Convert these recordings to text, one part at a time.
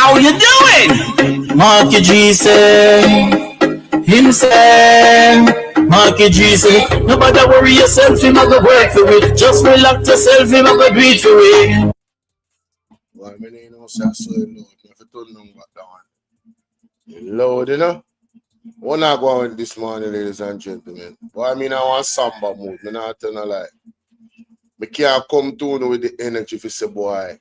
how you doing? Marky G say, him say, Marky G say, nobody worry yourself, him a go work for it. Just relax yourself, him a go do it for it. Well, I mean, you know, so loud. If you turn them back down, loud, you know. We're not going this morning, ladies and gentlemen. But I mean, I want samba mood. I'm not telling a lie. I can't come to with the energy if you say, boy.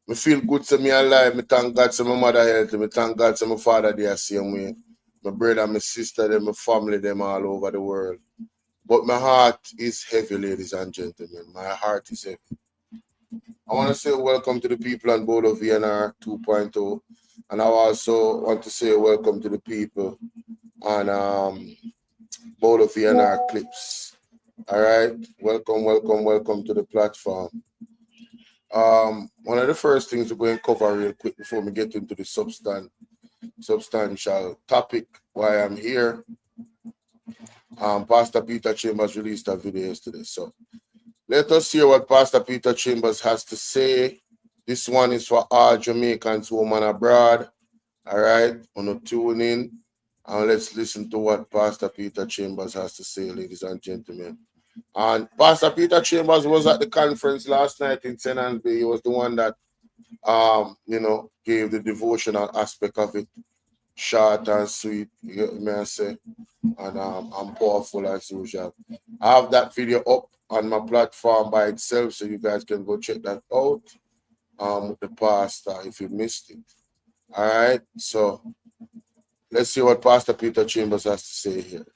I feel good to me alive. I thank God to my mother healthy. I thank God to my father they are same way. My brother, my sister, them, my family, them all over the world. But my heart is heavy, ladies and gentlemen. My heart is heavy. I want to say welcome to the people on Bolo VNR 2.0. And I also want to say welcome to the people on Bolo VNR Clips. All right. Welcome to the platform. One of the first things we're going to cover real quick before we get into the substantial topic why I'm here. Pastor Peter Chambers released a video yesterday. So let us hear what Pastor Peter Chambers has to say. This one is for all Jamaicans, home and abroad. All right, want to tune in and let's listen to what Pastor Peter Chambers has to say, ladies and gentlemen. And Pastor Peter Chambers was at the conference last night in Tenant Bay. He was the one that, gave the devotional aspect of it, short and sweet, may I say, and powerful as usual. I have that video up on my platform by itself, so you guys can go check that out with the pastor if you missed it. All right, so let's see what Pastor Peter Chambers has to say here.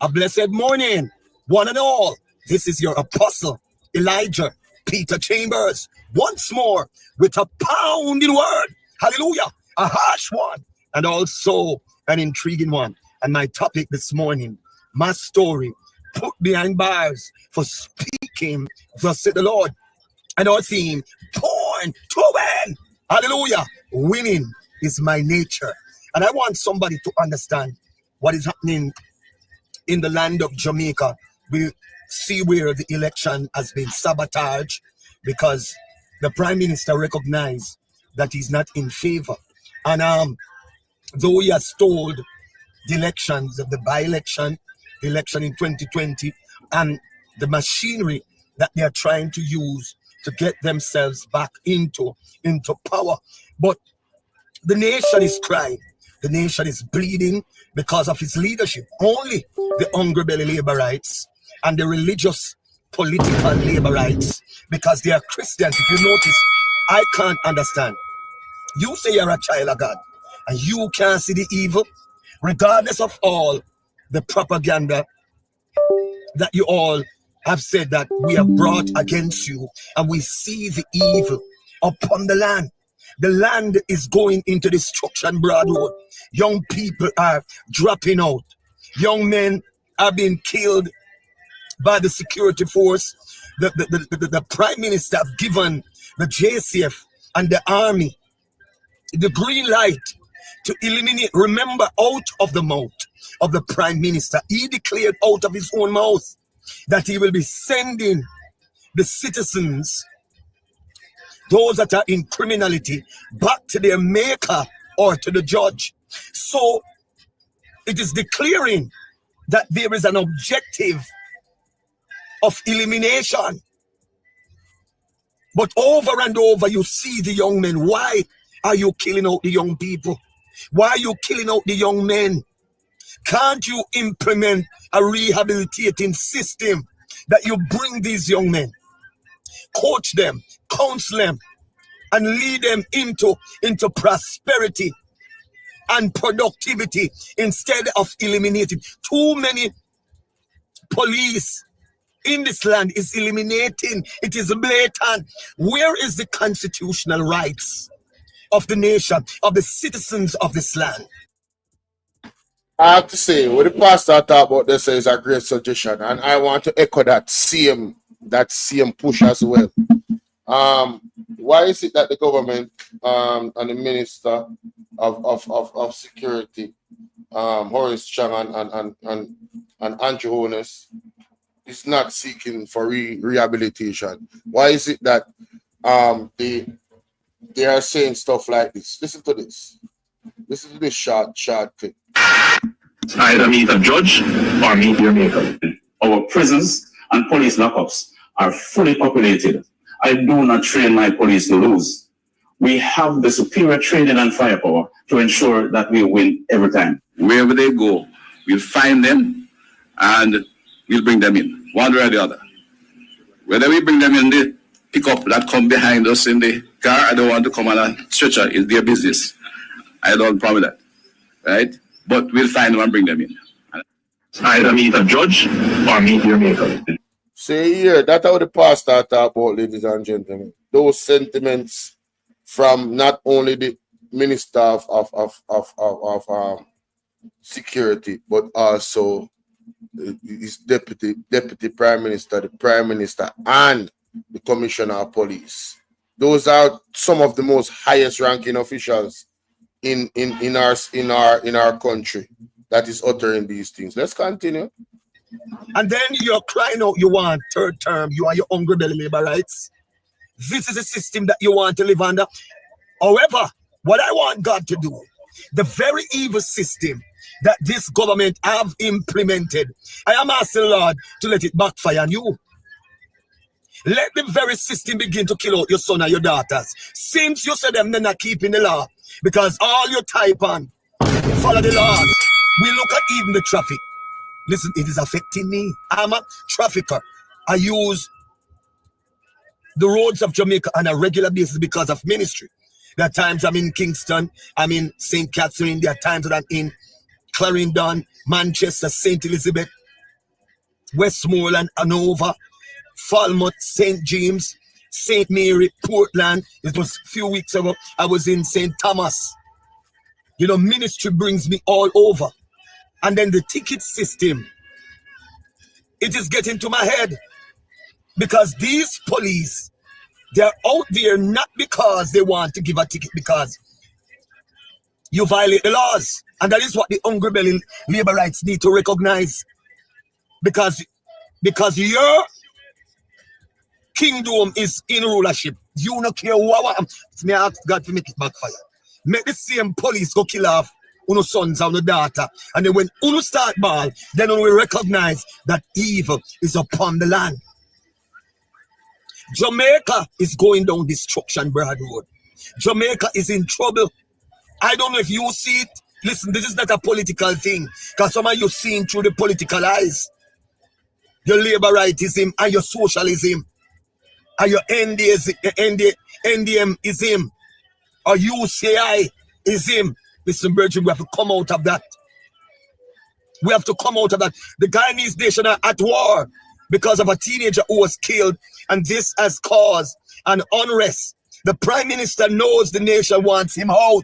A blessed morning, one and all. This is your apostle, Elijah Peter Chambers, once more with a pounding word. Hallelujah, a harsh one and also an intriguing one. And my topic this morning, my story, put behind bars for speaking, thus said the Lord. And our theme, born to win. Hallelujah, winning is my nature. And I want somebody to understand what is happening in the land of Jamaica. We see where the election has been sabotaged because the prime minister recognized that he's not in favor. And though he has told the elections, the by-election, the election in 2020, and the machinery that they are trying to use to get themselves back into power. But the nation is crying. The nation is bleeding because of his leadership. Only the hungry belly labor rights and the religious political labor rights, because they are Christians. If you notice, I can't understand. You say you're a child of God and you can't see the evil, regardless of all the propaganda that you all have said that we have brought against you, and we see the evil upon the land. The land is going into destruction, Broadwood. Young people are dropping out. Young men are being killed by the security force. The prime minister have given the JCF and the army the green light to eliminate. Remember, out of the mouth of the prime minister, he declared out of his own mouth that he will be sending the citizens, those that are in criminality, back to their maker or to the judge. So it is declaring that there is an objective of elimination. But over and over you see the young men. Why are you killing out the young people? Why are you killing out the young men? Can't you implement a rehabilitating system that you bring these young men, coach them, counsel them, and lead them into prosperity and productivity instead of eliminating? Too many police in this land is eliminating. It is blatant. Where is the constitutional rights of the nation, of the citizens of this land? I have to say, what the pastor talk about this is a great suggestion, and I want to echo that same push as well. Why is it that the government and the minister of security, Horace Chang and Andrew Honest, is not seeking for rehabilitation? Why is it that the they are saying stuff like this. Listen to this. Listen to this short clip. Either meet a judge or meet your maker. Our prisons and police lockups are fully populated. I do not train my police to lose. We have the superior training and firepower to ensure that we win every time. Wherever they go, we'll find them and we'll bring them in, one way or the other. Whether we bring them in the pickup that come behind us in the car, I don't want to come on a stretcher, it's their business. I don't promise that, right? But we'll find them and bring them in. Either meet a judge or meet your maker. Say here, that's how the pastor talk about, ladies and gentlemen. Those sentiments from not only the minister of security, but also his deputy prime minister, the prime minister, and the commissioner of police. Those are some of the most highest ranking officials in our country that is uttering these things. Let's continue. And then you're crying out you want third term, you are your hungry belly labor rights. This is a system that you want to live under. However, what I want God to do, the very evil system that this government have implemented, I am asking Lord to let it backfire on you. Let the very system begin to kill out your son and your daughters. Since you said them, they're not keeping the law. Because all you type on, follow the laws. We look at even the traffic. Listen, it is affecting me. I'm a trafficker. I use the roads of Jamaica on a regular basis because of ministry. There are times I'm in Kingston, I'm in St. Catherine, there are times that I'm in Clarendon, Manchester, St. Elizabeth, Westmoreland, Hanover, Falmouth, St. James, St. Mary, Portland. It was a few weeks ago, I was in St. Thomas. You know, ministry brings me all over. And then the ticket system, it is getting to my head. Because these police, they're out there not because they want to give a ticket, because you violate the laws. And that is what the hungry belly labor rights need to recognize. Because your kingdom is in rulership. You don't care what. It's me ask God to make it backfire. Make the same police go kill off uno sons and uno daughter. And then when uno start ball, then we recognize that evil is upon the land. Jamaica is going down destruction broad road. Jamaica is in trouble. I don't know if you see it. Listen, this is not a political thing. Because some of you seeing through the political eyes. Your labor rightism and your socialism. And your NDMism. Or UCI-ism. Listen, Virgin, we have to come out of that. We have to come out of that. The Guyanese nation are at war because of a teenager who was killed, and this has caused an unrest. The Prime Minister knows the nation wants him out.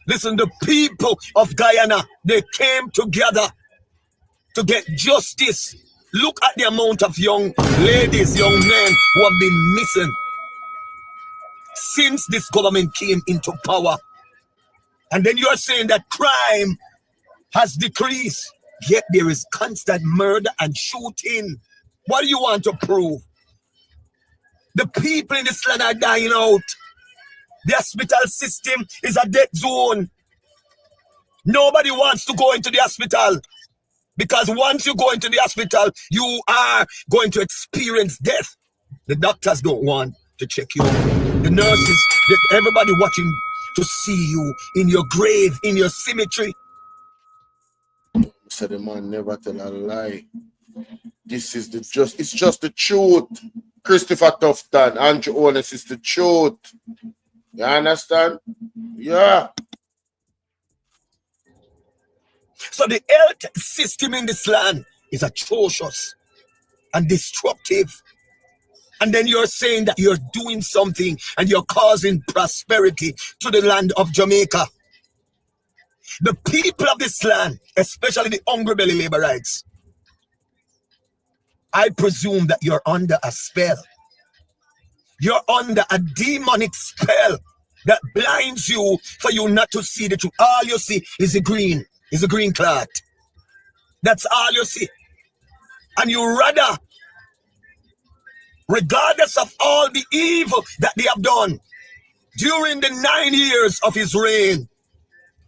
Listen, the people of Guyana, they came together to get justice. Look at the amount of young ladies, young men who have been missing since this government came into power. And then you're saying that crime has decreased, yet there is constant murder and shooting. What do you want to prove? The people in this land are dying out. The hospital system is a death zone. Nobody wants to go into the hospital, because once you go into the hospital, you are going to experience death. The doctors don't want to check you out. The nurses, everybody watching to see you in your grave, in your cemetery. So the man never tell a lie. This is it's just the truth. Christopher Tufton, Andrew Owens, is the truth. You understand? Yeah. So the health system in this land is atrocious and destructive. And then you're saying that you're doing something and you're causing prosperity to the land of Jamaica. The people of this land, especially the hungry belly labor rights, I presume that you're under a spell. You're under a demonic spell that blinds you for you not to see the truth. All you see is a green cloth. That's all you see. And you rather regardless of all the evil that they have done during the 9 years of his reign.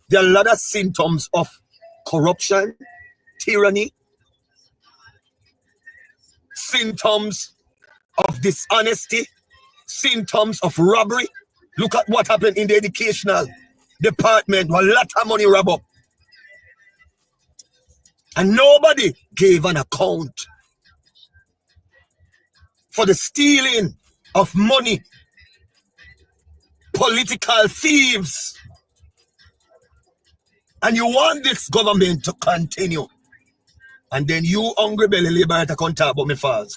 There are a lot of symptoms of corruption, tyranny, symptoms of dishonesty, symptoms of robbery. Look at what happened in the educational department. A lot of money robbed up. And nobody gave an account for the stealing of money. Political thieves. And you want this government to continue. And then you, hungry belly liberator, can't talk about me false.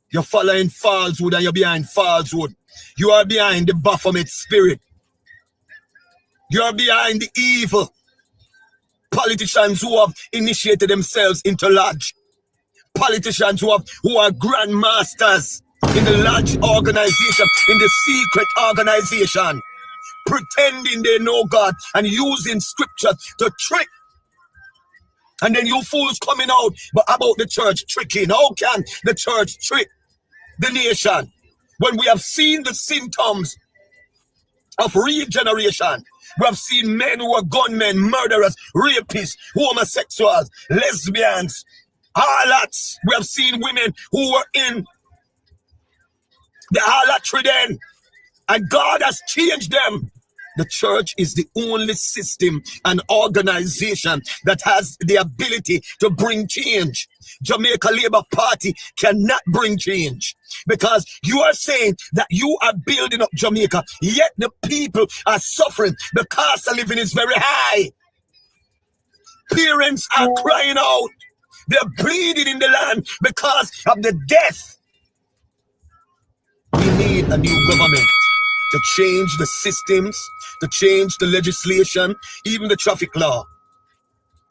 You're following falsehood and you're behind falsehood. You are behind the Baphomet spirit. You are behind the evil politicians who have initiated themselves into lodge. Politicians who are grandmasters in the lodge organization, in the secret organization, pretending they know God and using scripture to trick. And then you fools coming out about the church tricking. How can the church trick the nation when we have seen the symptoms of regeneration? We have seen men who are gunmen, murderers, rapists, homosexuals, lesbians, harlots. We have seen women who were in the harlotry den, and God has changed them. The church is the only system and organization that has the ability to bring change. Jamaica Labour Party cannot bring change because you are saying that you are building up Jamaica, yet the people are suffering. The cost of living is very high. Parents are crying out. They're bleeding in the land because of the death. We need a new government to change the systems, to change the legislation, even the traffic law.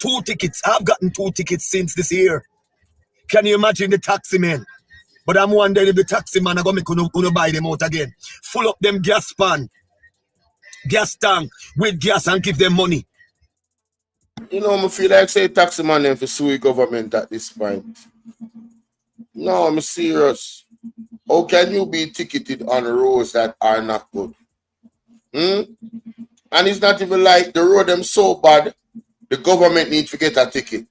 2 tickets. I've gotten 2 tickets since this year. Can you imagine the taxi men? But I'm wondering if the taxi man are going to buy them out again. Full up them gas tank with gas and give them money. You know, I feel like say taxi man them for sue government at this point. No, I'm serious. How can you be ticketed on roads that are not good? And it's not even like the road them so bad, the government need to get a ticket.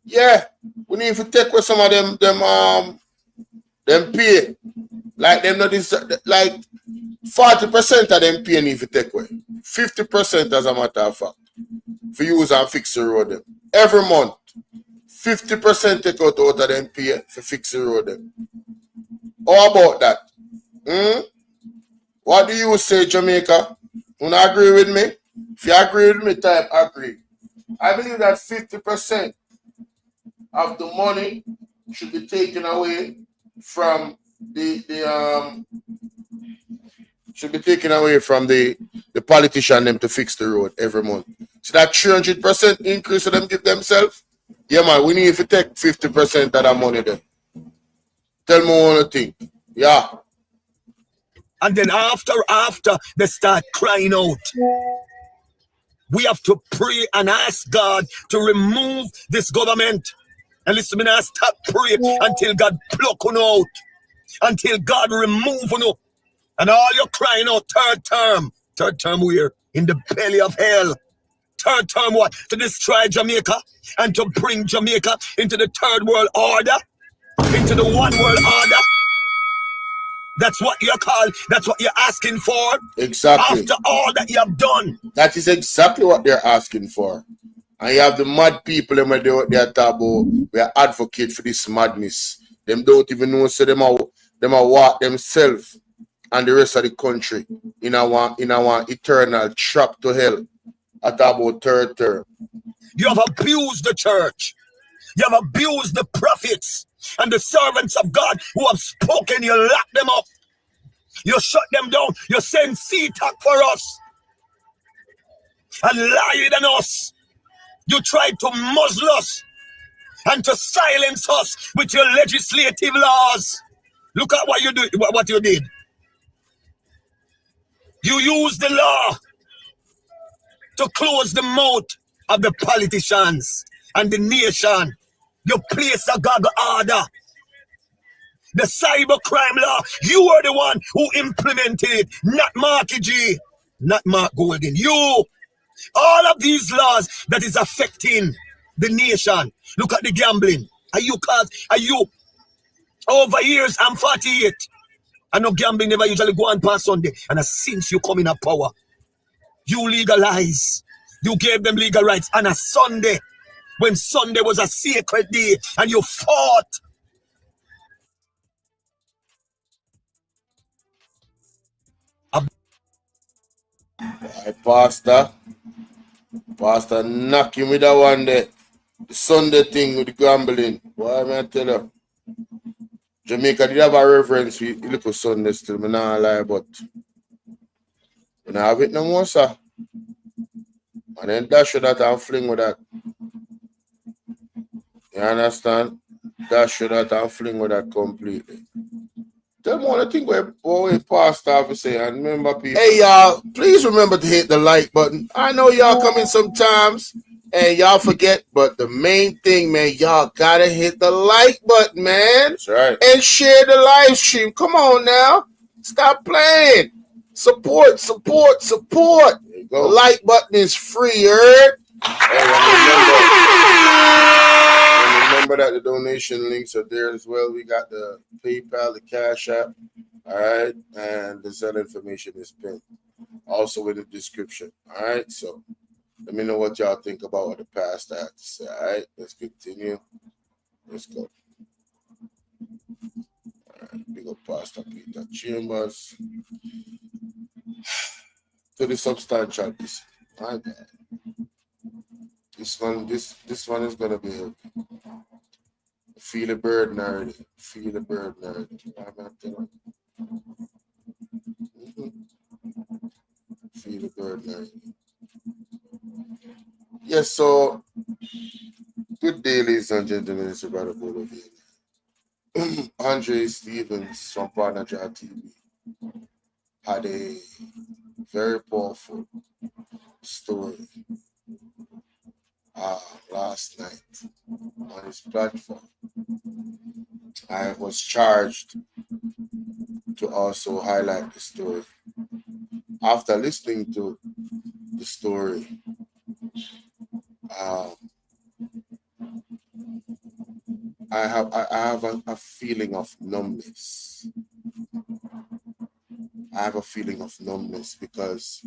Yeah, we need to take away some of them pay. Like them not like 40% of them pay need to take away. 50% as a matter of fact. For use and fix the road them. Every month. 50% take out of them pay for fix the road them. How about that? What do you say, Jamaica? You not agree with me? If you agree with me, type agree. I believe that 50% of the money should be taken away from the politician them to fix the road every month. So that 300% increase of them give themselves. Yeah, man, we need to take 50% of that money then. Tell me one thing. Yeah. And then after they start crying out, we have to pray and ask God to remove this government. And listen, me not stop praying until God pluck on out. Until God remove on. And all you're crying out, third term. Third term where? In the belly of hell. Third term what? To destroy Jamaica and to bring Jamaica into the third world order. Into the one world order. That's what you're called. That's what you're asking for. Exactly. After all that you have done. That is exactly what they're asking for. And you have the mad people them they are talking about. We are advocate for this madness. Them don't even know so them are walk themselves and the rest of the country in our eternal trap to hell. At about third term. You have abused the church. You have abused the prophets and the servants of God who have spoken. You lock them up. You shut them down. You send CTAC for us. And lie on us. You tried to muzzle us and to silence us with your legislative laws. Look at what you do. What you did. You used the law to close the mouth of the politicians and the nation. You place a gag order. The cybercrime law, you are the one who implemented it, not Marky G, not Mark Golden. You, all of these laws that is affecting the nation. Look at the gambling. Are you over years? I'm 48. I know gambling never usually go on past Sunday. And since you come in a power, you legalize. You gave them legal rights on a Sunday, when Sunday was a sacred day, and you fought. Hey, Pastor, knock you with that one day. The Sunday thing with the gambling. Why am I tell you? Jamaica did have a reverence for little Sunday still. I'm not lie, but we don't have it no more, sir. And then dash with that and fling with that. You understand? Dash with that and fling with that completely. Tell me one thing where Pastor have to say, and remember people. Hey y'all, please remember to hit the like button. I know y'all come in sometimes and y'all forget, but the main thing, man, y'all gotta hit the like button, man. That's right. And share the live stream. Come on now. Stop playing. Support. There you go. The like button is free, heard? Remember that the donation links are there as well. We got the PayPal, the Cash App, all right, and the Zelle information is pinned also in the description, all right. So let me know what y'all think about what the pastor had to say. All right, let's continue. Let's go. All right, big up Pastor Peter Chambers to the substantial piece. My God. This one is gonna be a feel the burden already. Feel the burden already. Feel the burden already. Yes, so good day, ladies and gentlemen. It's your brother Bolo here. Andre Stevens from Partner Jar TV had a very powerful story last night on his platform. I was charged to also highlight the story. After listening to the story, I have a feeling of numbness. I have a feeling of numbness because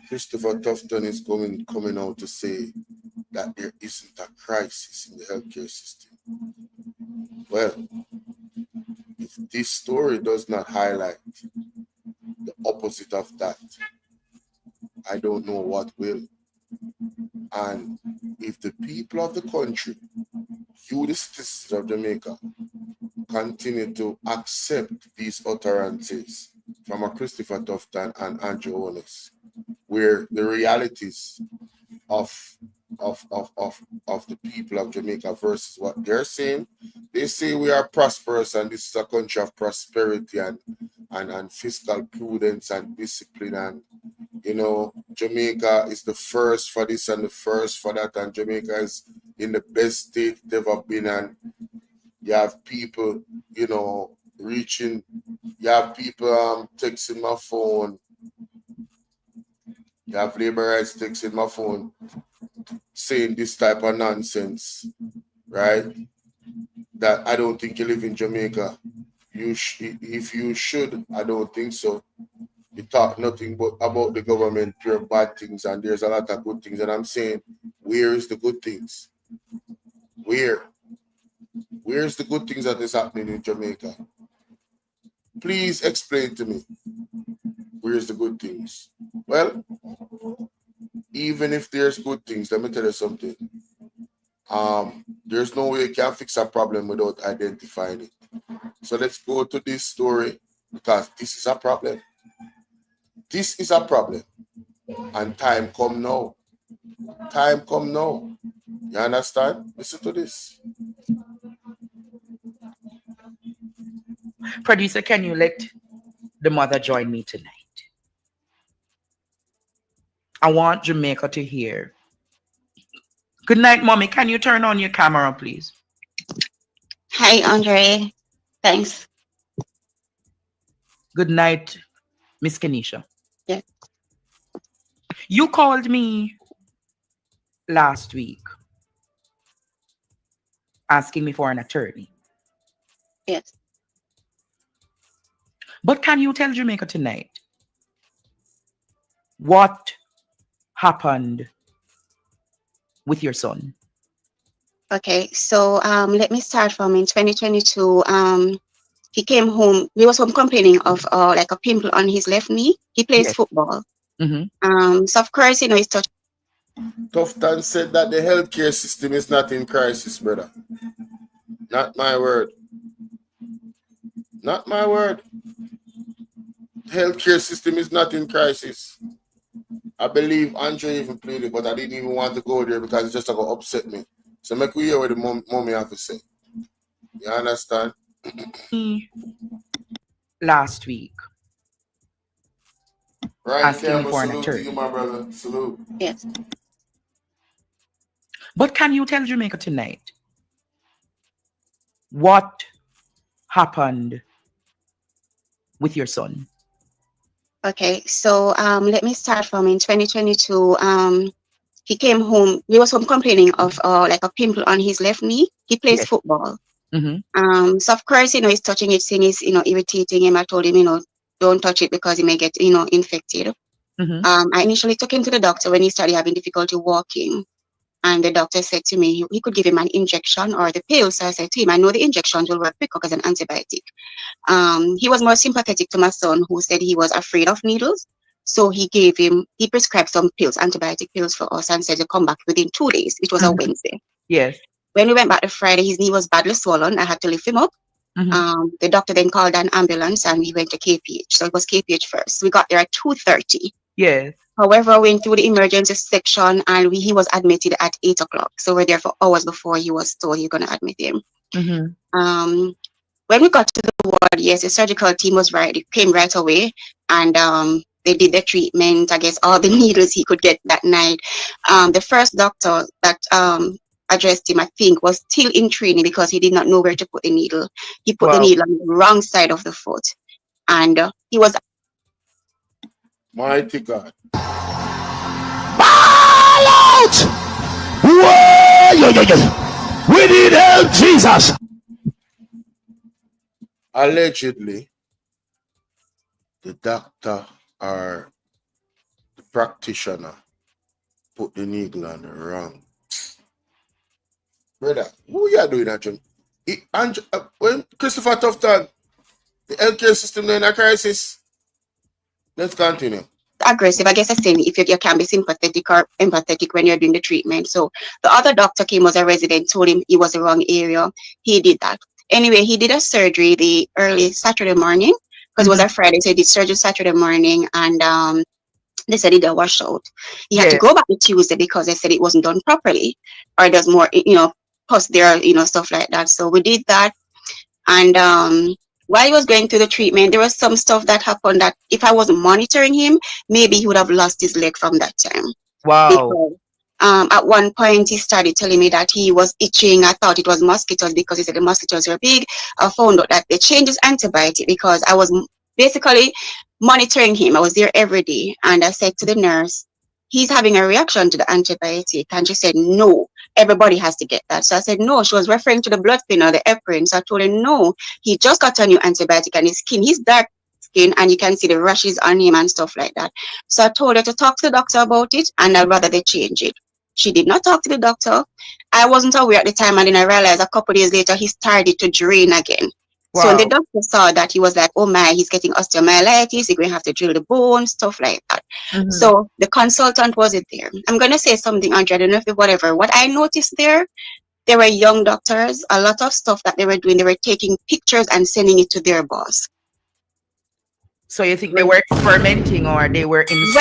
Christopher Tufton is coming out to say that there isn't a crisis in the healthcare system. Well, if this story does not highlight the opposite of that, I don't know what will. And if the people of the country, you the citizens of Jamaica, continue to accept these utterances from a Christopher Tufton and Andrew Honest, where the realities of the people of Jamaica versus what they're saying, they say we are prosperous and this is a country of prosperity and fiscal prudence and discipline, and you know, Jamaica is the first for this and the first for that, and Jamaica is in the best state they've ever been. And you have people, you know, you have people texting my phone. You have labor rights texting my phone saying this type of nonsense, right? That I don't think you live in Jamaica. If you should, I don't think so. You talk nothing but about the government, pure bad things, and there's a lot of good things. And I'm saying, where is the good things? Where's the good things that is happening in Jamaica? Please explain to me. Where's the good things? Well, even if there's good things, let me tell you something. There's no way you can fix a problem without identifying it. So let's go to this story, because this is a problem. This is a problem. And time come now. Time come now. You understand? Listen to this. Producer, can you let the mother join me tonight? I want Jamaica to hear. Good night, Mommy. Can you turn on your camera, please? Hi, Andre. Thanks. Good night, Miss Kenisha. Yeah. You called me last week asking me for an attorney. Yes. But can you tell Jamaica tonight what happened with your son? Okay. So let me start from in 2022. He came home. He was home complaining of like a pimple on his left knee. He plays Yes. football. Mm-hmm. So of course, he's touching. Tufton said that the healthcare system is not in crisis, brother. Not my word. Not my word. The healthcare system is not in crisis. I believe Andre even played it, but I didn't even want to go there because it's just going to upset me. So make we hear what the mommy have to say. You understand? Last week. Right, asking me Campbell, for an salute to attorney. you, my brother. Salute. Yes. But can you tell Jamaica tonight what happened with your son? Okay. So let me start from in 2022. He came home. He was home complaining of like a pimple on his left knee. He plays Yes. football. Mm-hmm. So of course, he's touching it, saying it's, irritating him. I told him, don't touch it because he may get, infected. Mm-hmm. I initially took him to the doctor when he started having difficulty walking. And the doctor said to me, he could give him an injection or the pill. So I said to him, I know the injections will work quicker as an antibiotic. He was more sympathetic to my son, who said he was afraid of needles. So he prescribed some pills, antibiotic pills for us, and said to come back within 2 days, which was a Wednesday. Yes. When we went back to Friday, his knee was badly swollen. I had to lift him up. Mm-hmm. The doctor then called an ambulance and we went to KPH. So it was KPH first. We got there at 2:30. Yes. However, I went through the emergency section and he was admitted at 8 o'clock. So we're there for hours before he was told you're going to admit him. Mm-hmm. When we got to the ward, yes, the surgical team was right. It came right away and they did the treatment. I guess all the needles he could get that night. The first doctor that addressed him, I think, was still in training because he did not know where to put the needle. He put the Wow. needle on the wrong side of the foot. And he was Mighty God. Ball out! Whoa! Yo, yo, yo. We need help, Jesus. Allegedly, the doctor or the practitioner put the needle on the wrong. Brother, who you are doing that, Jim? When Christopher Tufton, the healthcare system in a crisis. Let's continue. aggressive. I guess I saying if you can be sympathetic or empathetic when you're doing the treatment. So the other doctor came as a resident, told him he was the wrong area. He did that. Anyway, he did a surgery the early Saturday morning because it was a Friday. So he did surgery Saturday morning and they said he did a washout. He had to Yes. go back to Tuesday because they said it wasn't done properly or there's more, pus there, stuff like that. So we did that. And while he was going through the treatment, there was some stuff that happened that if I wasn't monitoring him, maybe he would have lost his leg from that time. Wow. Because at one point he started telling me that he was itching. I thought it was mosquitoes because he said the mosquitoes were big. I found out that they changed his antibiotic because I was basically monitoring him. I was there every day. And I said to the nurse, he's having a reaction to the antibiotic. And she said, no, everybody has to get that. So I said, no, she was referring to the blood thinner, the heparin. So I told her, no, he just got a new antibiotic and his skin, he's dark skin and you can see the rashes on him and stuff like that. So I told her to talk to the doctor about it and I'd rather they change it. She did not talk to the doctor. I wasn't aware at the time and then I realized a couple of days later he started to drain again. Wow. So when the doctor saw that, he was like, oh my, he's getting osteomyelitis, he's going to have to drill the bone, stuff like that. So the consultant wasn't there. I'm going to say something, Andre, I don't know if whatever. What I noticed there were young doctors, a lot of stuff that they were doing. They were taking pictures and sending it to their boss. So you think they were experimenting or they were in?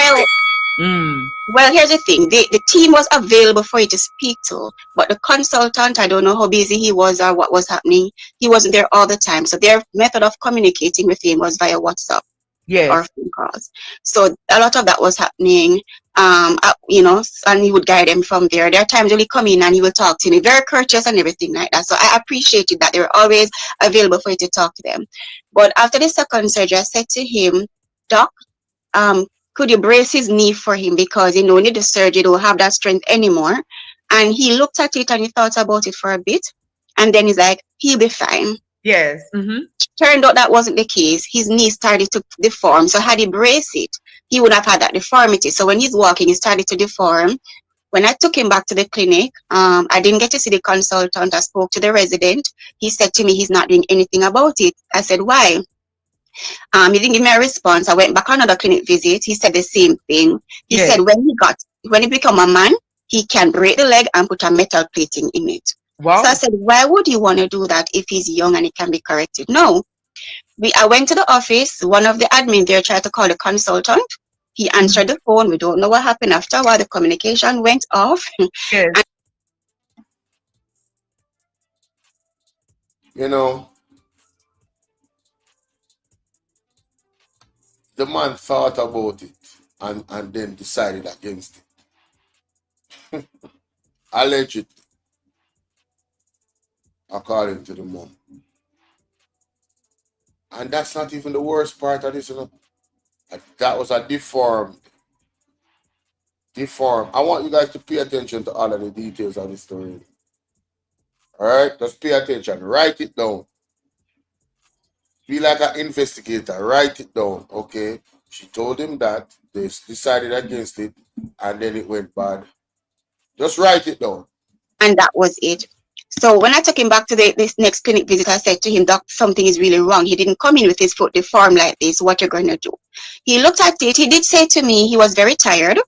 Well, here's the thing. The team was available for you to speak to, but the consultant, I don't know how busy he was or what was happening. He wasn't there all the time. So their method of communicating with him was via WhatsApp. Yes. or phone calls. So a lot of that was happening. And he would guide them from there. There are times when he come in and he will talk to me, very courteous and everything like that. So I appreciated that they were always available for you to talk to them. But after the second surgery, I said to him, Doc, could you brace his knee for him, because you know, need the surgery, don't have that strength anymore. And he looked at it and he thought about it for a bit, and then he's like, he'll be fine. Yes. Mm-hmm. Turned out that wasn't the case. His knee started to deform. So had he braced it, he would have had that deformity. So when he's walking, he started to deform. When I took him back to the clinic, I didn't get to see the consultant. I spoke to the resident. He said to me he's not doing anything about it. I said, why? He didn't give me a response. I went back on another clinic visit. He said the same thing. He Yes. said when he become a man, he can break the leg and put a metal plating in it. Wow. So I said, why would you want to do that if he's young and it can be corrected? No. I went to the office. One of the admin there tried to call the consultant. He answered the phone. We don't know what happened after a while. The communication went off. Yes. You know, the man thought about it and then decided against it. Allegedly, according to the mom. And that's not even the worst part of this, you know. That was a deformed. I want you guys to pay attention to all of the details of the story. Alright? Just pay attention. Write it down. Be like an investigator. Write it down. Okay? She told him that. They decided against it. And then it went bad. Just write it down. And that was it. So when I took him back to this next clinic visit, I said to him, Doc, something is really wrong. He didn't come in with his foot deformed like this. What you're going to do? He looked at it. He did say to me he was very tired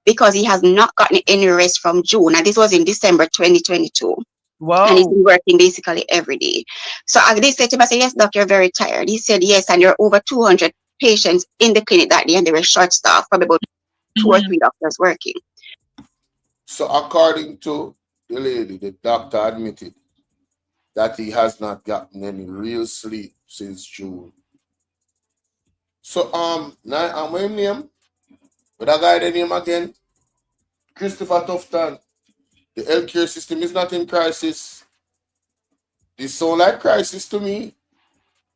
because he has not gotten any rest from June. And this was in December 2022. Wow. And he's been working basically every day. So I did say to him, I said, yes, Doc, you're very tired. He said, yes, and there are over 200 patients in the clinic that day, and they were short staffed, probably about 2 or 3 doctors working. So according to the lady, the doctor admitted that he has not gotten any real sleep since June. So now what him name? But that guy the name again? Christopher Tufton. The healthcare system is not in crisis. This sounds like crisis to me.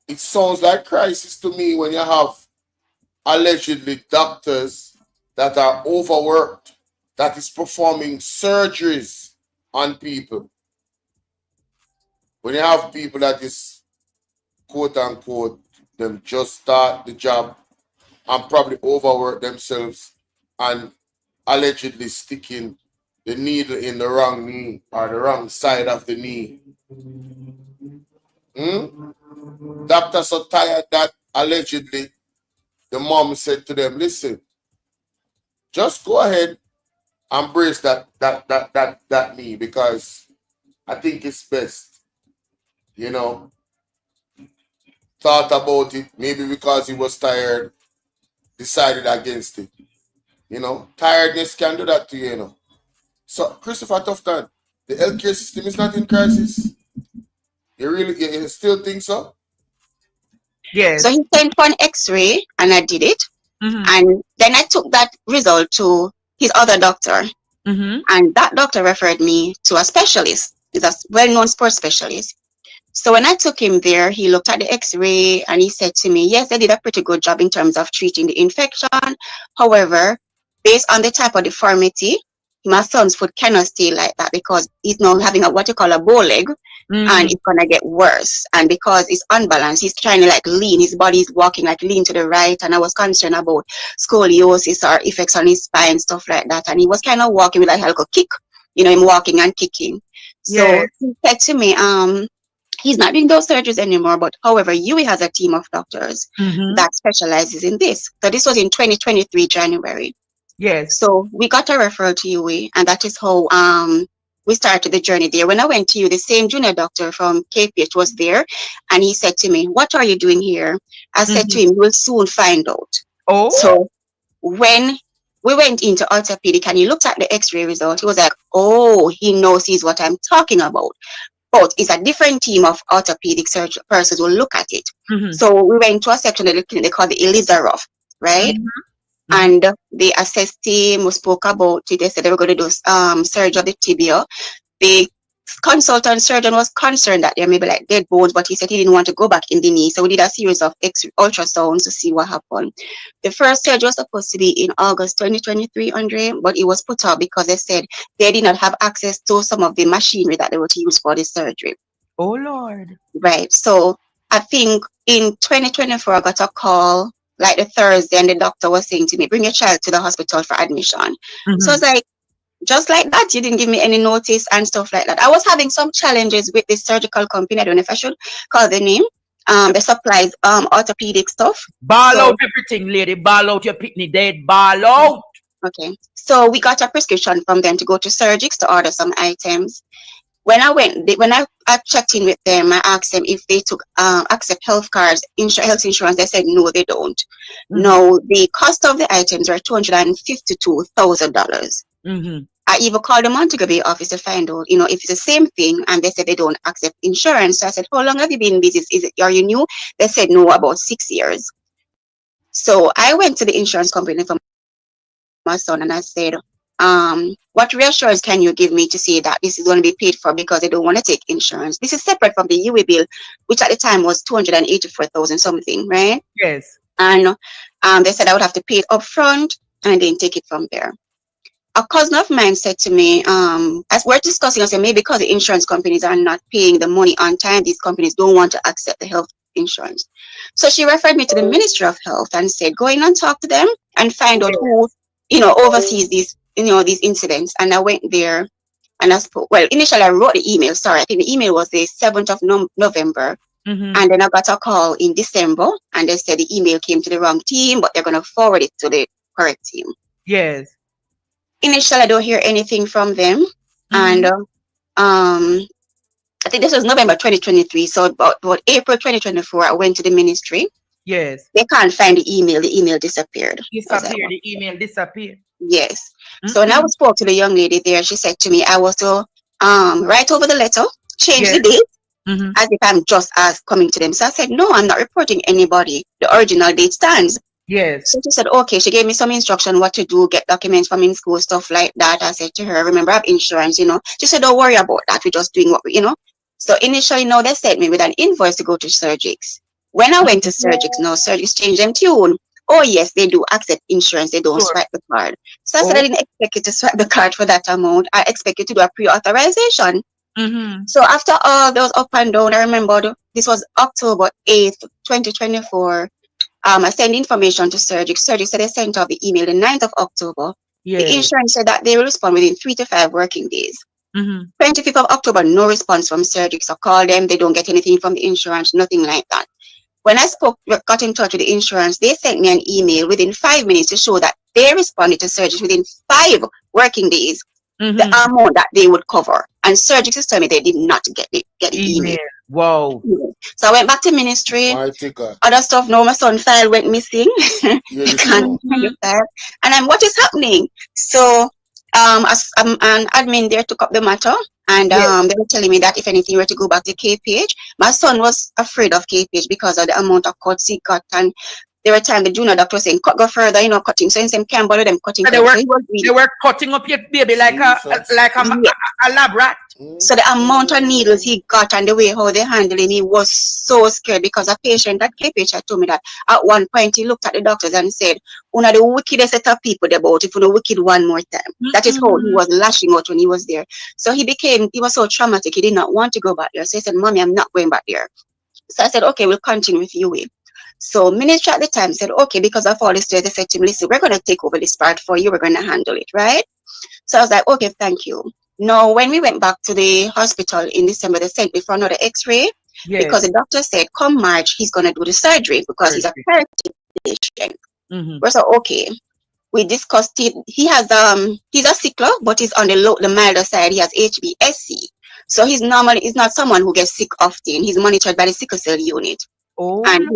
It sounds like crisis to me when you have allegedly doctors that are overworked, that is performing surgeries on people. When you have people that is, quote unquote, them just start the job and probably overwork themselves and allegedly sticking the needle in the wrong knee or the wrong side of the knee. Doctors so tired that allegedly the mom said to them, listen, just go ahead and brace that knee, because I think it's best. You know, thought about it, maybe because he was tired, decided against it. You know, tiredness can do that to you, you know. So, Christopher Tufton, the healthcare system is not in crisis. You still think so? Yes. So he sent for an x-ray and I did it. And then I took that result to his other doctor. And that doctor referred me to a specialist. He's a well-known sports specialist. So when I took him there, he looked at the x-ray and he said to me, yes, they did a pretty good job in terms of treating the infection. However, based on the type of deformity, my son's foot cannot stay like that because he's now having what you call a bow leg, and it's gonna get worse. And because it's unbalanced, he's trying to like lean, his body's walking like lean to the right. And I was concerned about scoliosis or effects on his spine, stuff like that. And he was kind of walking with like a little kick, you know, him walking and kicking. So he said to me, he's not doing those surgeries anymore, but however, UWI has a team of doctors that specializes in this. So this was in 2023, January. Yes. So we got a referral to UWI, and that is how we started the journey there. When I went to you, the same junior doctor from KPH was there, and he said to me, what are you doing here? I said to him, we'll soon find out. Oh. So when we went into orthopedic and he looked at the x-ray result, he was like, oh, he knows he's what I'm talking about. but it's a different team of orthopedic surgeon persons will look at it. So we went to a section of the clinic they call the Elizarov, right? And they assessed him, we spoke about it. They said they were going to do surgery of the tibia. The consultant surgeon was concerned that there may be like dead bones, but he said he didn't want to go back in the knee. So we did a series of ultrasounds to see what happened. The first surgery was supposed to be in August 2023, Andre, but it was put off because they said they did not have access to some of the machinery that they were to use for the surgery. Oh, Lord. Right. So I think in 2024, I got a call like the Thursday, and the doctor was saying to me, bring your child to the hospital for admission. So I was like, just like that, you didn't give me any notice and stuff like that. I was having some challenges with this surgical company. I don't know if I should call the name. They supplies orthopedic stuff. Ball out everything, lady. Ball out your pitney dead. Ball out. Okay. So we got a prescription from them to go to Surgix to order some items. When I went, when I checked in with them, I asked them if they took accept health cards, health insurance. They said no, they don't. No, the cost of the items were $252,000. I even called the Montego Bay office to find out, if it's the same thing, and they said they don't accept insurance. So I said, how long have you been in business? Are you new? They said no, about 6 years. So I went to the insurance company for my son and I said, what reassurance can you give me to say that this is going to be paid for because they don't want to take insurance? This is separate from the UE bill, which at the time was 284,000 something, right? Yes. And they said I would have to pay it up front and then take it from there. A cousin of mine said to me, as we're discussing, I said, maybe because the insurance companies are not paying the money on time, these companies don't want to accept the health insurance. So she referred me to the Ministry of Health and said, go in and talk to them and find out who, oversees these, these incidents. And I went there and I spoke. Well, initially I wrote the email. Sorry, I think the email was the 7th of November. And then I got a call in December and they said the email came to the wrong team, but they're going to forward it to the correct team. Yes. Initially, I don't hear anything from them. And I think this was November 2023. So about April 2024, I went to the ministry. Yes. They can't find the email. The email disappeared. The email disappeared. Yes. So when I spoke to the young lady there, she said to me, I was to write over the letter, change the date, as if I'm just as coming to them. So I said, no, I'm not reporting anybody. The original date stands. Yes. So she said, okay. She gave me some instruction what to do, get documents from in school, stuff like that. I said to her, remember, I have insurance, She said, don't worry about that. We're just doing what we, So initially, they sent me with an invoice to go to Surgix. When I went to Surgix, Surgix changed them tune. Oh, yes, they do accept insurance. They don't swipe the card. So I said, I didn't expect you to swipe the card for that amount. I expect you to do a pre-authorization. So after all those up and down, I remember this was October 8th, 2024. I sent information to Surgix. Surgix said they sent out the email the 9th of October. The insurance said that they will respond within 3 to 5 working days. 25th of October, no response from Surgix. I called them. They don't get anything from the insurance, nothing like that. When I got in touch with the insurance, they sent me an email within 5 minutes to show that they responded to Surgix within 5 working days, the amount that they would cover. And Surgix is telling me they did not get the email. Wow. So I went back to ministry. Other stuff, my son file went missing. And what is happening? So an admin there took up the matter and they were telling me that if anything were to go back to KPH, my son was afraid of KPH because of the amount of cuts he got, and there were times the junior doctor was saying, go further, cutting. So instead can't bother them cutting. So they were cutting up your baby like a lab rat. So the amount of needles he got and the way how they handled him, he was so scared because a patient at KPH had told me that at one point he looked at the doctors and said, one of the wickedest set of people about if you know wicked one more time. That is how he was lashing out when he was there. So he was so traumatic, he did not want to go back there. So he said, Mommy, I'm not going back there. So I said, okay, we'll continue with you. So ministry at the time said, okay, because of all this, they said to me, listen, we're going to take over this part for you. We're going to handle it, right? So I was like, okay, thank you. Now, when we went back to the hospital in December, they sent me for another x-ray because the doctor said, come March, he's going to do the surgery because he's a paralytic patient. We're so, okay. We discussed it. He has, he's a sickler, but he's on the milder side. He has HBSC. So he's not someone who gets sick often. He's monitored by the sickle cell unit. Oh, and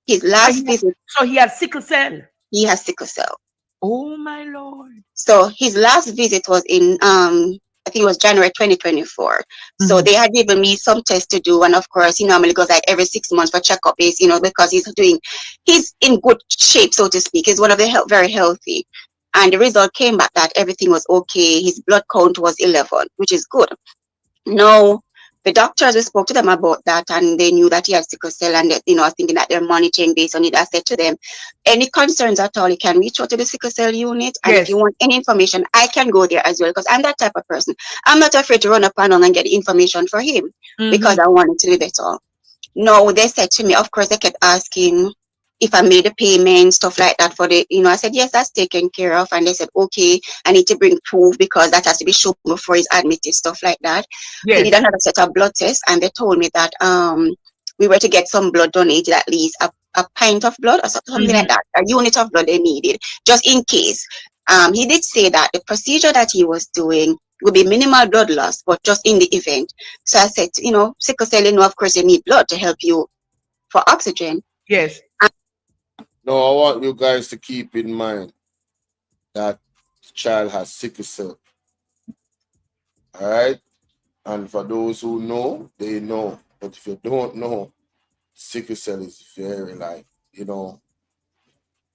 his last visit. So he has sickle cell? He has sickle cell. Oh, my Lord. So his last visit was in I think it was January 2024. So they had given me some tests to do, and of course he normally goes like every 6 months for checkup base, because he's in good shape, so to speak. He's one of the very healthy. And the result came back that everything was okay. His blood count was 11, which is good. No, the doctors, we spoke to them about that, and they knew that he had sickle cell, and thinking that they're monitoring based on it. I said to them, any concerns at all, you can reach out to the sickle cell unit, and if you want any information, I can go there as well, because I'm that type of person. I'm not afraid to run up and down and get the information for him because I want it to be better. No, they said to me, of course, they kept asking if I made a payment, stuff like that for the, I said, yes, that's taken care of. And they said, okay, I need to bring proof because that has to be shown before he's admitted, stuff like that. They did another set of blood tests, and they told me that we were to get some blood donated, at least a pint of blood or something like that, a unit of blood they needed, just in case. He did say that the procedure that he was doing would be minimal blood loss, but just in the event. So I said, sickle cell, of course, you need blood to help you for oxygen. Yes. No, I want you guys to keep in mind that the child has sickle cell. All right? And for those who know, they know. But if you don't know, sickle cell is very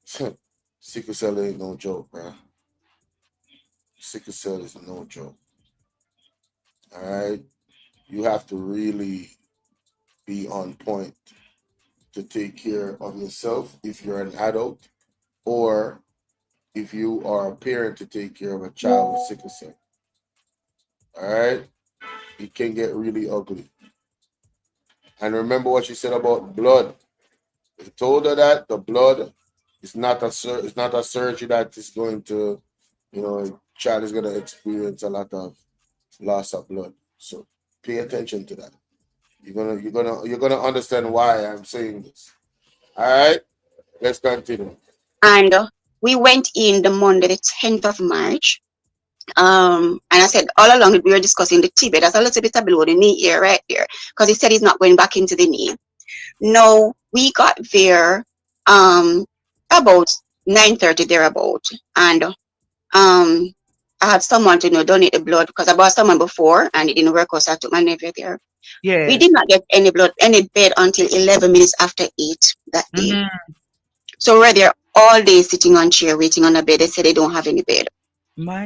sickle cell ain't no joke, bro. Sickle cell is no joke. All right? You have to really be on point to take care of yourself if you're an adult, or if you are a parent to take care of a child with sickle cell. All right? It can get really ugly. And remember what she said about blood. I told her that the blood is not a surgery that is going to, child is going to experience a lot of loss of blood. So pay attention to that. You're gonna understand why I'm saying this. All right, let's continue. And we went in the Monday, the 10th of March. And I said all along we were discussing the tibia. That's a little bit below the knee here, right there, because he said he's not going back into the knee. No, we got there about 9:30 thereabout, and I had someone to donate the blood because I bought someone before and it didn't work out, so I took my nephew there. Yes. We did not get any bed until 11 minutes after 8 that day. So we're there all day sitting on chair waiting on a bed. They said they don't have any bed.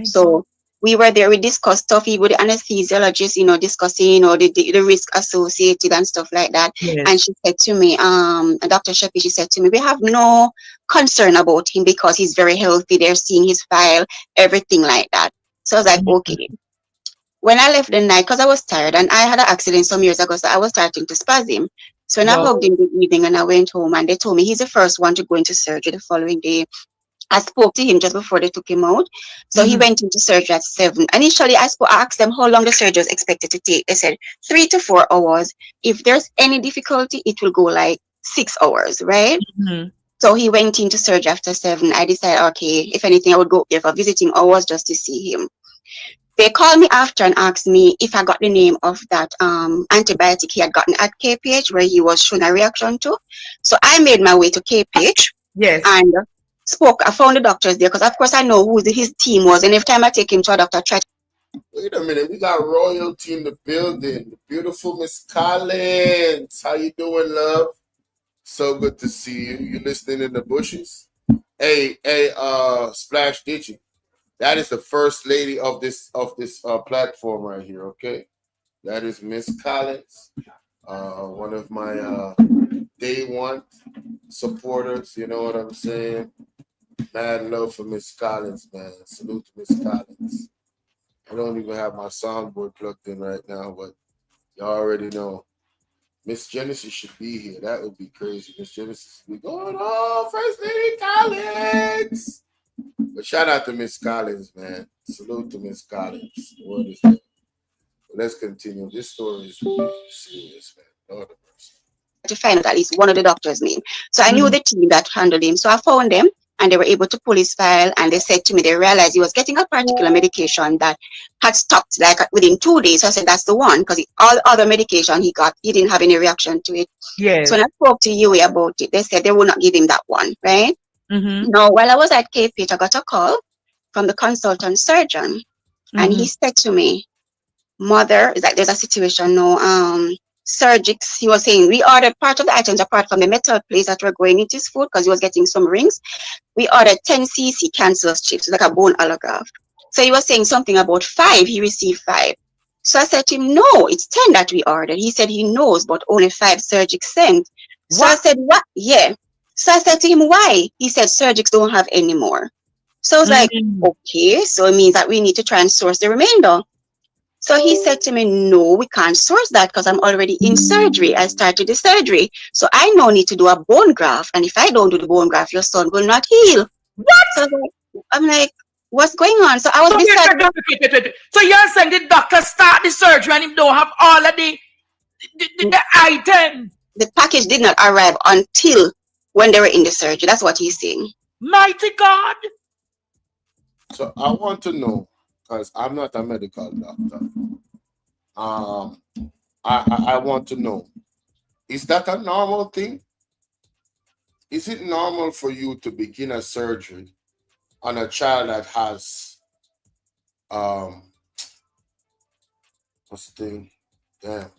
So we were there, we discussed stuff with the anesthesiologist, discussing, the risk associated and stuff like that. Yes. And she said to me, Dr. Sheppy, she said to me, we have no concern about him because he's very healthy. They're seeing his file, everything like that. So I was like, okay. When I left the night, because I was tired, and I had an accident some years ago, so I was starting to spasm. So when I hugged him the evening and I went home, and they told me he's the first one to go into surgery the following day. I spoke to him just before they took him out. So he went into surgery at 7. Initially, I asked them how long the surgery was expected to take. They said 3 to 4 hours. If there's any difficulty, it will go like 6 hours, right? So he went into surgery after 7. I decided, okay, if anything, I would go there for visiting hours just to see him. They called me after and asked me if I got the name of that antibiotic he had gotten at KPH where he was shown a reaction to. So I made my way to KPH. Yes. And I found the doctors there because of course I know who his team was, and every time I take him to a doctor, I try to... Wait a minute, we got royalty in the building. The beautiful Miss Collins. How you doing, love? So good to see you. You listening in the bushes? Hey, Splash Ditchy. That is the first lady of this platform right here, okay? That is Miss Collins, one of my day one supporters, you know what I'm saying? Mad love for Miss Collins, man. Salute to Miss Collins. I don't even have my soundboard plugged in right now, but you already know. Miss Genesis should be here. That would be crazy. Miss Genesis would be going, oh, First Lady Collins. But shout out to Miss Collins, man. Salute to Miss Collins. What is that? But let's continue. This story is really serious, man. Lord of mercy. To find out at least one of the doctor's name. So I knew the team that handled him. So I found them and they were able to pull his file, and they said to me they realized he was getting a particular medication that had stopped like within 2 days. So I said that's the one, because all other medication he got, he didn't have any reaction to it. Yes. So when I spoke to Yui about it, they said they would not give him that one, right? Now, while I was at KPH, I got a call from the consultant surgeon, and he said to me, mother, is like there's a situation now. Surgics, he was saying we ordered part of the items apart from the metal plates that were going into his food because he was getting some rings. We ordered 10 cc cancerous chips, like a bone allograft. So he was saying something about 5. He received 5. So I said to him, no, it's 10 that we ordered. He said he knows, but only 5 Surgics sent. So I said, what? Yeah. So I said to him, why? He said Surgics don't have any more. So I was like, okay, so it means that we need to try and source the remainder. So he said to me, no, we can't source that because I'm already in surgery. I started the surgery. So I now need to do a bone graft. And if I don't do the bone graft, your son will not heal. What? So I'm like, what's going on? So I was beside. Wait. So you're saying the doctor start the surgery and him don't have all of the item? The package did not arrive until when they were in the surgery. That's what he's saying. Mighty God. So I want to know, because I'm not a medical doctor. I want to know, is that a normal thing? Is it normal for you to begin a surgery on a child that has what's the thing? Damn.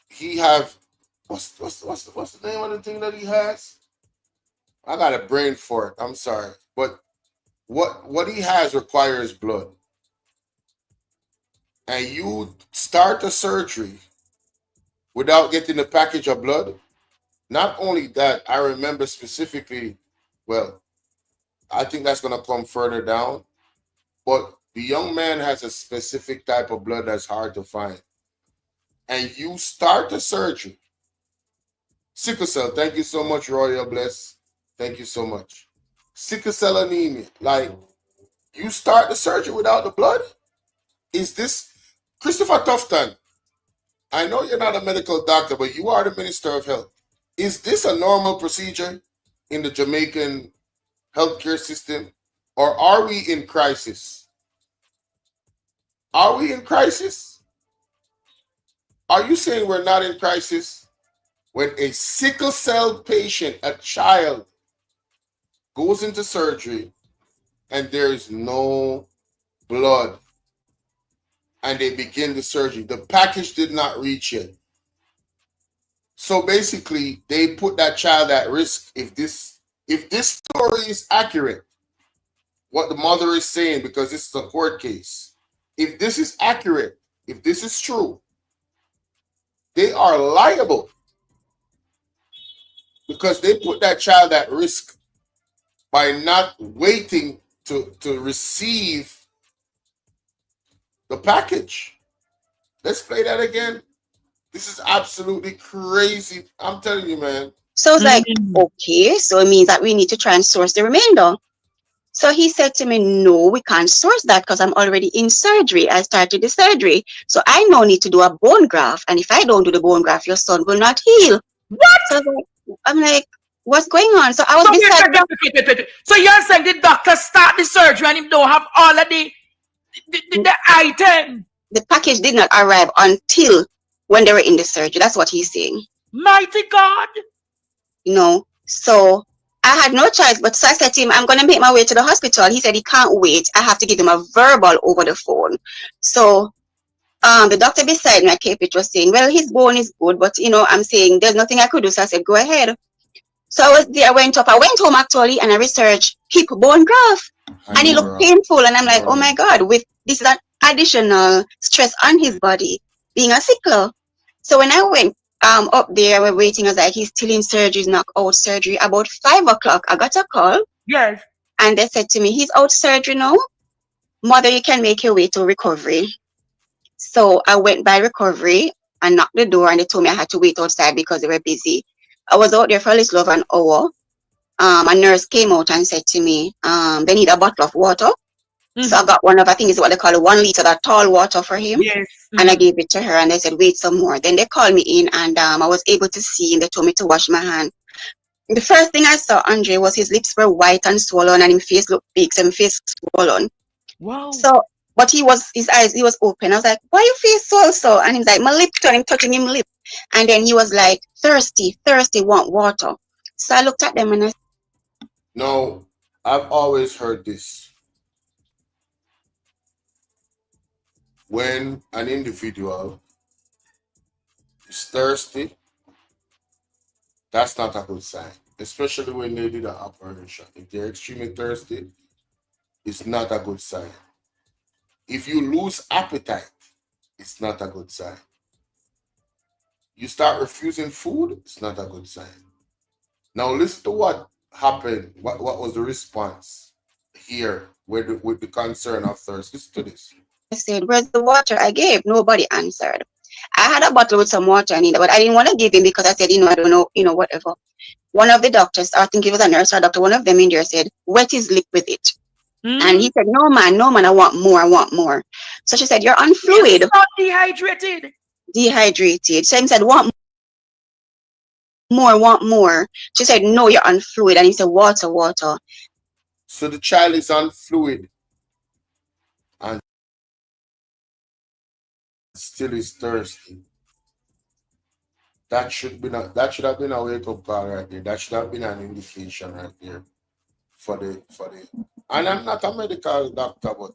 He have what's the name of the thing that he has? I got a brain for it. I'm sorry. But what he has requires blood. And you start the surgery without getting the package of blood. Not only that, I remember specifically, well, I think that's going to come further down, but the young man has a specific type of blood that's hard to find. And you start the surgery. Sickle cell, thank you so much, Royal Bless. Thank you so much. Sickle cell anemia, like, you start the surgery without the blood? Is this, Christopher Tufton, I know you're not a medical doctor, but you are the Minister of Health. Is this a normal procedure in the Jamaican healthcare system, or are we in crisis? Are we in crisis? Are you saying we're not in crisis when a sickle cell patient, a child, goes into surgery and there is no blood and they begin the surgery? The package did not reach yet. So basically, they put that child at risk. If this story is accurate, what the mother is saying, because this is a court case, if this is accurate, if this is true, they are liable because they put that child at risk by not waiting to receive the package. Let's play that again. This is absolutely crazy. I'm telling you, man. So it's like, okay, so it means that we need to try and source the remainder. So he said to me, no, we can't source that because I'm already in surgery. I started the surgery. So I now need to do a bone graft. And if I don't do the bone graft, your son will not heal. What? So I'm like, what's going on? So I was Wait. So you're saying the doctor start the surgery and him don't have all of the item? The package did not arrive until when they were in the surgery. That's what he's saying. Mighty God. You know, so I had no choice, but so I said to him, I'm going to make my way to the hospital. He said he can't wait. I have to give him a verbal over the phone. So the doctor beside me, Kate, was saying, well, his bone is good, but, you know, I'm saying there's nothing I could do. So I said, go ahead. So I was there, I went home actually, and I researched hip bone graft. And it looked painful. And I'm like, oh my God, with this is an additional stress on his body, being a sickler. So when I went up there, we're waiting. I was like, he's still in surgery, knockout surgery. About 5 o'clock, I got a call. Yes. And they said to me, he's out surgery now. Mother, you can make your way to recovery. So I went by recovery and knocked the door, and they told me I had to wait outside because they were busy. I was out there for a little over an hour. A nurse came out and said to me, they need a bottle of water. So I got one of, I think it's what they call 1 liter, that tall water for him. Yes. And I gave it to her, and they said, wait some more. Then they called me in, and I was able to see, and they told me to wash my hand. The first thing I saw, Andre, was his lips were white and swollen, and his face looked big, so his face swollen. Wow. So, but his eyes, he was open. I was like, why your face swell so? And he's like, my lip turning, touching him lip. And then he was like, thirsty, want water. So I looked at them and I said, no, I've always heard this. when an individual is thirsty, that's not a good sign, especially when they did an operation. If they're extremely thirsty, it's not a good sign. If you lose appetite, it's not a good sign. You start refusing food, it's not a good sign. Now listen to what happened. What was the response here with the concern of thirst? Listen to this. I said, "Where's the water I gave?" Nobody answered. I had a bottle with some water in it, but I didn't want to give him because I said, I don't know, whatever. One of the doctors, I think it was a nurse or a doctor, one of them in there said, "Wet his lip with it." And he said, no man, I want more. So she said, "You're on fluid." It's not dehydrated. Dehydrated. So he said, want more. She said, "No, you're on fluid." And he said, water. So the child is on fluid and still is thirsty. That should have been a wake-up call right there. That should have been an indication right there for the and I'm not a medical doctor, but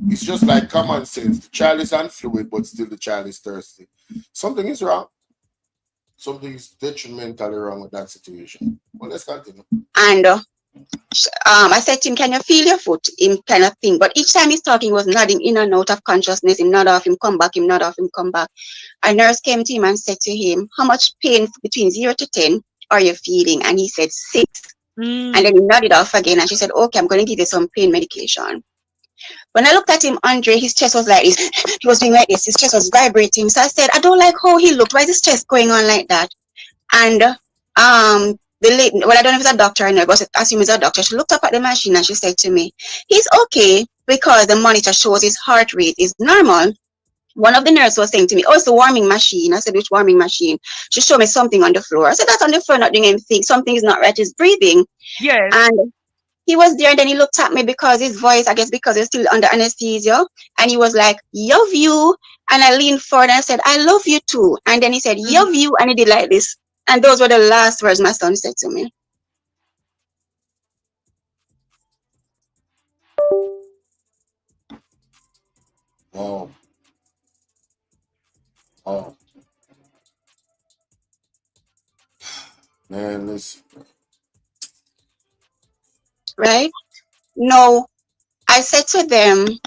it's just like common sense. The child is on fluid, but still the child is thirsty. Something is wrong. Something is detrimentally wrong with that situation. Well, let's continue. And I said to him, "Can you feel your foot?" Him kind of thing. But each time he's talking, he was nodding in and out of consciousness. Him nod off, him come back, him nod off, him come back. A nurse came to him and said to him, "How much pain between 0 to 10 are you feeling?" And he said 6. And then he nodded off again. And she said, "Okay, I'm going to give you some pain medication." When I looked at him, Andre, his chest was like this. He was doing like this. His chest was vibrating. So I said, "I don't like how he looked. Why is his chest going on like that?" And the lady, well, I don't know if it's a doctor or not, but I assume it's a doctor. She looked up at the machine and she said to me, "He's okay because the monitor shows his heart rate is normal." One of the nurses was saying to me, "Oh, it's the warming machine." I said, "Which warming machine?" She showed me something on the floor. I said, "That's on the floor, not doing anything. Something is not right. He's breathing." Yes. And he was there, and then he looked at me because his voice, I guess because he's still under anesthesia, and he was like, "Love you." And I leaned forward and I said, "I love you too." And then he said, "Love you," and he did like this. And those were the last words my son said to me. Oh. Man, listen. Right? No, I said to them,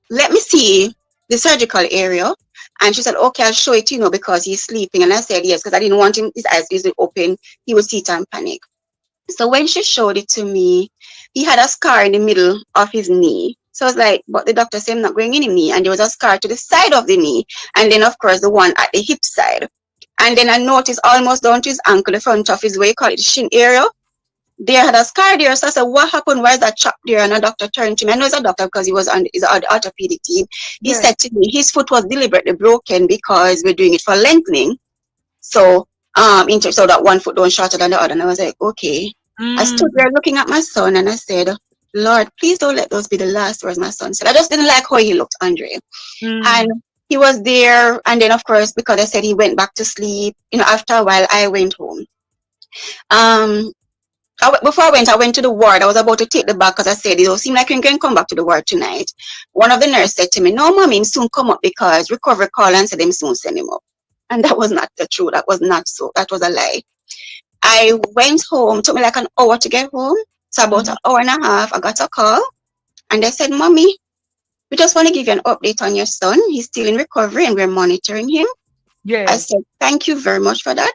"Let me see the surgical area." And she said, "Okay, I'll show it to you because he's sleeping." And I said, "Yes," because I didn't want him, his eyes easily open. He would sit and panic. So when she showed it to me, he had a scar in the middle of his knee. So I was like, but the doctor said I'm not going in the knee. And there was a scar to the side of the knee. And then, of course, the one at the hip side. And then I noticed almost down to his ankle, the front of his, way you call it, the shin area. There had a scar there. So I said, "What happened? Why is that chop there?" And a doctor turned to me. I know it's a doctor because he was on his orthopedic team. He said to me, his foot was deliberately broken because we're doing it for lengthening. So, so that one foot don't shorter than the other. And I was like, okay. I stood there looking at my son and I said, "Lord, please don't let those be the last words my son said." I just didn't like how he looked, Andre. And he was there. And then, of course, because I said he went back to sleep, after a while, I went home. Before I went to the ward. I was about to take the bag because I said, "It don't seem like you can come back to the ward tonight." One of the nurses said to me, "No, mommy, him soon come up because recovery call and said them soon send him up." And that was not the truth. That was not so. That was a lie. I went home. It took me like an hour to get home. So about an hour and a half, I got a call. And they said, "Mommy, we just want to give you an update on your son. He's still in recovery and we're monitoring him." Yes. I said, "Thank you very much for that."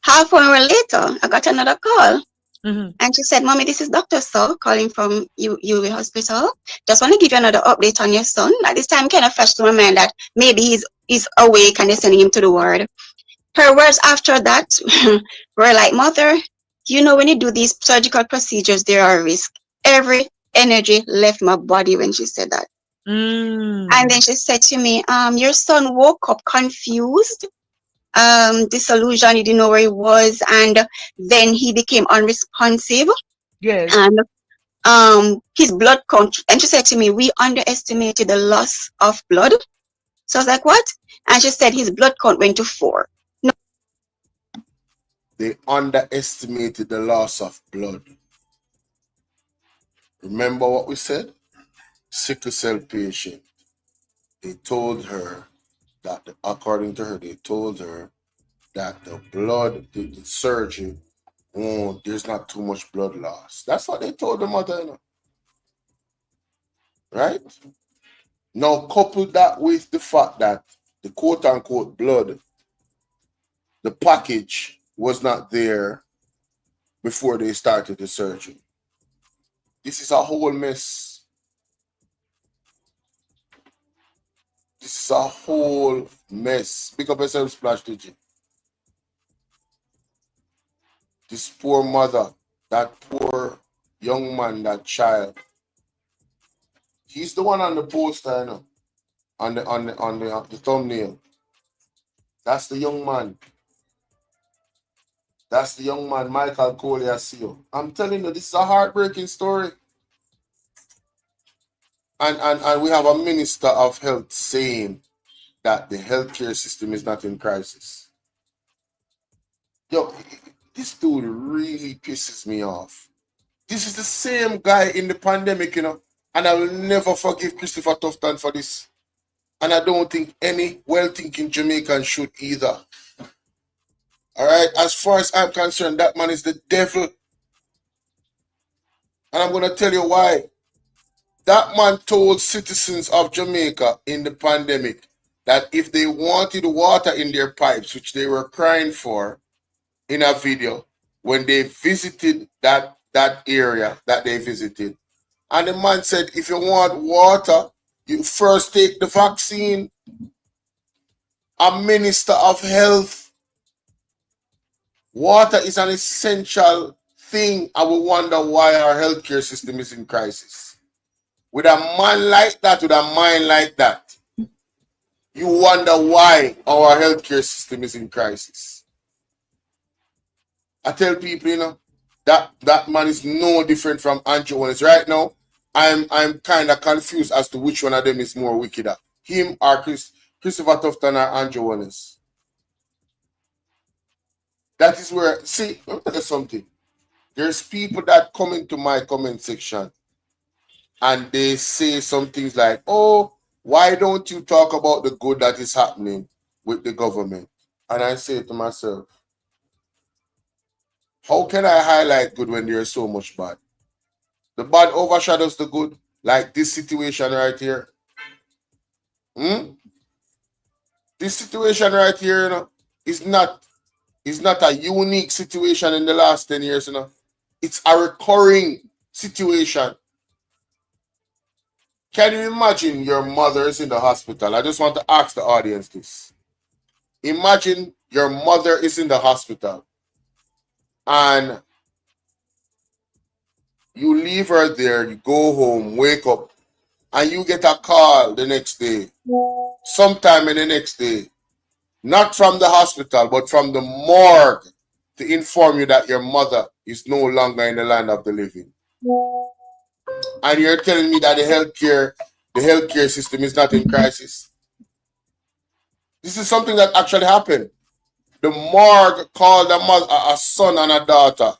Half an hour later, I got another call. And she said, "Mommy, this is Dr. So calling from UWI Hospital. Just want to give you another update on your son." At this time, kind of flashed to my mind that maybe he's awake and they're sending him to the ward. Her words after that were like, "Mother, when you do these surgical procedures, there are risks." Every energy left my body when she said that. And then she said to me, "Your son woke up confused, disillusioned, he didn't know where he was, and then he became unresponsive." Yes. And his blood count." And she said to me, "We underestimated the loss of blood." So I was like, "What?" And she said his blood count went to 4. They underestimated the loss of blood. Remember what we said? sickle cell patient. They told her that, according to her, they told her that the blood, the surgery, there's not too much blood loss. That's what they told the mother, you know. Right? Now, couple that with the fact that the quote-unquote blood, the package was not there before they started the surgery. This is a whole mess. This is a whole mess. Pick up yourself, Splash DJ. This poor mother, that poor young man, that child. He's the one on the poster, you know, on the thumbnail. That's the young man. That's the young man, Michael Cole. I'm telling you, this is a heartbreaking story. And we have a minister of health saying that the healthcare system is not in crisis. Yo, this dude really pisses me off. This is the same guy in the pandemic, you know, and I will never forgive Christopher Tufton for this. And I don't think any well-thinking Jamaican should either. All right, as far as I'm concerned, that man is the devil. And I'm going to tell you why. That man told citizens of Jamaica in the pandemic that if they wanted water in their pipes, which they were crying for in a video, when they visited that area that they visited, and the man said, if you want water, you first take the vaccine. A minister of health. Water is an essential thing. I will wonder why our healthcare system is in crisis. With a man like that, with a mind like that, you wonder why our healthcare system is in crisis. I tell people, you know, that man is no different from Andrew Owens. Right now, I'm kind of confused as to which one of them is more wickeder. Him or Christopher Tufton or Andrew Owens. That is where, see, let me tell you something. There's people that come into my comment section and they say some things like, oh, why don't you talk about the good that is happening with the government? And I say to myself, how can I highlight good when there's so much bad? The bad overshadows the good, like this situation right here. This situation right here, you know, is not a unique situation in the last 10 years, you know. It's a recurring situation. Can you imagine your mother is in the hospital? I just want to ask the audience this. Imagine your mother is in the hospital and you leave her there, you go home, wake up, and you get a call the next day, sometime in the next day, not from the hospital, but from the morgue to inform you that your mother is no longer in the land of the living. And you're telling me that the healthcare system is not in crisis. This is something that actually happened. The morgue called a son and a daughter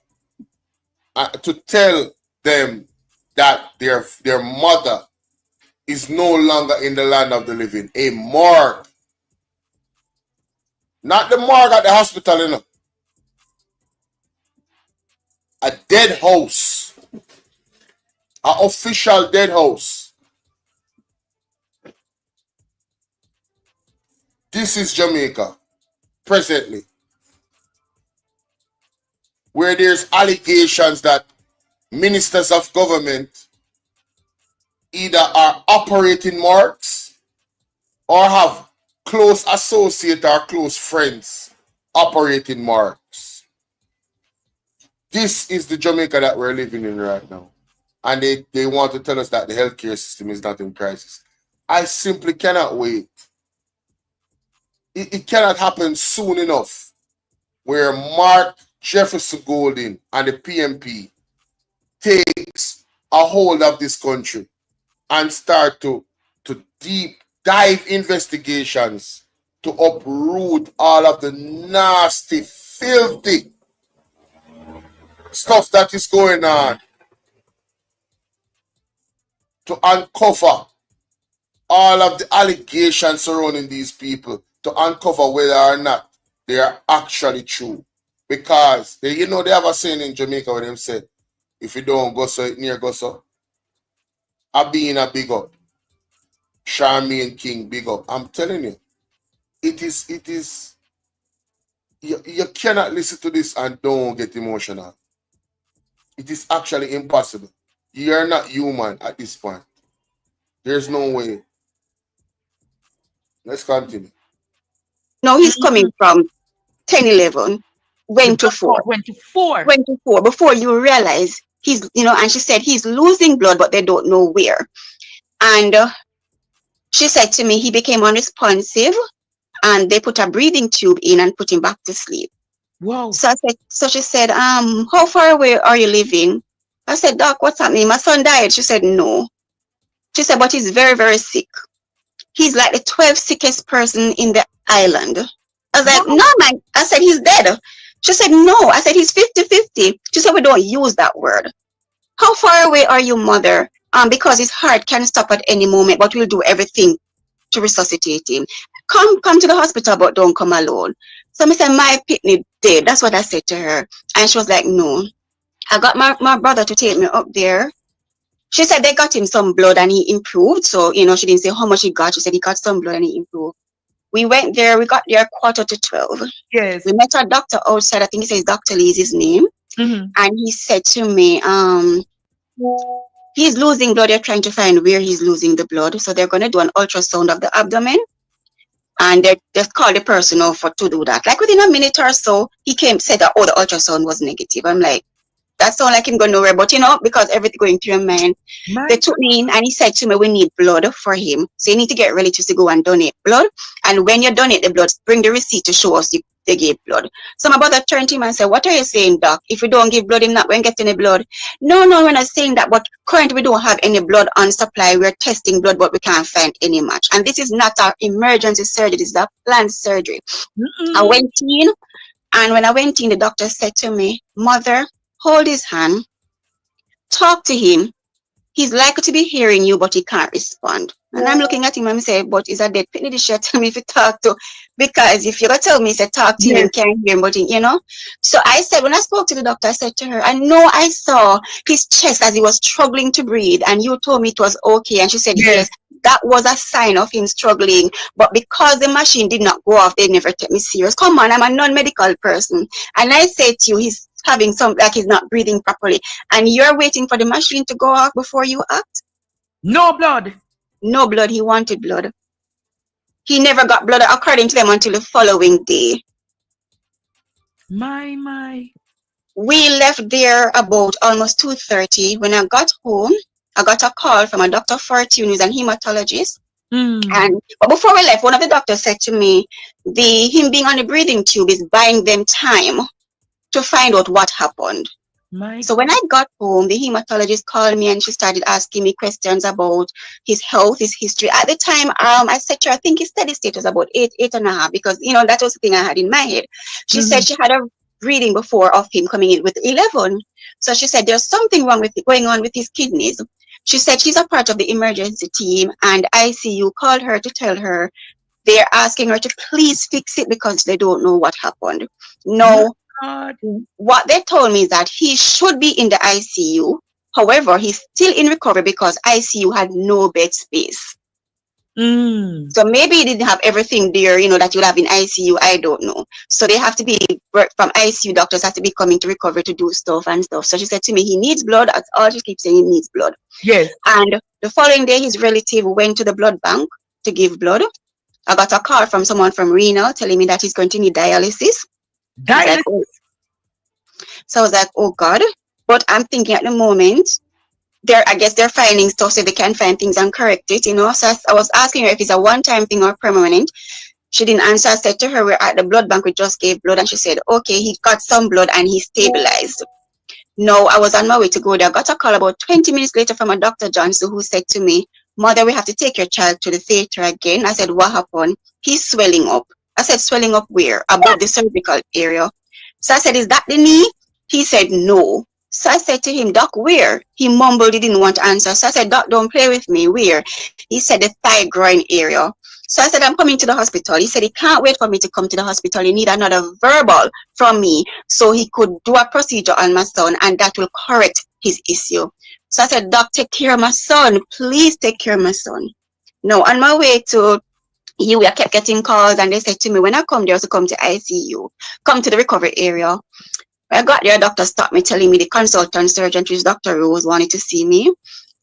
to tell them that their mother is no longer in the land of the living. A morgue. Not the morgue at the hospital, you know. A dead house. An official dead house. This is Jamaica, presently, where there's allegations that ministers of government either are operating morgues or have close associates or close friends operating morgues. This is the Jamaica that we're living in right now. And they want to tell us that the healthcare system is not in crisis. I simply cannot wait. It cannot happen soon enough where Mark Jefferson Golding and the PMP takes a hold of this country and start to deep dive investigations to uproot all of the nasty, filthy stuff that is going on. to uncover all of the allegations surrounding these people, to uncover whether or not they are actually true. Because they have a saying in Jamaica where them say, if you don't go so, it near go so. I being a big up. Charmaine King, big up. I'm telling you, it is, you cannot listen to this and don't get emotional. It is actually impossible. You're not human at this point. There's no way. Let's continue. No, he's coming from 10, 11, went to 4. Went to 4. Went to 4 before you realize he's, and she said he's losing blood, but they don't know where. And she said to me, he became unresponsive and they put a breathing tube in and put him back to sleep. Wow. So she said, how far away are you living? I said, Doc, what's happening? My son died. She said, no. She said, but he's very, very sick. He's like the 12th sickest person in the island. I was like, no, man. I said, he's dead. She said, no. I said, he's 50-50. She said, we don't use that word. How far away are you, mother? Because his heart can stop at any moment, but we'll do everything to resuscitate him. Come to the hospital, but don't come alone. So I said, my pitney dead. That's what I said to her. And she was like, no. I got my brother to take me up there. She said they got him some blood and he improved. So, she didn't say how much he got. She said he got some blood and he improved. We went there. We got there 11:45. Yes. We met a doctor outside. I think he says Dr. Lee is his name. Mm-hmm. And he said to me, he's losing blood. They're trying to find where he's losing the blood. So they're going to do an ultrasound of the abdomen. And they just called the person over to do that. Like within a minute or so, he said that, the ultrasound was negative. I'm like, that sounds like him going nowhere. But, because everything going through your mind, they took me in and he said to me, we need blood for him. So you need to get relatives to go and donate blood. And when you donate the blood, bring the receipt to show us they gave blood. So my brother turned to him and said, what are you saying, Doc? If we don't give blood, him not going to get any blood. No, we're not saying that. But currently we don't have any blood on supply. We're testing blood, but we can't find any match. And this is not our emergency surgery. This is a planned surgery. I went in, and when I went in, the doctor said to me, mother, hold his hand, talk to him. He's likely to be hearing you, but he can't respond. And I'm looking at him and say, but is that dead pitney this shit? Tell me if you talk to, because if you're going to tell me, say, talk to him, you can't hear him, but So I said, when I spoke to the doctor, I said to her, I know I saw his chest as he was struggling to breathe, and you told me it was okay. And she said, yes, that was a sign of him struggling. But because the machine did not go off, they never take me serious. Come on, I'm a non-medical person. And I said to you, he's having like he's not breathing properly. And you're waiting for the machine to go off before you act? No blood. No blood. He wanted blood. He never got blood according to them until the following day. My. We left there about almost 2:30. When I got home, I got a call from a Dr. Fortune, who's an hematologist. But before we left, one of the doctors said to me, him being on the breathing tube is buying them time to find out what happened. So when I got home, the hematologist called me and she started asking me questions about his health, his history. At the time, I said to her, I think his steady state was about 8.5, because, that was the thing I had in my head. She said she had a reading before of him coming in with 11. So she said there's something going on with his kidneys. She said she's a part of the emergency team, and ICU called her to tell her they're asking her to please fix it because they don't know what happened. No. What they told me is that he should be in the ICU. However, he's still in recovery because ICU had no bed space. So maybe he didn't have everything there, that you'll have in ICU. I don't know. So they have to be from ICU. Doctors have to be coming to recovery to do stuff and stuff. So she said to me, he needs blood. That's all she keeps saying, he needs blood. Yes. And the following day, his relative went to the blood bank to give blood. I got a call from someone from Reno telling me that he's going to need dialysis. So I was like, oh God. But I'm thinking at the moment, I guess they're finding stuff so they can find things and correct it, So I was asking her if it's a one-time thing or permanent. She didn't answer. I said to her, we're at the blood bank, we just gave blood. And she said, okay, he got some blood and he stabilized. No, I was on my way to go there. I got a call about 20 minutes later from a Dr. Johnson who said to me, mother, we have to take your child to the theater again. I said, what happened? He's swelling up. I said, swelling up where? Above the cervical area. So I said, is that the knee? He said, no. So I said to him, Doc, where? He mumbled, he didn't want to answer. So I said, Doc, don't play with me. Where? He said, the thigh groin area. So I said, I'm coming to the hospital. He said, he can't wait for me to come to the hospital. He need another verbal from me so he could do a procedure on my son and that will correct his issue. So I said, Doc, take care of my son. Please take care of my son. No, on my way to I kept getting calls and they said to me, when I come there, to come to ICU, come to the recovery area. When I got there, doctor stopped me telling me the consultant surgeon, which is Dr. Rose, wanted to see me.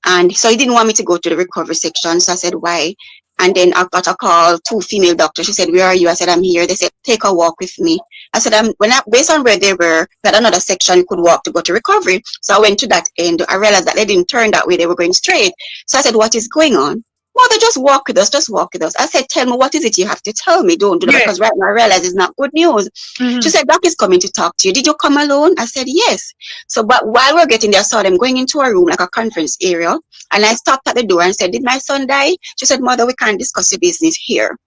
And so he didn't want me to go to the recovery section. So I said, why? And then I got a call, 2 female doctors. She said, where are you? I said, I'm here. They said, take a walk with me. I said, based on where they were, we had another section you could walk to go to recovery. So I went to that end. I realized that they didn't turn that way. They were going straight. So I said, what is going on? Mother, just walk with us. Just walk with us. I said, tell me, what is it you have to tell me? Don't do that because right now I realize it's not good news. She said, Doc is coming to talk to you. Did you come alone? I said, yes. So, but while we're getting there, I saw them going into a room, like a conference area. And I stopped at the door and said, did my son die? She said, Mother, we can't discuss your business here.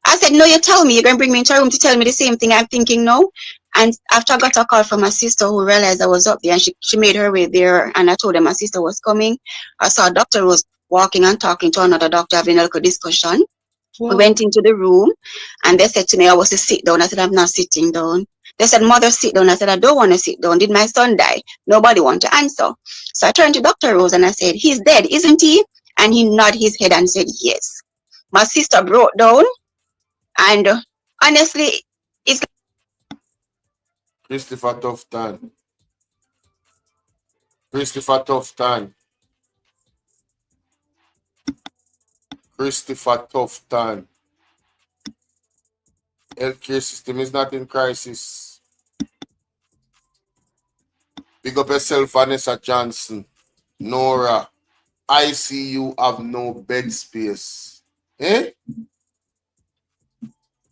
I said, no, you tell me. You're going to bring me into a room to tell me the same thing I'm thinking no. And after I got a call from my sister who realized I was up there and she made her way there and I told her my sister was coming. I saw a doctor was walking and talking to another doctor having a little discussion. We went into the room and they said to me I was to sit down. I said, I'm not sitting down. They said, Mother, sit down. I said, I don't want to sit down. Did my son die? Nobody want to answer. So I turned to Dr. Rose and I said, he's dead, isn't he? And he nodded his head and said, yes. My sister broke down and honestly, it's Christopher Tufton. Christopher Tufton. Christopher Tufton. Healthcare system is not in crisis. Big up yourself, Vanessa Johnson. Nora. ICU have no bed space. Eh?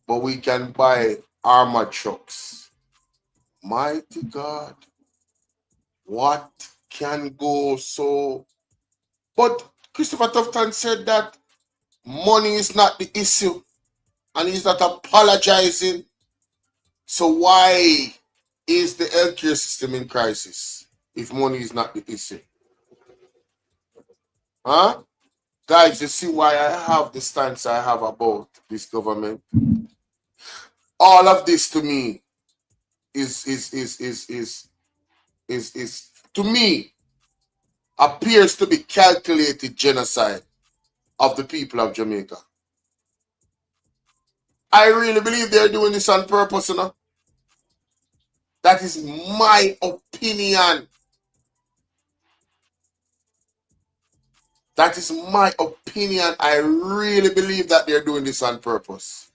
But we can buy armor trucks. Mighty God. What can go so? But Christopher Tufton said that money is not the issue. And he's not apologizing. So why is the healthcare system in crisis if money is not the issue? Huh? Guys, you see why I have the stance I have about this government? All of this to me is to me appears to be calculated genocide of the people of Jamaica. I really believe they're doing this on purpose, you know. That is my opinion. That is my opinion. I really believe that they're doing this on purpose.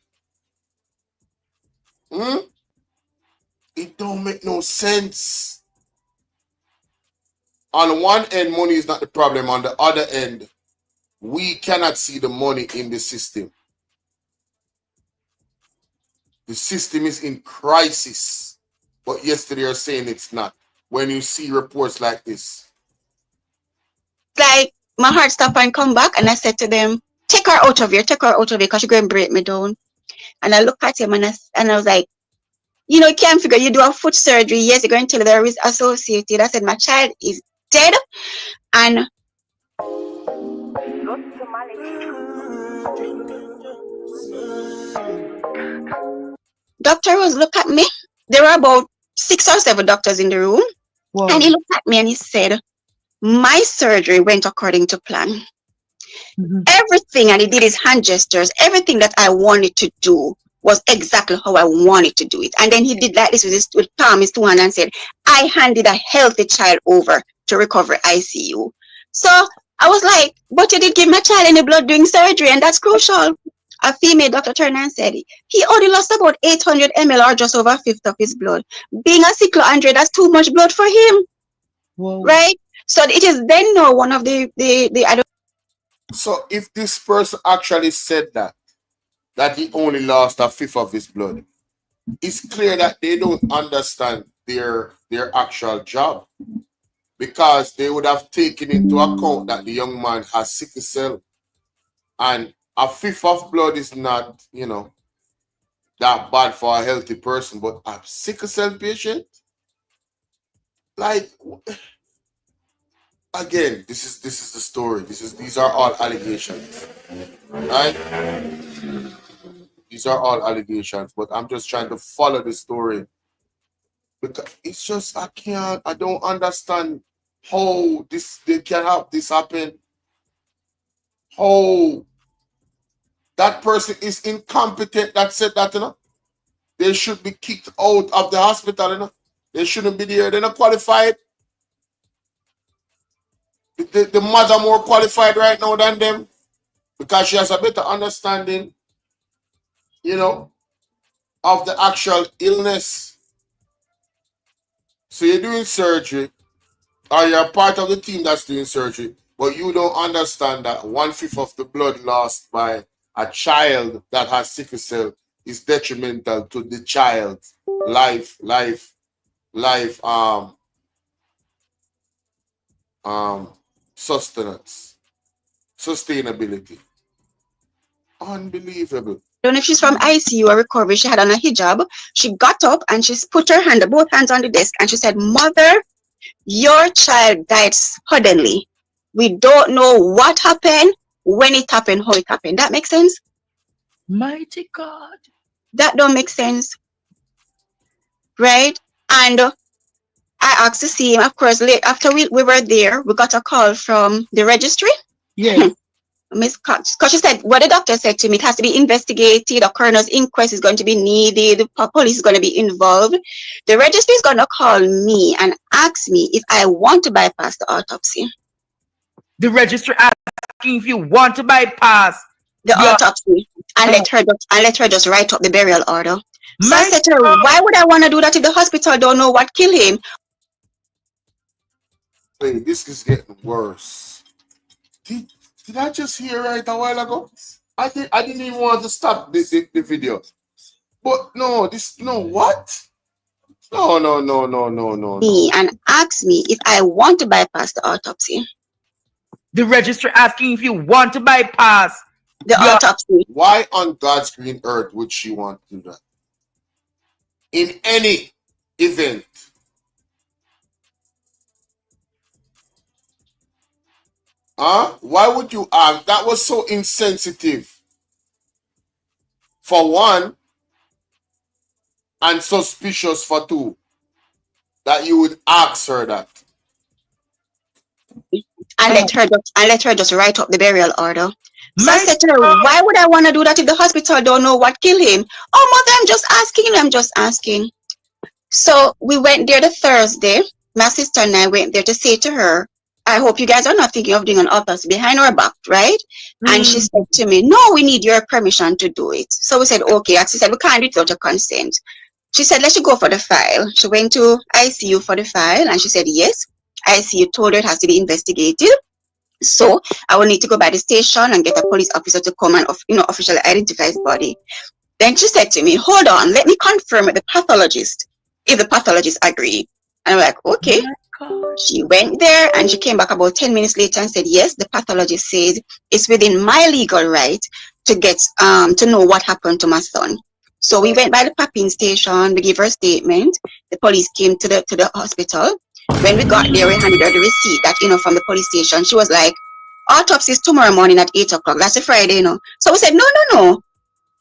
It don't make no sense. On one end, money is not the problem. On the other end, we cannot see the money in the system. The system is in crisis. But yesterday you're saying it's not. When you see reports like this. like my heart stopped and come back and I said to them, take her out of here because she's going to break me down. And I looked at him and I was like, you know, you can't figure you do a foot surgery. Yes, you're going to tell there is associated. I said, my child is dead. And Dr. Rose looked at me. There were about 6 or 7 doctors in the room. Wow. And he looked at me and he said, my surgery went according to plan. Everything, and he did his hand gestures, everything that I wanted to do was exactly how I wanted to do it. And then he did like this with palm, his 2 hands, and said, I handed a healthy child over to recovery ICU. So I was like, but you did give my child any blood during surgery, and that's crucial. A female doctor turned and said, he only lost about 800 ml or just over a fifth of his blood. Being a sickle, Andre, that's too much blood for him. Wow. Right? So it is then now one of the So if this person actually said that he only lost a fifth of his blood, it's clear that they don't understand their actual job, because they would have taken into account that the young man has sickle cell, and a fifth of blood is not, you know, that bad for a healthy person, but a sickle cell patient, like, again, this is the story. These are all allegations, right? These are all allegations, but I'm just trying to follow the story because it's just I don't understand how they can have this happen. How that person is incompetent that said that, they should be kicked out of the hospital, They shouldn't be there. They're not qualified. The mother more qualified right now than them because she has a better understanding, of the actual illness. So you're doing surgery, or you're part of the team that's doing surgery, but you don't understand that 1/5 of the blood lost by a child that has sickle cell is detrimental to the child's life, sustainability. Unbelievable. I don't know if she's from ICU or recovery. She had on a hijab. She got up and she put both hands on the desk, and she said, "Mother, your child died suddenly. We don't know what happened, when it happened, how it happened." That makes sense? Mighty God. That don't make sense. Right? And I asked to see him. Of course, after we were there, we got a call from the registry. Yes. Miss Cox, because she said what the doctor said to me, it has to be investigated. A coroner's inquest is going to be needed. The police is going to be involved. The registry is going to call me and ask me if I want to bypass the autopsy. The registry asking if you want to bypass the autopsy and let her just write up the burial order. So I said to her, why would I want to do that if the hospital don't know what killed him? Wait, this is getting worse. Did I just hear right a while ago? I didn't even want to stop the video. But what? No. Me and ask me if I want to bypass the autopsy. The registry asking if you want to bypass the autopsy. Why on God's green earth would she want to do that? In any event. Why would you that was so insensitive. For one, and suspicious for two, that you would ask her that. And let her just write up the burial order. So I said to her, why would I want to do that if the hospital don't know what killed him? Oh, mother, I'm just asking. So we went there the Thursday. My sister and I went there to say to her, I hope you guys are not thinking of doing an autopsy behind our back, right? And she said to me, no, we need your permission to do it. So we said, okay. And she said, we can't do it without your consent. She said, let's go for the file. She went to ICU for the file and she said, yes. ICU told her it has to be investigated. So I will need to go by the station and get a police officer to come and officially identify his body. Then she said to me, hold on, let me confirm with the pathologist if the pathologist agreed. And I'm like, okay. She went there and she came back about 10 minutes later and said, yes, the pathologist says it's within my legal right to get to know what happened to my son. So we went by the popping station, we gave her a statement. The police came to the hospital. When we got there, we handed her the receipt that, from the police station. She was like, autopsy is tomorrow morning at 8 o'clock. That's a Friday, So we said, no.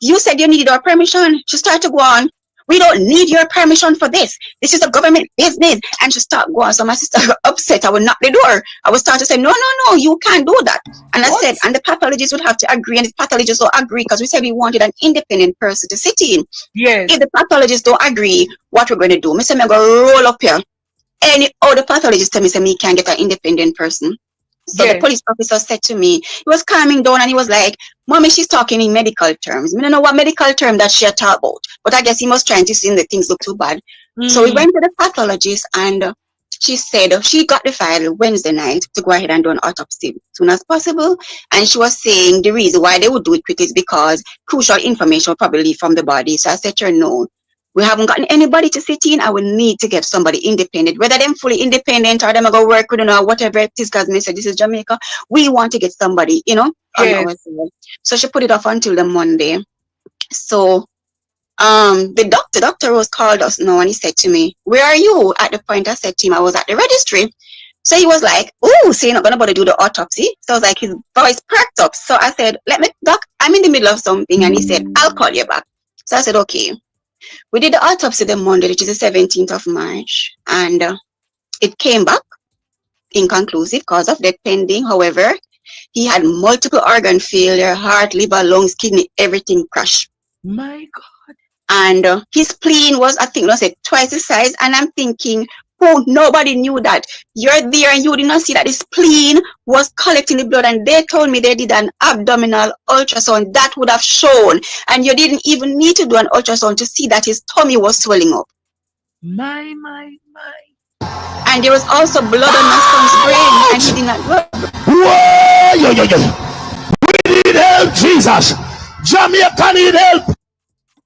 You said you needed our permission. She started to go on. We don't need your permission for this. This is a government business. And she started going. So my sister got upset. I would knock the door. I would start to say, no, you can't do that. And I said, and the pathologist would have to agree. And the pathologist will agree because we said we wanted an independent person to sit in. Yes. If the pathologist don't agree, what we're going to do? Mr. I'm going to roll up here. Any other pathologist tell me, say me can get an independent person. So the police officer said to me, he was calming down and he was like, Mommy, she's talking in medical terms. I don't know what medical term that she talk about, but I guess he was trying to see that things look too bad. So we went to the pathologist and she said she got the file Wednesday night to go ahead and do an autopsy as soon as possible. And she was saying the reason why they would do it quick is because crucial information will probably leave from the body. So I said to her, no. We haven't gotten anybody to sit in. I will need to get somebody independent, whether them fully independent or them I go work with, whatever it is, because me said this is Jamaica. We want to get somebody, on our side. So she put it off until the Monday. So The doctor was called us now and he said to me, "Where are you?" At the point I said to him, I was at the registry. So he was like, "Oh, so you're not gonna bother do the autopsy?" So I was like, his voice perked up. So I said, "Let me, doc, I'm in the middle of something." And he said, "I'll call you back." So I said, "Okay." We did the autopsy the Monday, which is the 17th of March, and it came back inconclusive, cause of death pending. However, he had multiple organ failure, heart, liver, lungs, kidney, everything crashed. My God. And his spleen was, I think, twice the size. And I'm thinking, oh, nobody knew that. You're there and you did not see that his spleen was collecting the blood. And they told me they did an abdominal ultrasound that would have shown. And you didn't even need to do an ultrasound to see that his tummy was swelling up. My. And there was also blood on my son's brain, and he did not do it. Whoa, we need help, Jesus. Jamaica need help.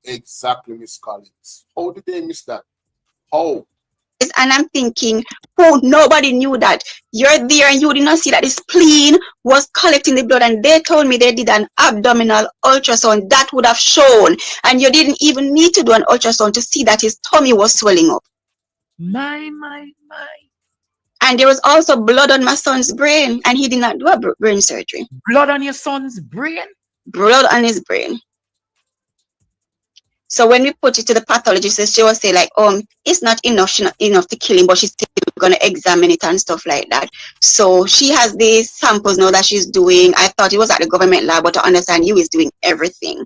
Exactly, Miss Collins. How did they miss that? How? And I'm thinking, oh, nobody knew that. You're there and you did not see that his spleen was collecting the blood. And they told me they did an abdominal ultrasound that would have shown. And you didn't even need to do an ultrasound to see that his tummy was swelling up. My. And there was also blood on my son's brain, and he did not do a brain surgery. Blood on your son's brain? Blood on his brain. So when we put it to the pathologist, she will say like, it's not enough to kill him, but she's still going to examine it and stuff like that. So she has these samples now that she's doing. I thought it was at the government lab, but to understand, you is doing everything.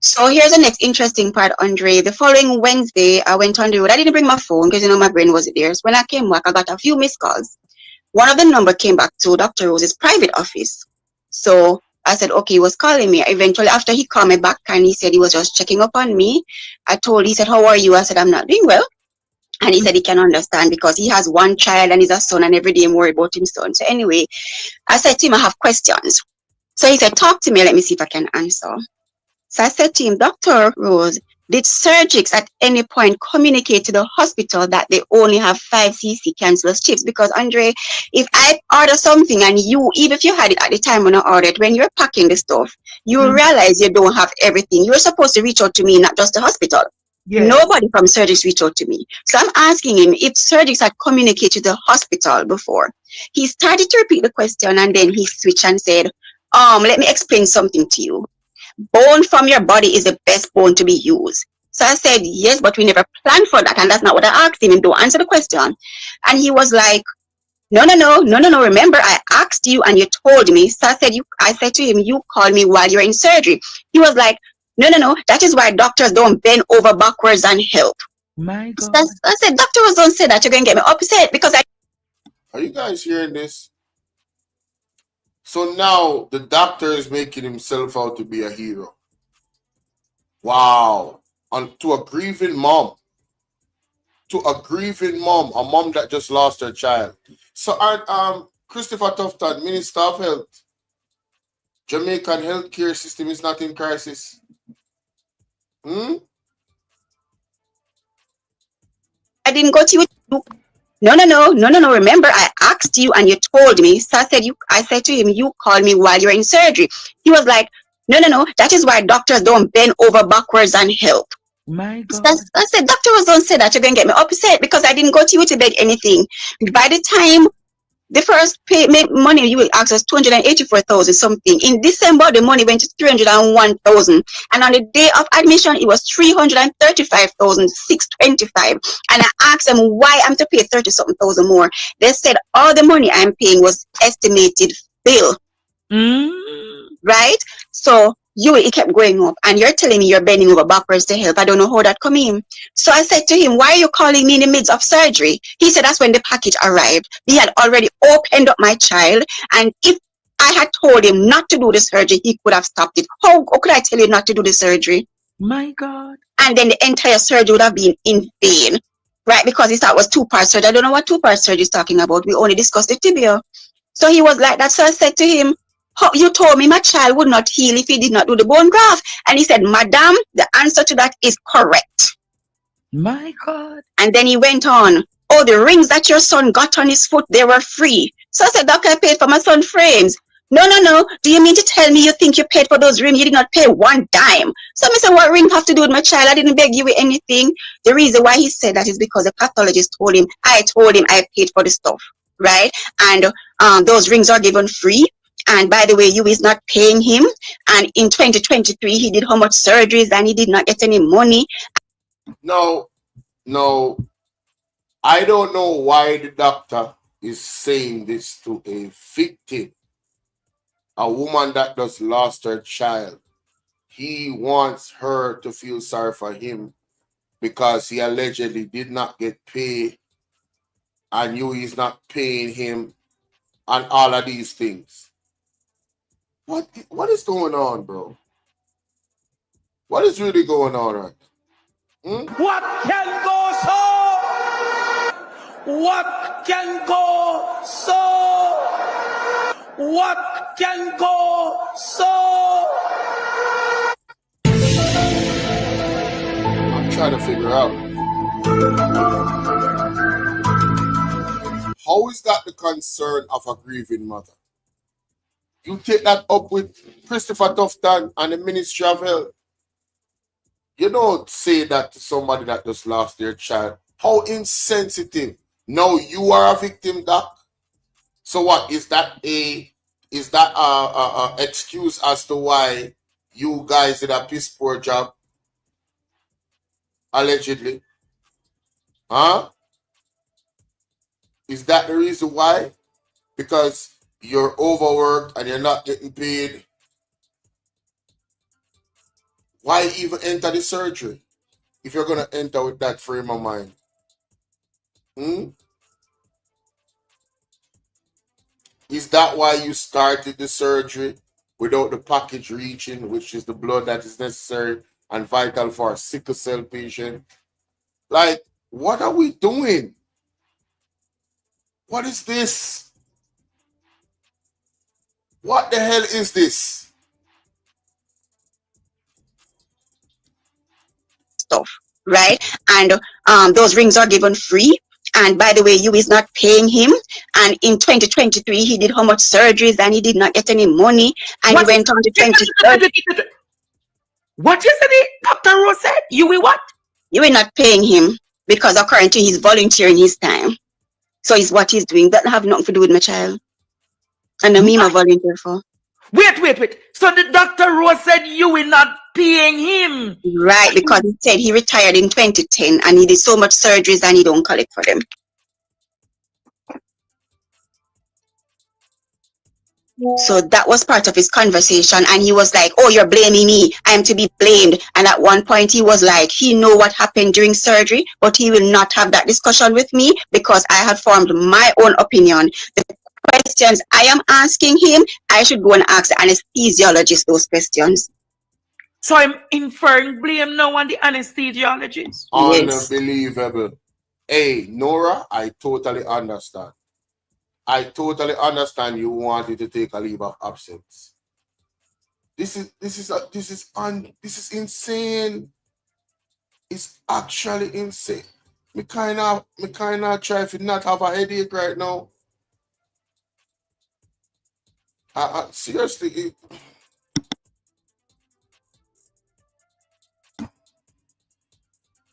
So here's the next interesting part, Andre. The following Wednesday, I went on the road. I didn't bring my phone because, my brain wasn't there. So when I came back, I got a few missed calls. One of the number came back to Dr. Rose's private office. So I said, okay, he was calling me. Eventually, after he called me back and he said he was just checking up on me, he said, how are you? I said, I'm not doing well. And he said he can understand because he has one child and he's a son and every day I'm worried about his son. So anyway, I said to him, I have questions. So he said, talk to me. Let me see if I can answer. So I said to him, Dr. Rose, did surgics at any point communicate to the hospital that they only have 5 cc cancerous chips? Because, Andre, if I order something and you, even if you had it at the time when I ordered, when you're packing the stuff, you realize you don't have everything. You're supposed to reach out to me, not just the hospital. Yes. Nobody from surgics reached out to me. So I'm asking him if surgics had communicated to the hospital before. He started to repeat the question and then he switched and said, let me explain something to you. Bone from your body is the best bone to be used. So I said, yes, but we never planned for that. And that's not what I asked him. Don't answer the question. And he was like, no. Remember, I asked you and you told me. So I said to him, you called me while you're in surgery. He was like, no. That is why doctors don't bend over backwards and help. My God. So I said, doctors don't say that. You're going to get me upset because Are you guys hearing this? So now the doctor is making himself out to be a hero. Wow. And to a grieving mom. A mom that just lost her child. So Christopher Tufton, Minister of Health, Jamaican healthcare system is not in crisis. I didn't go to you. No. Remember, I asked you and you told me. So I said to him, you called me while you're in surgery. He was like, no. That is why doctors don't bend over backwards and help. My God. So I said, doctors don't say that. You're going to get me upset because I didn't go to you to beg anything. By the time the first money you will ask us 284,000 something. In December, the money went to 301,000. And on the day of admission, it was 335,625. And I asked them why I'm to pay 30-something thousand more. They said all the money I'm paying was estimated bill. Right? So it kept going up. And you're telling me you're bending over backwards to help. I don't know how that come in. So I said to him, why are you calling me in the midst of surgery? He said that's when the package arrived. He had already opened up my child. And if I had told him not to do the surgery, he could have stopped it. How could I tell you not to do the surgery? My God. And then the entire surgery would have been in vain. Right? Because he thought it was 2-part surgery. I don't know what 2-part surgery is talking about. We only discussed the tibia. So he was like that. So I said to him, you told me my child would not heal if he did not do the bone graft. And he said, Madam, the answer to that is correct. My God. And then he went on, the rings that your son got on his foot, they were free. So I said, Doctor, I paid for my son's frames. No. Do you mean to tell me you think you paid for those rings? You did not pay one dime. So I said, what ring have to do with my child? I didn't beg you with anything. The reason why he said that is because the pathologist told him I paid for the stuff, right? And those rings are given free. And by the way, you is not paying him. And in 2023, he did how much surgeries and he did not get any money. No, I don't know why the doctor is saying this to a victim, a woman that just lost her child. He wants her to feel sorry for him because he allegedly did not get paid and you is not paying him and all of these things. What is going on, bro? What is really going on, right? What can go so? What can go so? What can go so? I'm trying to figure out. How is that the concern of a grieving mother? You take that up with Christopher Tufton and the Ministry of Health. You don't say that to somebody that just lost their child. How insensitive. Now you are a victim, doc. So what is that a excuse as to why you guys did a piss poor job? Allegedly. Huh? Is that the reason why? Because you're overworked and you're not getting paid. Why even enter the surgery if you're going to enter with that frame of mind? Is that why you started the surgery without the package reaching, which is the blood that is necessary and vital for a sickle cell patient? Like, what are we doing? What is this? What the hell is this? Stuff, right? And those rings are given free. And by the way, you is not paying him. And in 2023, he did how much surgeries and he did not get any money. And he went on to 2030. What you said, Dr. Rose said? You will what? You are not paying him because according to he's volunteering his time. So it's what he's doing. That have nothing to do with my child. And the meme I volunteer for. Wait. So the Dr. Rose said you will not paying him. Right, because he said he retired in 2010 and he did so much surgeries and he don't collect for them. So that was part of his conversation and he was like, oh, you're blaming me. I am to be blamed. And at one point he was like, he know what happened during surgery, but he will not have that discussion with me because I had formed my own opinion. The questions I am asking him, I should go and ask the anesthesiologist those questions. So I'm inferring blame now on the anesthesiologist. Yes. Unbelievable. Hey, Nora, I totally understand. I totally understand you wanted to take a leave of absence. This is insane. It's actually insane. Me kinda try to not have a headache right now. Seriously.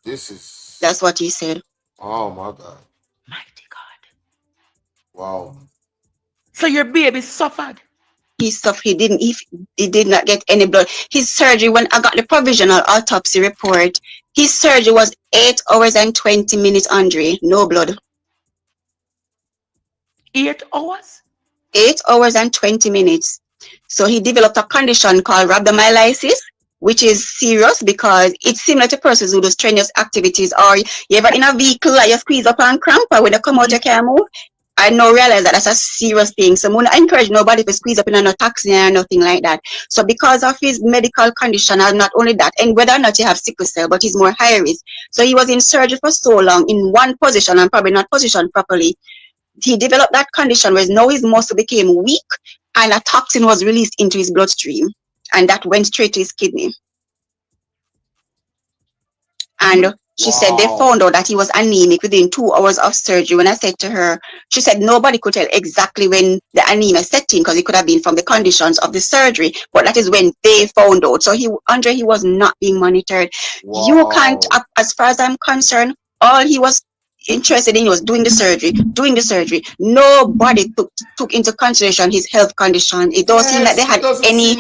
That's what he said. Oh my God. Mighty God. Wow. So your baby suffered. He suffered. He did not get any blood. His surgery, when I got the provisional autopsy report, his surgery was 8 hours and 20 minutes, Andre. No blood. 8 hours? 8 hours and 20 minutes. So he developed a condition called rhabdomyolysis, which is serious because it's similar to persons who do strenuous activities, or you ever in a vehicle like you squeeze up and cramp, or when you come out you can't move. I now realize that that's a serious thing. So I encourage nobody to squeeze up in a taxi or nothing like that. So because of his medical condition, and not only that, and whether or not he have sickle cell, but he's more high risk. So he was in surgery for so long in one position and probably not positioned properly. He developed that condition where now his muscle became weak and a toxin was released into his bloodstream. And that went straight to his kidney. And She said they found out that he was anemic within 2 hours of surgery. When I said to her, she said nobody could tell exactly when the anemia set in because it could have been from the conditions of the surgery, but that is when they found out. So Andre, he was not being monitored. You can't, as far as I'm concerned, all he was interested in was doing the surgery. Nobody took into consideration his health condition. It doesn't seem like they had any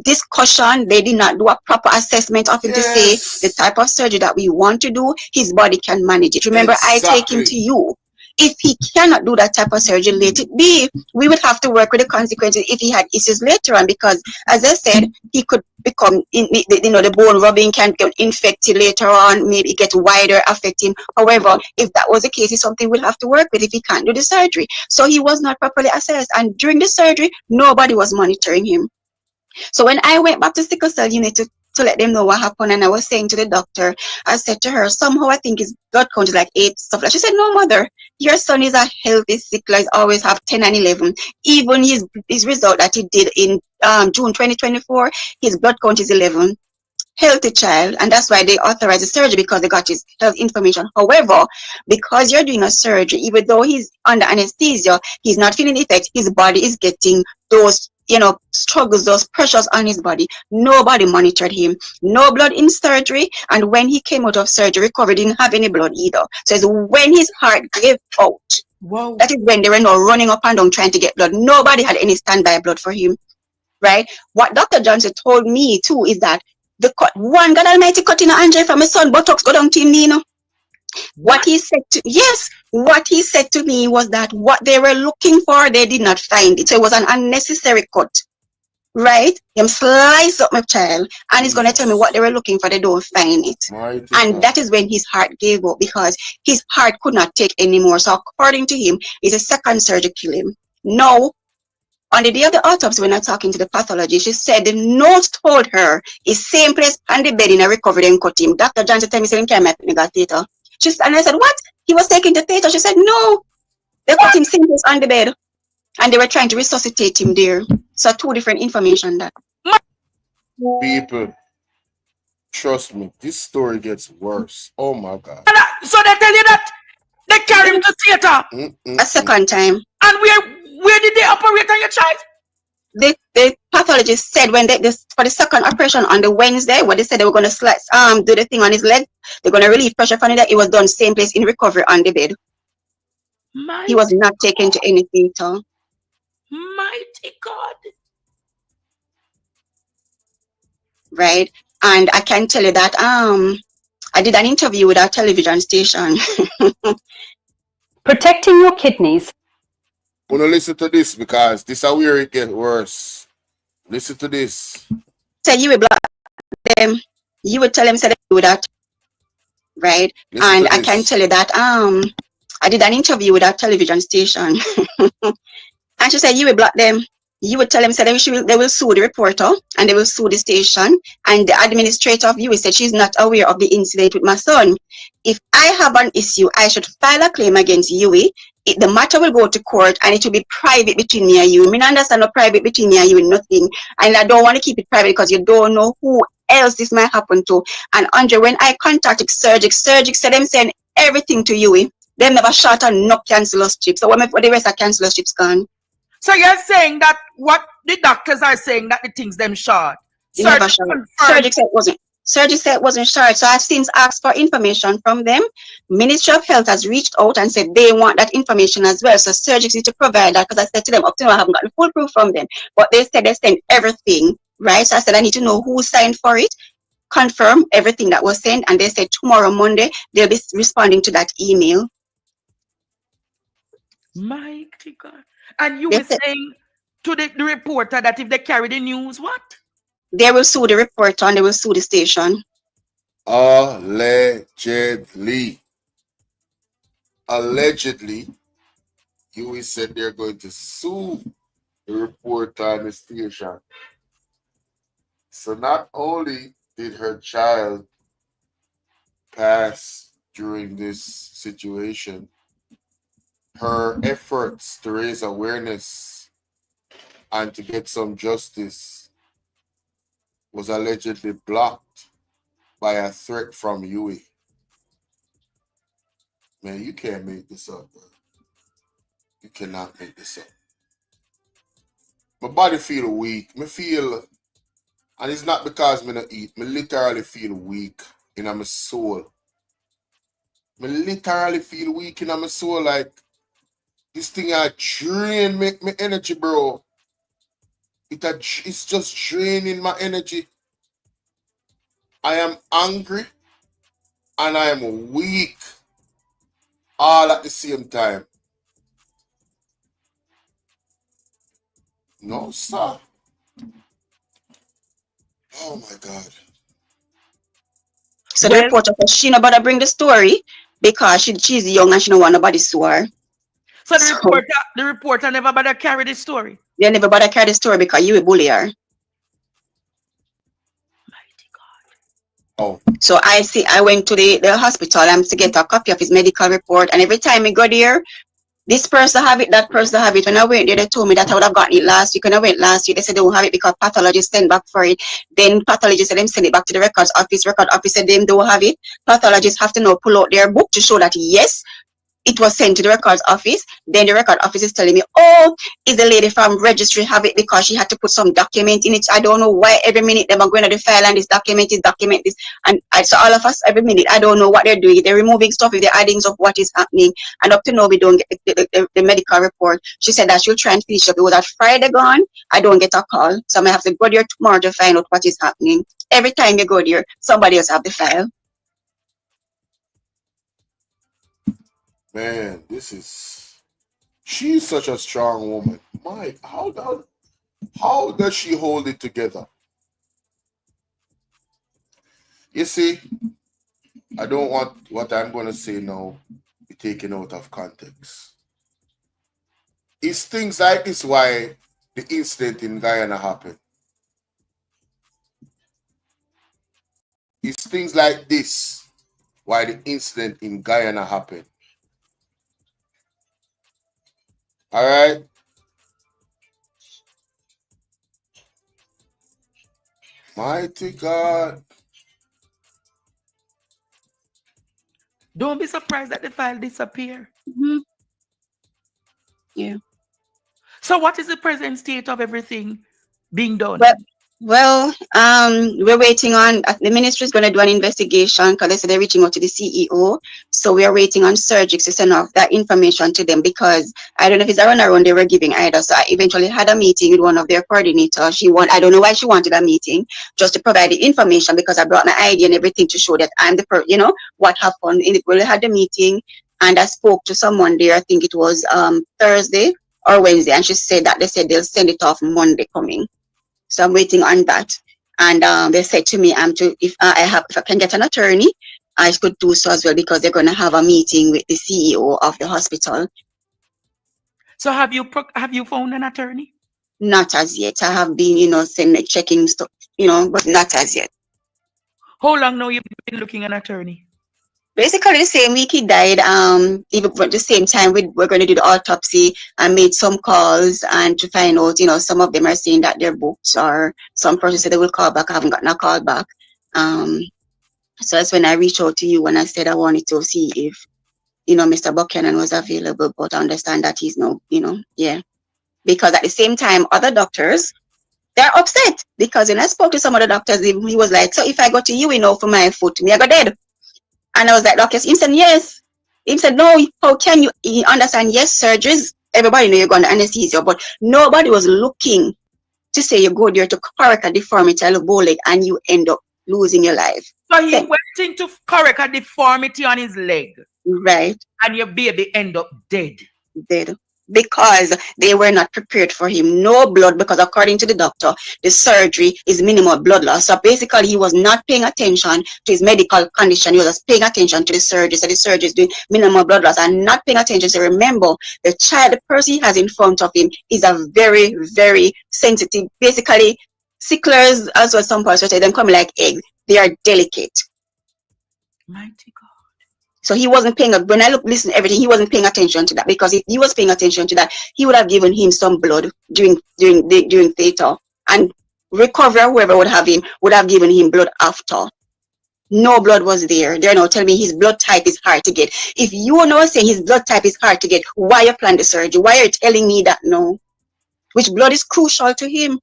discussion. They did not do a proper assessment of him to say the type of surgery that we want to do, his body can manage it. Remember, I take him to you. If he cannot do that type of surgery, let it be. We would have to work with the consequences if he had issues later on, because as I said, he could become, the bone rubbing can get infected later on, maybe get wider, affect him. However, if that was the case, it's something we'll have to work with if he can't do the surgery. So he was not properly assessed, and during the surgery, nobody was monitoring him. So when I went back to sickle cell unit to let them know what happened, and I was saying to the doctor, I said to her, somehow I think his blood count is like 8, stuff like. She said, no, mother, your son is a healthy sickler. He's always have 10 and 11. Even his result that he did in June 2024, his blood count is 11. Healthy child, and that's why they authorized the surgery, because they got his health information. However, because you're doing a surgery, even though he's under anesthesia, he's not feeling the effect. His body is getting those struggles, those pressures on his body. Nobody monitored him. No blood in surgery, and when he came out of surgery, recovery didn't have any blood either. So it's when his heart gave out. Wow. That is when they were now running up and down trying to get blood. Nobody had any standby blood for him. Right? What Dr. Johnson told me too is that one God Almighty cutting Andre from my son buttocks go down to him, What he said to me was that what they were looking for, they did not find it. So it was an unnecessary cut. Right? Them slice up my child, and he's gonna tell me what they were looking for, they don't find it. And that is when his heart gave up, because his heart could not take anymore. So according to him, it's a second surgery kill him. No. On the day of the autopsy, when I'm talking to the pathologist, she said the note told her is same place on the bed in a recovery and cut him. Dr. Johnson told me, he can't make me got theater. And I said, what? He was taken to theater. She said, no. They cut him same place on the bed. And they were trying to resuscitate him there. So 2 different information that. People, trust me, this story gets worse. Oh my God. So they tell you that they carry him to theater a second time. And where did they operate on your child? The pathologist said when for the second operation on the Wednesday, when they said they were going to do the thing on his leg, they're going to relieve pressure from it. It was done same place in recovery on the bed. He was not taken to any theater. Mighty God. Right, and I can tell you that I did an interview with our television station. Protecting your kidneys. Wanna listen to this, because this is where it gets worse. Listen to this. Say you will block them. You would tell them say they do that. Right? And I can tell you that I did an interview with our television station. And she said you will block them. You would tell them say they will sue the reporter and they will sue the station. And the administrator of UE said she's not aware of the incident with my son. If I have an issue, I should file a claim against UE. The matter will go to court and it will be private between me and you. I mean, I understand no private between me and you, nothing. And I don't want to keep it private because you don't know who else this might happen to. And Andre, when I contacted Surgic said them send everything to UE. They never shot and no cancer strips. So what the rest of cancer strips gone? So you're saying that what the doctors are saying that the things them short. Surgic said it wasn't short. So I've since asked for information from them. Ministry of Health has reached out and said they want that information as well. So Surgic need to provide that, because I said to them, up to now I haven't gotten full proof from them. But they said they sent everything, right? So I said I need to know who signed for it, confirm everything that was sent, and they said tomorrow, Monday, they'll be responding to that email. Mighty God. And you were saying to the reporter that if they carry the news, what? They will sue the reporter and they will sue the station. Allegedly, UE said they're going to sue the reporter and the station. So not only did her child pass during this situation, her efforts to raise awareness and to get some justice was allegedly blocked by a threat from UE. Man, you can't make this up, bro. You cannot make this up. My body feel weak. Me feel, and it's not because me not eat. Me literally feel weak in my soul. Me literally feel weak in my soul. Like, this thing drain me energy, bro. It's just draining my energy. I am angry and I am weak all at the same time. No, sir. Oh my God. So the reporter said she nobody bring the story because she's young and she don't want nobody sue her. So the reporter never bother carry the story. They never bother carry the story because you a bully her. Mighty God. Oh. So I went to the hospital to get a copy of his medical report, and every time I go there, this person have it, that person have it. When I went there, they told me that I would have gotten it last week. When I went last week, they said they don't have it because pathologists send back for it. Then pathologists said them send it back to the records office. Record office said them don't have it. Pathologists have to now pull out their book to show that yes, it was sent to the records office. Then the record office is telling me, oh, is the lady from registry have it because she had to put some document in it. I don't know why every minute they are going to the file and this document this. And so all of us, every minute, I don't know what they're doing. They're removing stuff, if they're adding stuff, what is happening. And up to now, we don't get the medical report. She said that she'll try and finish up. It was that Friday gone. I don't get a call. So I may have to go there tomorrow to find out what is happening. Every time you go there, somebody else have the file. Man, she's such a strong woman. Mike, how does she hold it together? You see, I don't want what I'm going to say now be taken out of context. It's things like this why the incident in Guyana happened. It's things like this why the incident in Guyana happened. All right? Mighty God. Don't be surprised that the file disappear. Mm-hmm. Yeah. So what is the present state of everything being done? Well, we're waiting on the ministry is going to do an investigation because they said they're reaching out to the CEO. So we are waiting on Surgics to send off that information to them because I don't know if it's around they were giving either. So I eventually had a meeting with one of their coordinators. I don't know why she wanted a meeting, just to provide the information because I brought my ID and everything to show that I'm the what happened. We had the meeting and I spoke to someone there. I think it was Thursday or Wednesday, and she said that they said they'll send it off Monday coming. So I'm waiting on that. And they said to me, if I can get an attorney, I could do so as well because they're going to have a meeting with the CEO of the hospital. So have you found an attorney? Not as yet. I have been, checking stuff, but not as yet. How long now you've been looking at an attorney? Basically, the same week he died. Even at the same time, we're going to do the autopsy and made some calls and to find out. Some of them are saying that they're booked, or some person said they will call back. I haven't gotten a call back. So that's when I reached out to you and I said I wanted to see if, Mr. Buchanan was available, but I understand that he's no, yeah. Because at the same time, other doctors, they're upset because when I spoke to some of the doctors, he was like, so if I go to you, for my foot, me I go dead. And I was like, doctor, he said, yes. He said, no, how can you understand? Yes, surgeries, everybody know you're going to anesthesia, but nobody was looking to say you go there to correct a deformity of the bow leg and you end up losing your life. So he went in to correct a deformity on his leg. Right. And your baby end up dead. Dead. Because they were not prepared for him. No blood, because according to the doctor, the surgery is minimal blood loss. So basically, he was not paying attention to his medical condition. He was just paying attention to the surgery. So the surgery is doing minimal blood loss and not paying attention. So remember, the person he has in front of him is a very, very sensitive. Basically, sicklers, as well, some parts say, them come like eggs. They are delicate. Mighty God. So he wasn't paying, when I listen to everything, he wasn't paying attention to that, because if he was paying attention to that, he would have given him some blood during theater, and recovery, whoever would have given him blood after. No blood was there. They're now telling me his blood type is hard to get. If you know saying his blood type is hard to get, why you plan the surgery? Why are you telling me that no? Which blood is crucial to him?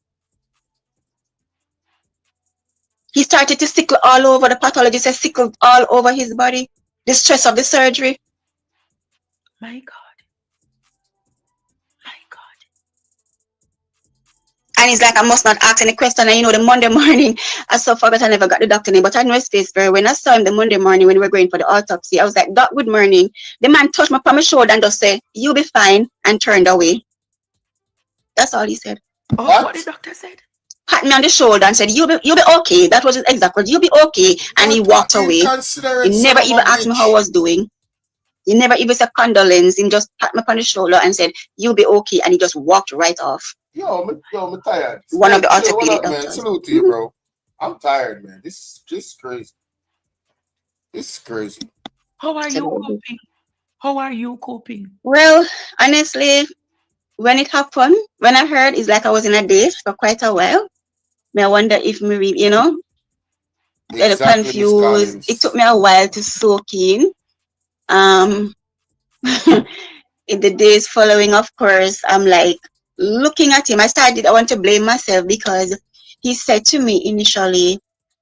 He started to sickle all over. The pathologist has sickled all over his body. The stress of the surgery. My God. My God. And he's like, I must not ask any question. And you know, the Monday morning, I so forgot I never got the doctor name, but I know his face very well. When I saw him the Monday morning when we were going for the autopsy, I was like, Doc, good morning. The man touched me on my shoulder and just said, you'll be fine, and turned away. That's all he said. Oh, what the doctor said? Pat me on the shoulder and said, you'll be okay. That was his exact word. You'll be okay. And he walked away. He never even asked me how I was doing. He never even said condolence. He just pat me on the shoulder and said, you'll be okay. And he just walked right off. Yo, I'm tired. One of the What orthopedic up, man? doctors. Salute to you, bro. I'm tired, man. This is just crazy. This is crazy. How are you coping? How are you coping? Well, honestly, when it happened, when I heard, it's like I was in a daze for quite a while. I wonder if maybe, you know, Exactly, confused. It took me a while to soak in. In the days following, of course, I'm like looking at him. I want to blame myself because he said to me initially,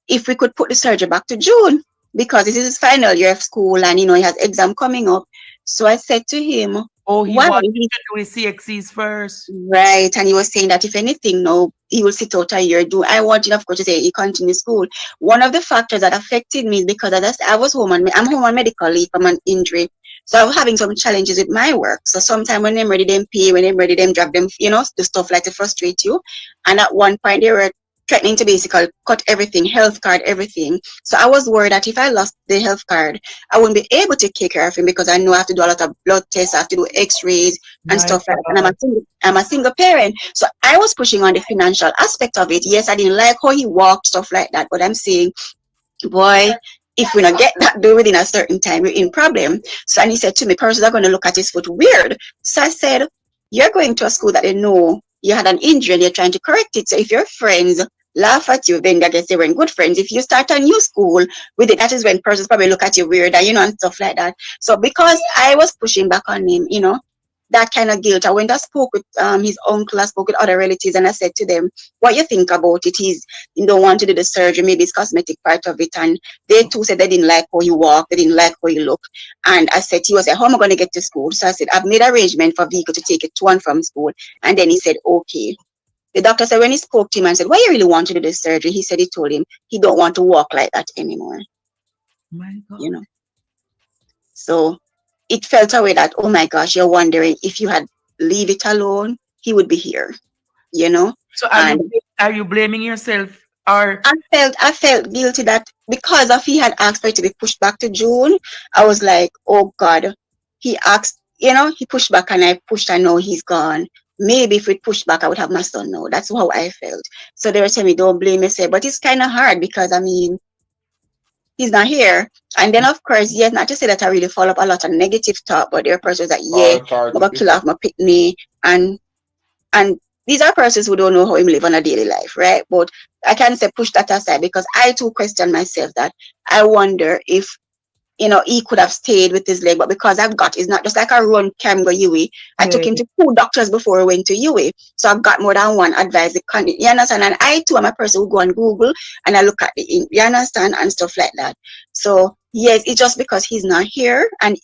if we could put the surgery back to June, because this is his final year of school and, you know, he has exam coming up. So I said to him, oh, he wanted to do his CXCs first. Right. And he was saying that if anything, no, he will sit out a year. I wanted, of course, to say he continue school. One of the factors that affected me is because I was home and I'm home on medical leave from an injury. So I was having some challenges with my work. So sometimes when they're ready, them pay, when they're ready, them drop them, you know, the stuff like to frustrate you. And at one point they were threatening to basically cut everything, health card, everything. So I was worried that if I lost the health card, I wouldn't be able to take care of him because I know I have to do a lot of blood tests, I have to do x-rays and stuff like that. And I'm a single parent. So I was pushing on the financial aspect of it. Yes, I didn't like how he walked, stuff like that. But I'm saying, boy, if we don't get that done within a certain time, we're in problem. So, and he said to me, persons are going to look at his foot weird. So I said, you're going to a school that they know you had an injury and you're trying to correct it. So if your friends laugh at you, then I guess they weren't good friends. If you start a new school with it, that is when persons probably look at you weird, and, you know, and stuff like that. So because I was pushing back on him, you know, that kind of guilt, I went and spoke with his uncle, I spoke with other relatives, and I said to them, what you think about it? You don't want to do the surgery, maybe it's cosmetic part of it. And they too said they didn't like how you walk, they didn't like how you look. And I said, he was like, how am I going to get to school? So I said, I've made arrangement for vehicle to take it to and from school. And then he said, okay. The doctor said when he spoke to him and said, why you really want to do this surgery? He said he told him he don't want to walk like that anymore. My God. You know. So it felt away that, oh my gosh, you're wondering if you had leave it alone, he would be here. You know. So are you blaming yourself? Or I felt guilty that because of he had asked for it to be pushed back to June, I was like, oh God, he asked, you know, he pushed back and I pushed, I know he's gone. Maybe if we pushed back, I would have my son now. That's how I felt. So they were telling me, don't blame yourself. But it's kind of hard because, I mean, he's not here. And then, of course, yes, not to say that I really follow up a lot of negative talk, but there are persons that, yeah, I'm going to kill off my pitney. And these are persons who don't know how him live on a daily life, right? But I can't say push that aside because I too question myself that I wonder if, you know, he could have stayed with his leg, but because I've got, it's not just like I run Cam go UA. I took him to 2 doctors before I went to UA. So I've got more than one advice. You understand? And I too am a person who go on Google and I look at you understand, and stuff like that. So yes, it's just because he's not here and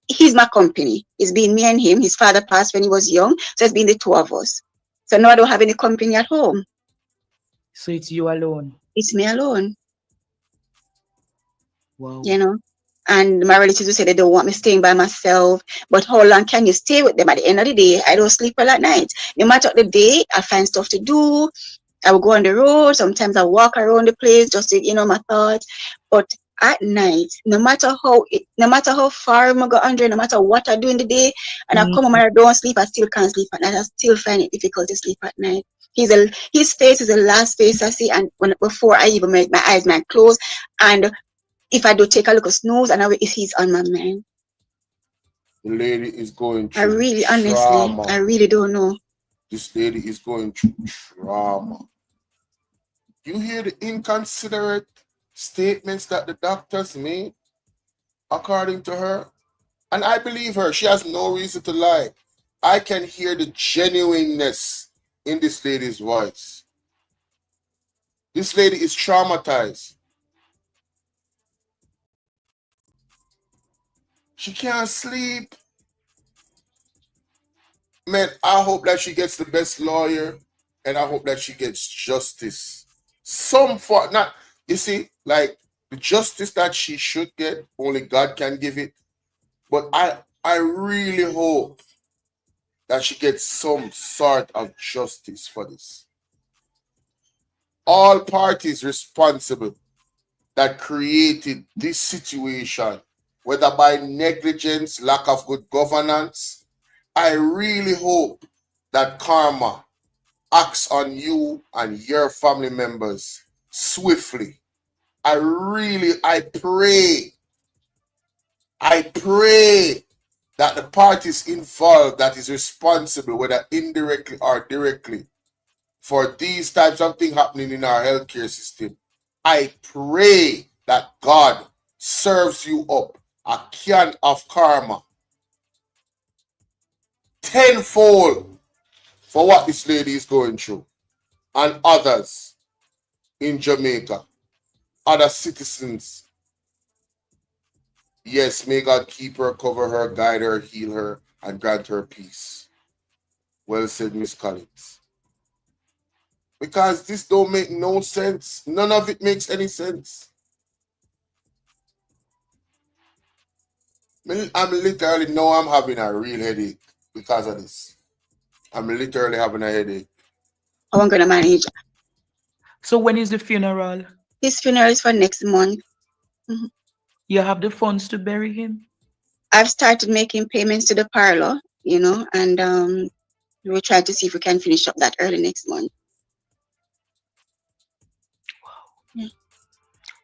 he's my company. It's been me and him. His father passed when he was young. So it's been the 2 of us. So now I don't have any company at home. So it's you alone? It's me alone. Wow. You know? And my relatives will say they don't want me staying by myself. But how long can you stay with them? At the end of the day, I don't sleep well at night. No matter the day, I find stuff to do. I will go on the road. Sometimes I walk around the place just to, you know, my thoughts. But at night, no matter how far I go under, no matter what I do in the day, and I come home and I don't sleep, I still can't sleep at night. I still find it difficult to sleep at night. His face is the last face I see, and before I even make my eyes might close, and if I do take a look at snooze, and he's on my mind. The lady is going through I really, trauma. honestly, I really don't know. This lady is going through trauma. You hear the inconsiderate statements that the doctors made, according to her. And I believe her. She has no reason to lie. I can hear the genuineness in this lady's voice. This lady is traumatized. She can't sleep. Man, I hope that she gets the best lawyer, and I hope that she gets justice. You see, like the justice that she should get, only God can give it. But I really hope that she gets some sort of justice for this. All parties responsible that created this situation, whether by negligence, lack of good governance, I really hope that karma acts on you and your family members swiftly. I pray that the parties involved that is responsible, whether indirectly or directly, for these types of things happening in our healthcare system, I pray that God serves you up a can of karma tenfold for what this lady is going through, and others in Jamaica, other citizens. Yes, may God keep her, cover her, guide her, heal her, and grant her peace. Well said, Miss Collins. Because this don't make no sense. None of it makes any sense. I'm literally, now I'm having a real headache because of this. I'm literally having a headache. I'm going to manage. So when is the funeral? His funeral is for next month. You have the funds to bury him? I've started making payments to the parlor, and we'll try to see if we can finish up that early next month. Wow.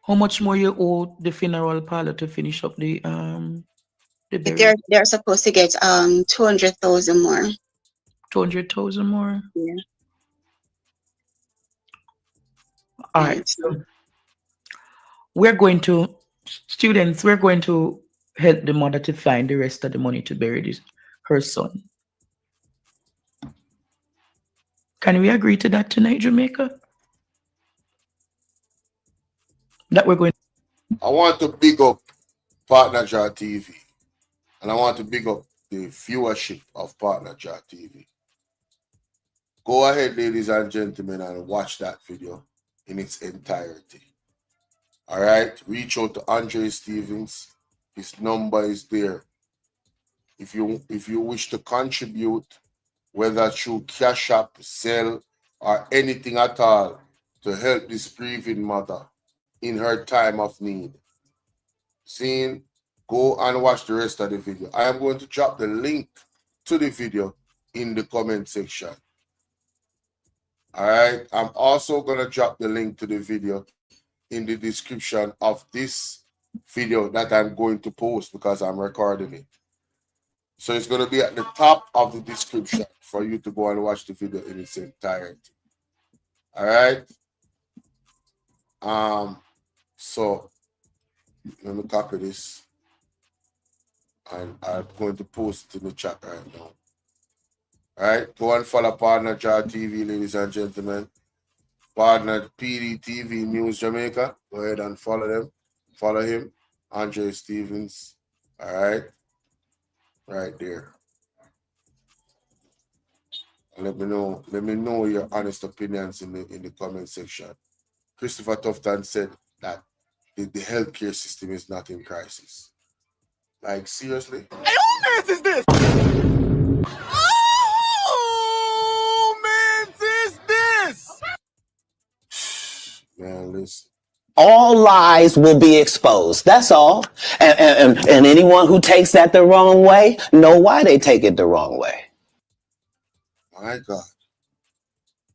How much more you owe the funeral parlor to finish up the burial? They're supposed to get 200,000 more. 200,000 more? Yeah. All right. So we're going to help the mother to find the rest of the money to bury her son. Can we agree to that tonight, Jamaica? That we're going. I want to big up Partner Jar TV, and I want to big up the viewership of Partner Jar TV. Go ahead, ladies and gentlemen, and watch that video in its entirety. All right, reach out to Andre Stevens. His number is there. If you wish to contribute, whether through Cash App, Zelle, or anything at all, to help this grieving mother in her time of need, go and watch the rest of the video. I am going to drop the link to the video in the comment section. All right, I'm also going to drop the link to the video in the description of this video that I'm going to post because I'm recording it. So it's going to be at the top of the description for you to go and watch the video in its entirety. All right. So let me copy this, and I'm going to post it in the chat right now. All right. Go and follow Partner Jar TV, ladies and gentlemen. Partner PDTV News Jamaica. Go ahead and follow them. Follow him, Andre Stevens. All right. Right there. Let me know your honest opinions in the comment section. Christopher Tufton said that the healthcare system is not in crisis. Like, seriously? Hey, who mess is this? Oh, man, is this? Man, listen. All lies will be exposed. That's all. And anyone who takes that the wrong way, know why they take it the wrong way. My God.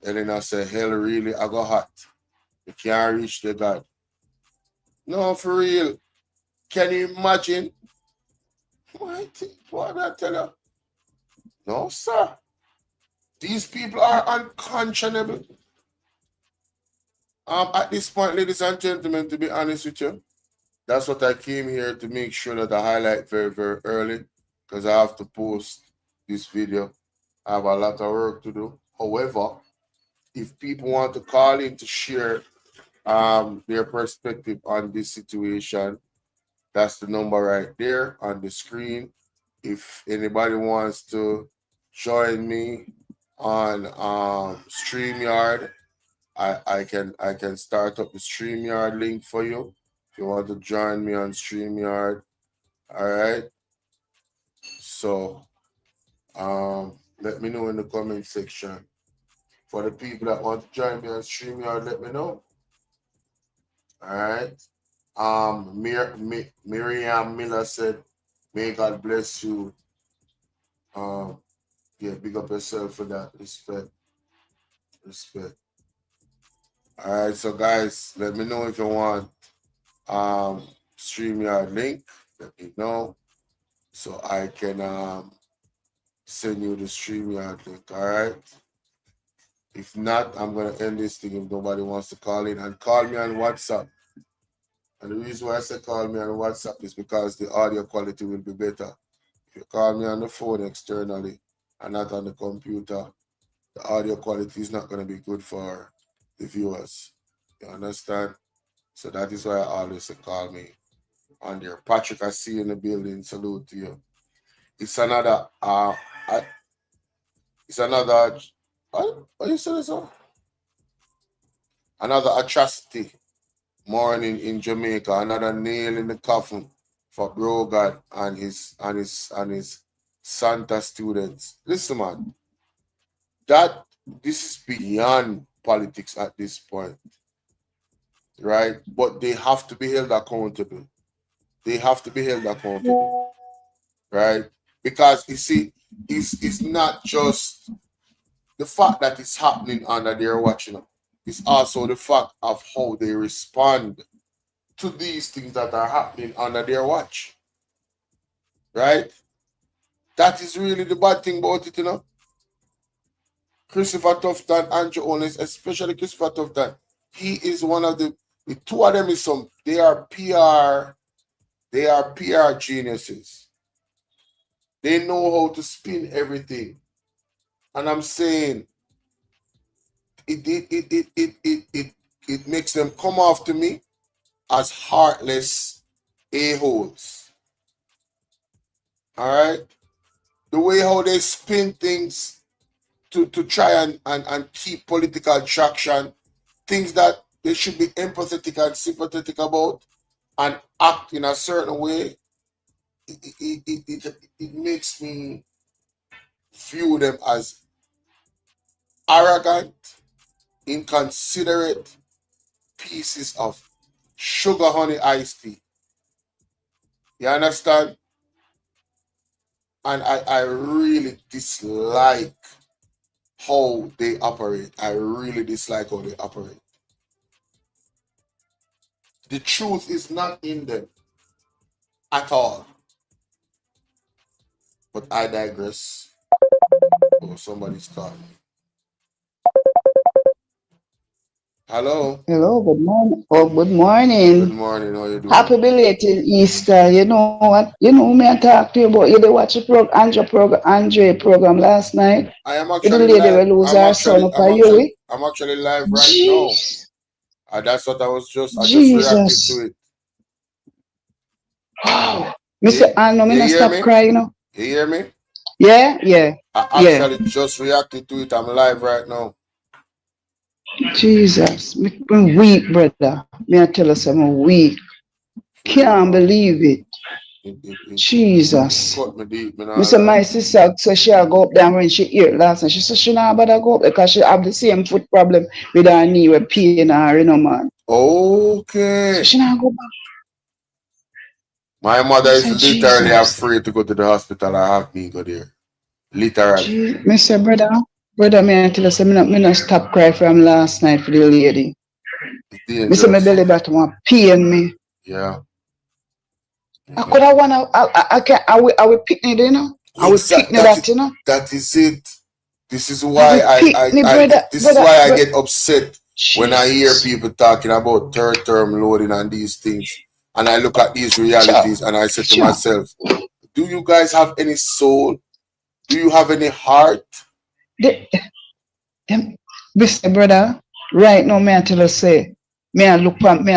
Elena said, hell really, I got hot. You can't reach the God. No, for real. Can you imagine? What did I tell you? No, sir. These people are unconscionable. At this point, ladies and gentlemen, to be honest with you, that's what I came here to make sure that I highlight very, very early, because I have to post this video. I have a lot of work to do. However, if people want to call in to share their perspective on this situation, that's the number right there on the screen. If anybody wants to join me on StreamYard, I can start up the StreamYard link for you. If you want to join me on StreamYard, all right. So let me know in the comment section. For the people that want to join me on StreamYard, let me know. All right. Miriam Miller said, "May God bless you." Yeah, big up yourself for that. Respect. All right, so guys, let me know if you want StreamYard link. Let me know so I can send you the StreamYard link. All right. If not, I'm gonna end this thing if nobody wants to call in, and call me on WhatsApp. And the reason why I say call me on WhatsApp is because the audio quality will be better. If you call me on the phone externally and not on the computer, the audio quality is not going to be good for the viewers. You understand? So that is why I always say call me on there. Patrick, I see you in the building. Salute to you. It's another what you say this one? Another atrocity morning in Jamaica, another nail in the coffin for Bro God and his Santa students. Listen, man, this is beyond politics at this point, right? But they have to be held accountable. Right? Because you see, it's not just the fact that it's happening under their watching. It's also the fact of how they respond to these things that are happening under their watch. Right? That is really the bad thing about it, you know. Christopher Tufton, Andrew Owens, especially Christopher Tufton, he is one of the two of them they are PR geniuses. They know how to spin everything. And I'm saying it makes them come off to me as heartless a-holes. All right? The way how they spin things to try and keep political traction, things that they should be empathetic and sympathetic about and act in a certain way, it makes me view them as arrogant, inconsiderate pieces of sugar honey iced tea. You understand? And I really dislike how they operate. I really dislike how they operate. The truth is not in them at all. But I digress. Oh, somebody's calling. Hello. Hello, good morning. Oh, good morning. Good morning. How you doing? Happy belated Easter. You know what? You know me I talk to you about. You did watch the Andre program last night. I am The actually lady live. will lose her son up I'm you. actually live right Jeez. now. That's what I just Jesus. reacted to it. Wow. Mr. Anno, me not stop crying. You hear me? Yeah. I actually just reacted to it. I'm live right now. Jesus. Me weak, brother. Me I tell you something weak. Can't believe it. Jesus. Cut me deep, man. Mr. My sister said she'll go up there when she hear last night. She said she not better go up because she have the same foot problem with her knee with pain her, you know, man. Okay. So she not go back. My mother is literally afraid to go to the hospital. I have me go there. Literally. Mr. Brother, me I tell you something, me not stop cry from last night for the lady. Mr. My belly button want pain me. Yeah. I could have wanna I will pick me, you know. I will pick me that, you know. That is it. This is why I get upset When I hear Jesus. people talking about third term loading and these things, and I look at these realities and I say to Sure. myself, do you guys have any soul? Do you have any heart? Mr. Brother, right now, me I tell you say, me I look for me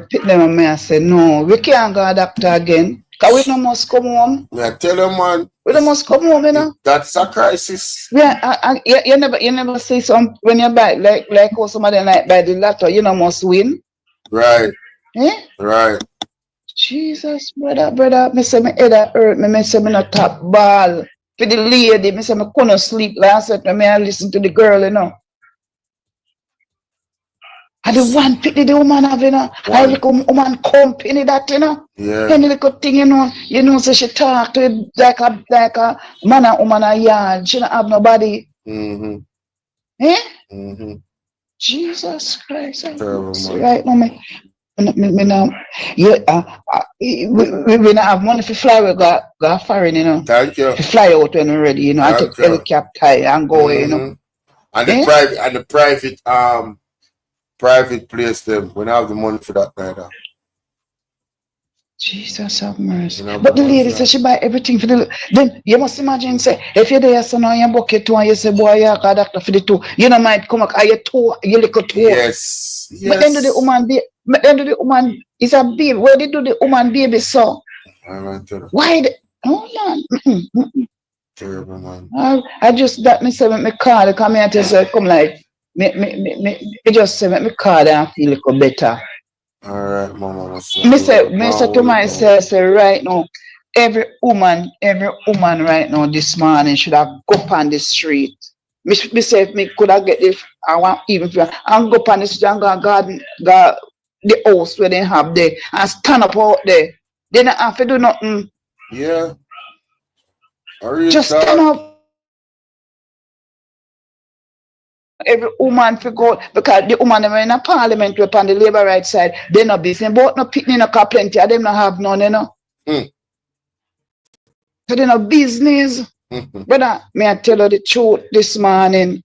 pick them and me I say, no, we can't go doctor again. Cause we no must come home. Me I tell you, man, We no must come home, you know. that's a crisis. Yeah, you never see some when you buy like how somebody like buy the lotto, you know must win. Right, Eh? right. Jesus, brother, me say me head a hurt me say me not top ball. For the lady, me say me couldn't sleep last night, me I listen to the girl, you know. And the one pity the woman have, you know, I look woman company that, you know. Yeah. Any little thing, you know, so she talk to it like a man and woman a yard. She don't have nobody. Mm-hmm. Eh? Mm-hmm. Jesus Christ. Terrible, man. Right now, me now, we not have money for fly, we go foreign, you know. Thank you. To fly out when we're ready, you know, and Thank take you. helicopter and go away, you know. And the private place them when I have the money for that neither. Jesus have mercy. But the lady said she buy everything for the. Then you must imagine say if you're there, son, on your bucket two, and you say, boy, you got doctor for the two. You know, might come up, you two, you little two. Yes. But then do the woman be? But then do the woman is a baby? Where did do the woman baby so? Why? Oh man. Terrible, man. I just that me say me call. Come here to say come like me just say me call and feel a little better. All right, mama. Me say to myself, say right now, every woman right now this morning should have go up on the street. Me say if me could have get this, I want even if I'm go up on the street and go garden, go the house where they have there and stand up out there. They don't have to do nothing. Yeah. Just stand up. Every woman for go because the woman are in a parliament up on the labor right side, they not busy. But no picnic, no car plenty of them not have none, you know. So they no business. Brother, may I tell you the truth this morning?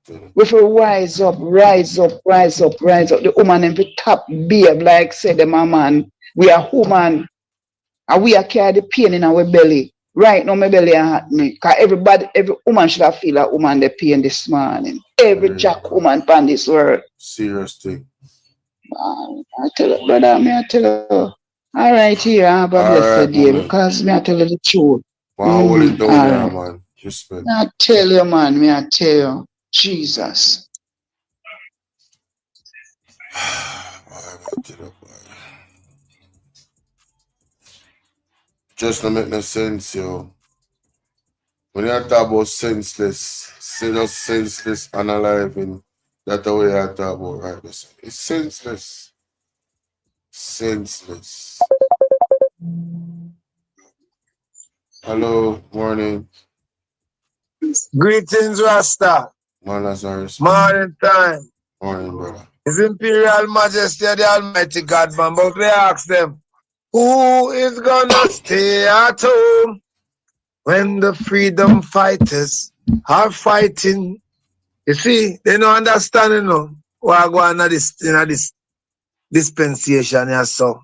We will rise up. The woman in the top babe, like said the man. We are woman. And we are carry the pain in our belly. Right now, my belly hurt me. Because every woman should have feel a woman the pain this morning. Every jack woman on this world. Serious thing. I tell you, brother, may I tell you. All right, here, I have a blessed day because may I tell you the truth. Hold it down there, man. Respect. May I tell you, man, may I tell you. Jesus. Just don't make no sense, yo. When you talk about senseless, just senseless unaliving, that's the way I talk about right this. It's senseless. Senseless. Hello, morning. Greetings, Rasta. Morning time. Morning, brother. His Imperial Majesty of the Almighty God, man. But we ask them, who is gonna stay at home when the freedom fighters are fighting? You see, they don't understand, you know, what going on this dispensation here, so.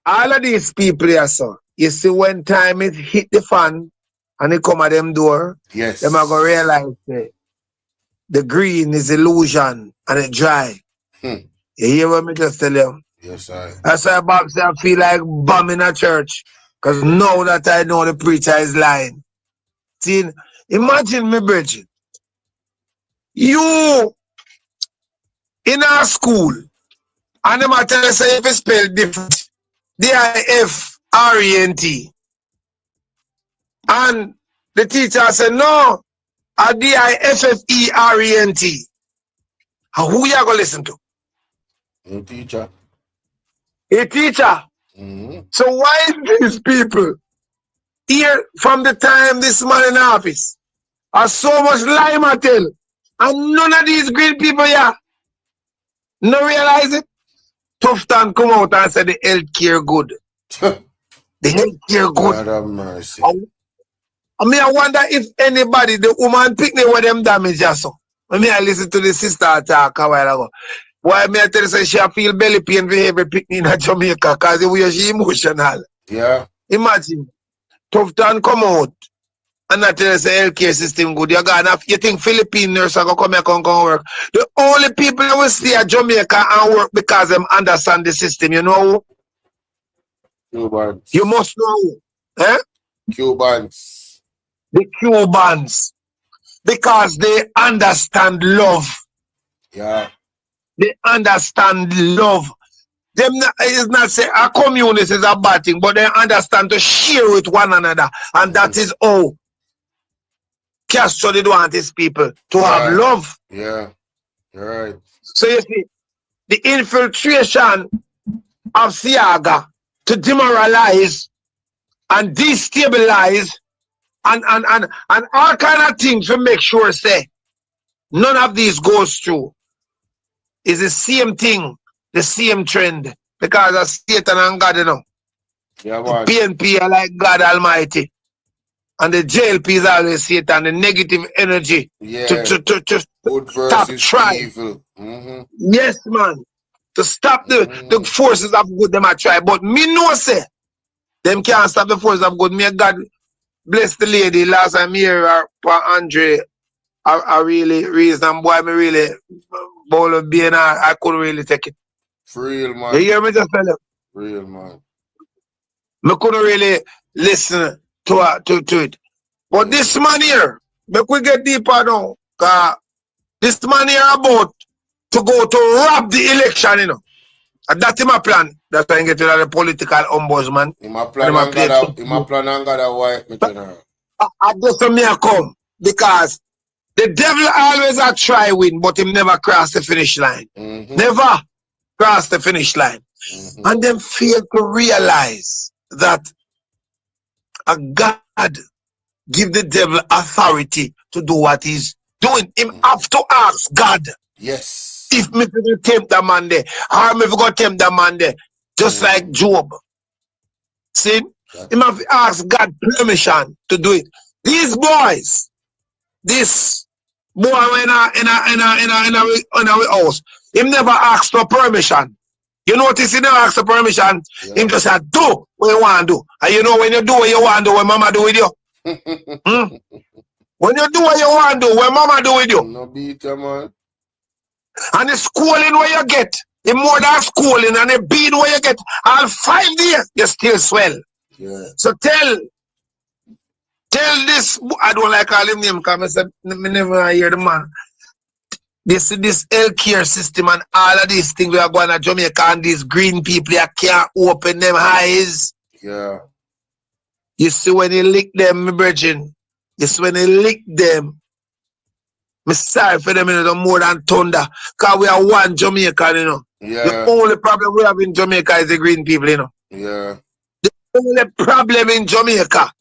All of these people here, so. You see, when time it hit the fan and it come at them door, yes, them are gonna realize that the green is illusion and it dry. You hear what me just tell you? Yes, I. That's why Bob said I feel like bombing a church. Because now that I know the preacher is lying. See, imagine me, Bridget. You in our school, and them tell us if it's spelled different. D-I-F-R-E-N-T. And the teacher said, no, a D-I-F-F-E-R-E-N-T. And who you going to listen to? A teacher. A teacher. So why these people here from the time this man in office are so much lie tell, and none of these green people here no realize it? Tufton come out and say the healthcare good. The healthcare good. God have mercy. I mean, I wonder if anybody, the woman picnic with them damage or so. When I listen to the sister talk a while ago. Why me I tell you say she feel belly pain for every picnic in Jamaica because the way she emotional. Yeah. Imagine. Tough time come out. And I tell you say healthcare system good. You think Philippine nurse are gonna come here come work. The only people that will stay at Jamaica and work because them understand the system, you know? Cubans. You must know. Eh? Cubans. The Cubans. Because they understand love. Yeah. They understand love. Them is not say a community is a bad thing, but they understand to share with one another. And that is how Castro did want his people to have love. Yeah. You're right. So you see, the infiltration of Siaga to demoralize and destabilize and all kind of things to make sure say none of these goes through is the same thing, the same trend. Because of Satan and God, you know. Yeah, the man. PNP are like God Almighty. And the JLP is always Satan, the negative energy to good stop versus trying. evil. Mm-hmm. Yes, man. To stop the forces of good, them I try. But me know say, them can't stop the forces of good. May God bless the lady. Last time here, Andre, I really reason boy, me really Bolo being I couldn't really take it. For real, man. You hear me just tell you? Real, man. Me couldn't really listen to it. But this man here, make we get deeper now. Cause this man here about to go to rob the election, you know. And that's my plan. That's why I get to the political ombudsman. In my plan, I got a white general. I just me come because the devil always a try win, but him never cross the finish line. Never cross the finish line. And then fail to realize that a God give the devil authority to do what he's doing. Him have to ask God. Yes. If me to tempt the man there, or me go tempt the man there, just like Job. See, him have to ask God permission to do it. These boys, this boy in our house, him never asked for permission. You notice he never asked for permission. Him just said, do what you want to do. And you know when you do what you want to do, what mama do with you? When you do what you want to do, what mama do with you? No beat, man. And the schooling where you get, the more than schooling and the beat where you get, all 5 years, you still swell. Yeah. So tell this, I don't like calling him name because I never hear the man. This healthcare system and all of these things we are going to Jamaica and these green people, you can't open them eyes. Yeah. You see when you lick them, my virgin, you see when you lick them, I'm sorry for them, you know, more than thunder. Because we are one Jamaican, you know. Yeah. The only problem we have in Jamaica is the green people, you know. Yeah. The only problem in Jamaica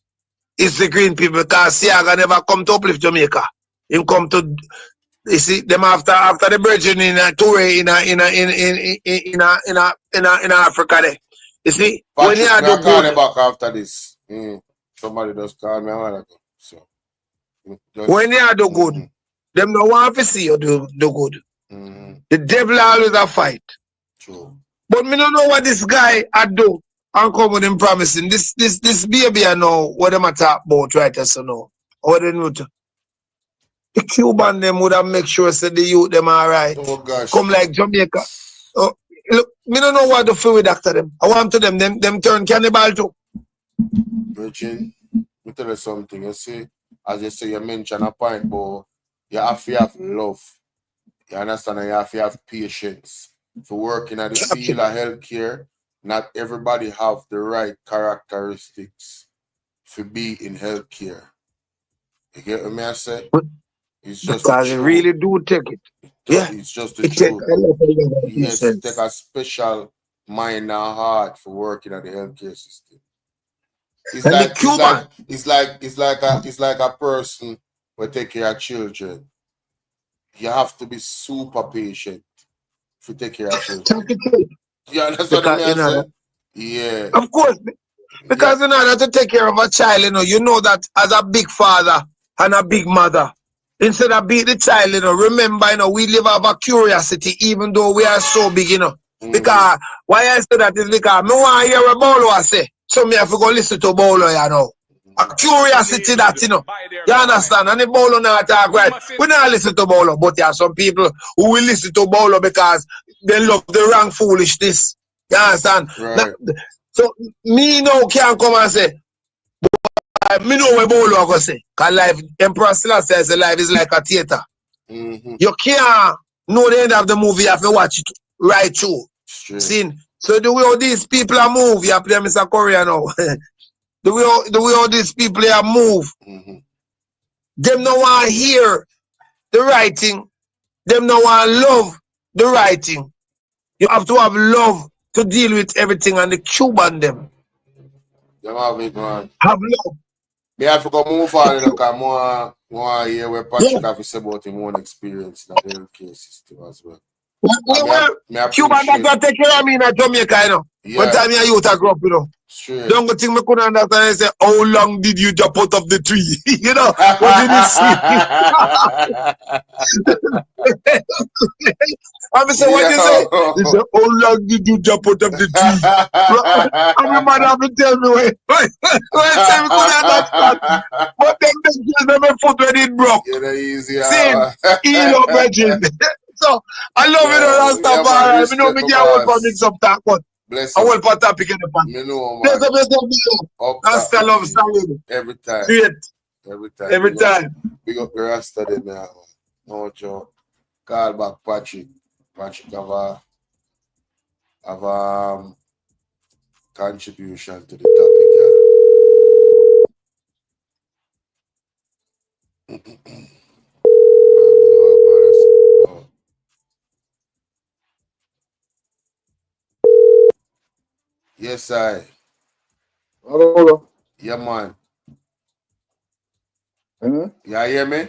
is the green people because Siaga never come to uplift Jamaica. He come to, you see, them after the Virgin in a tour in Africa there. You see, Patrick, when you are do good, back after this. Somebody just call me a while ago. So when you are do good, them no want to see you do good. The devil always a fight. True. But me don't know what this guy I do and come with him promising. This baby I know what them a talk about right as you know. What they know to. The Cuban them would have make sure say the youth them alright. Oh gosh. Come like Jamaica. Oh, look, me don't know what to feel with after them. I want to them turn cannibal too. Virgin, let me tell you something. You see, as you say, you mentioned a point, but you have to have love. You understand? And you have to have patience. For working at the field of healthcare, not everybody have the right characteristics to be in healthcare. You get what I say? It's just because it really do take it. It's just the truth. Yes, it take a special mind and heart for working at the healthcare system. It's like a person who take care of children. You have to be super patient to take care of children. You understand what I say? Yeah. Of course. Because in order to take care of a child, you know that as a big father and a big mother, Instead of beat the child, remember, we live out of a curiosity, even though we are so big, Because, why I say that is because, me want to hear what Bolo I say. So me have to go listen to Bolo, A curiosity that, You understand? And the Bolo not talk right. We not listen to Bolo, but there are some people who will listen to Bolo because they love the wrong foolishness. You understand? Right. So, me now can't come and say, me know what Bolo are going to say. Because life, Emperor still says life is like a theater. You can't know the end of the movie, you have to watch it right through. See? So the way all these people are move, you have to play Mr. Korea now. the way all these people are move, them no want to hear the writing, them no want to love the writing. You have to have love to deal with everything and the Cuban them. Them have it, man. Have love. Me have to go move on, because more hear where Patrick have to say about his own experience in the cases too as well. Cuban doctor take care of me in Jamaica, One time your youth I grew up, Straight. Don't go think me couldn't understand. I say, how long did you jump out of the tree? What did you see? I say, what you say? He said, how long did you jump out of the tree? Everybody have to tell me when say me couldn't understand. But then my foot when it broke. Easy. See, heal up, Reggie. So, I love it, Rastafari. I know me can't hold for mix up talk, but bless I will put topic in the pan. Me know, man. Bless up yourself, Rasta love, salute. Every time. Every time. Big up the Rasta there, man. No joke. Call back Patrick. Patrick have contribution to the topic, yeah. Yes, I. Hello. Yeah, man. You hear me?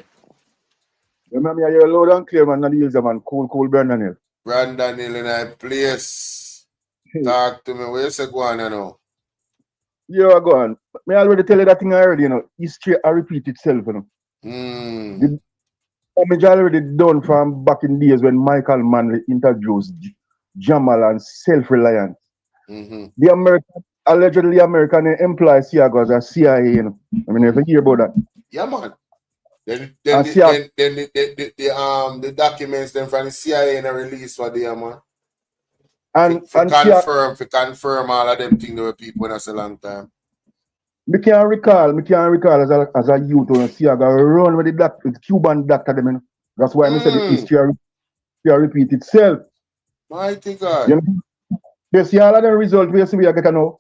Remember, you're loud and clear, man. Not use man. Cool, Brandon Hill. Brandon Hill in a place. Talk to me. Where you say go on now? Yeah, go on. Me already tell you that thing already, History repeat itself, The damage already done from back in days when Michael Manley introduced Jamal and self-reliance. The allegedly American employee Siago as a CIA, I mean, if you hear about that. Yeah, man. Then the documents then from the CIA and release for them, man. And confirm all of them things that were people in a long time. Me can't recall as a youth when Siago run with the Cuban doctor them, That's why I said the history repeat itself. Mighty God. You see all of the results we see we are getting now.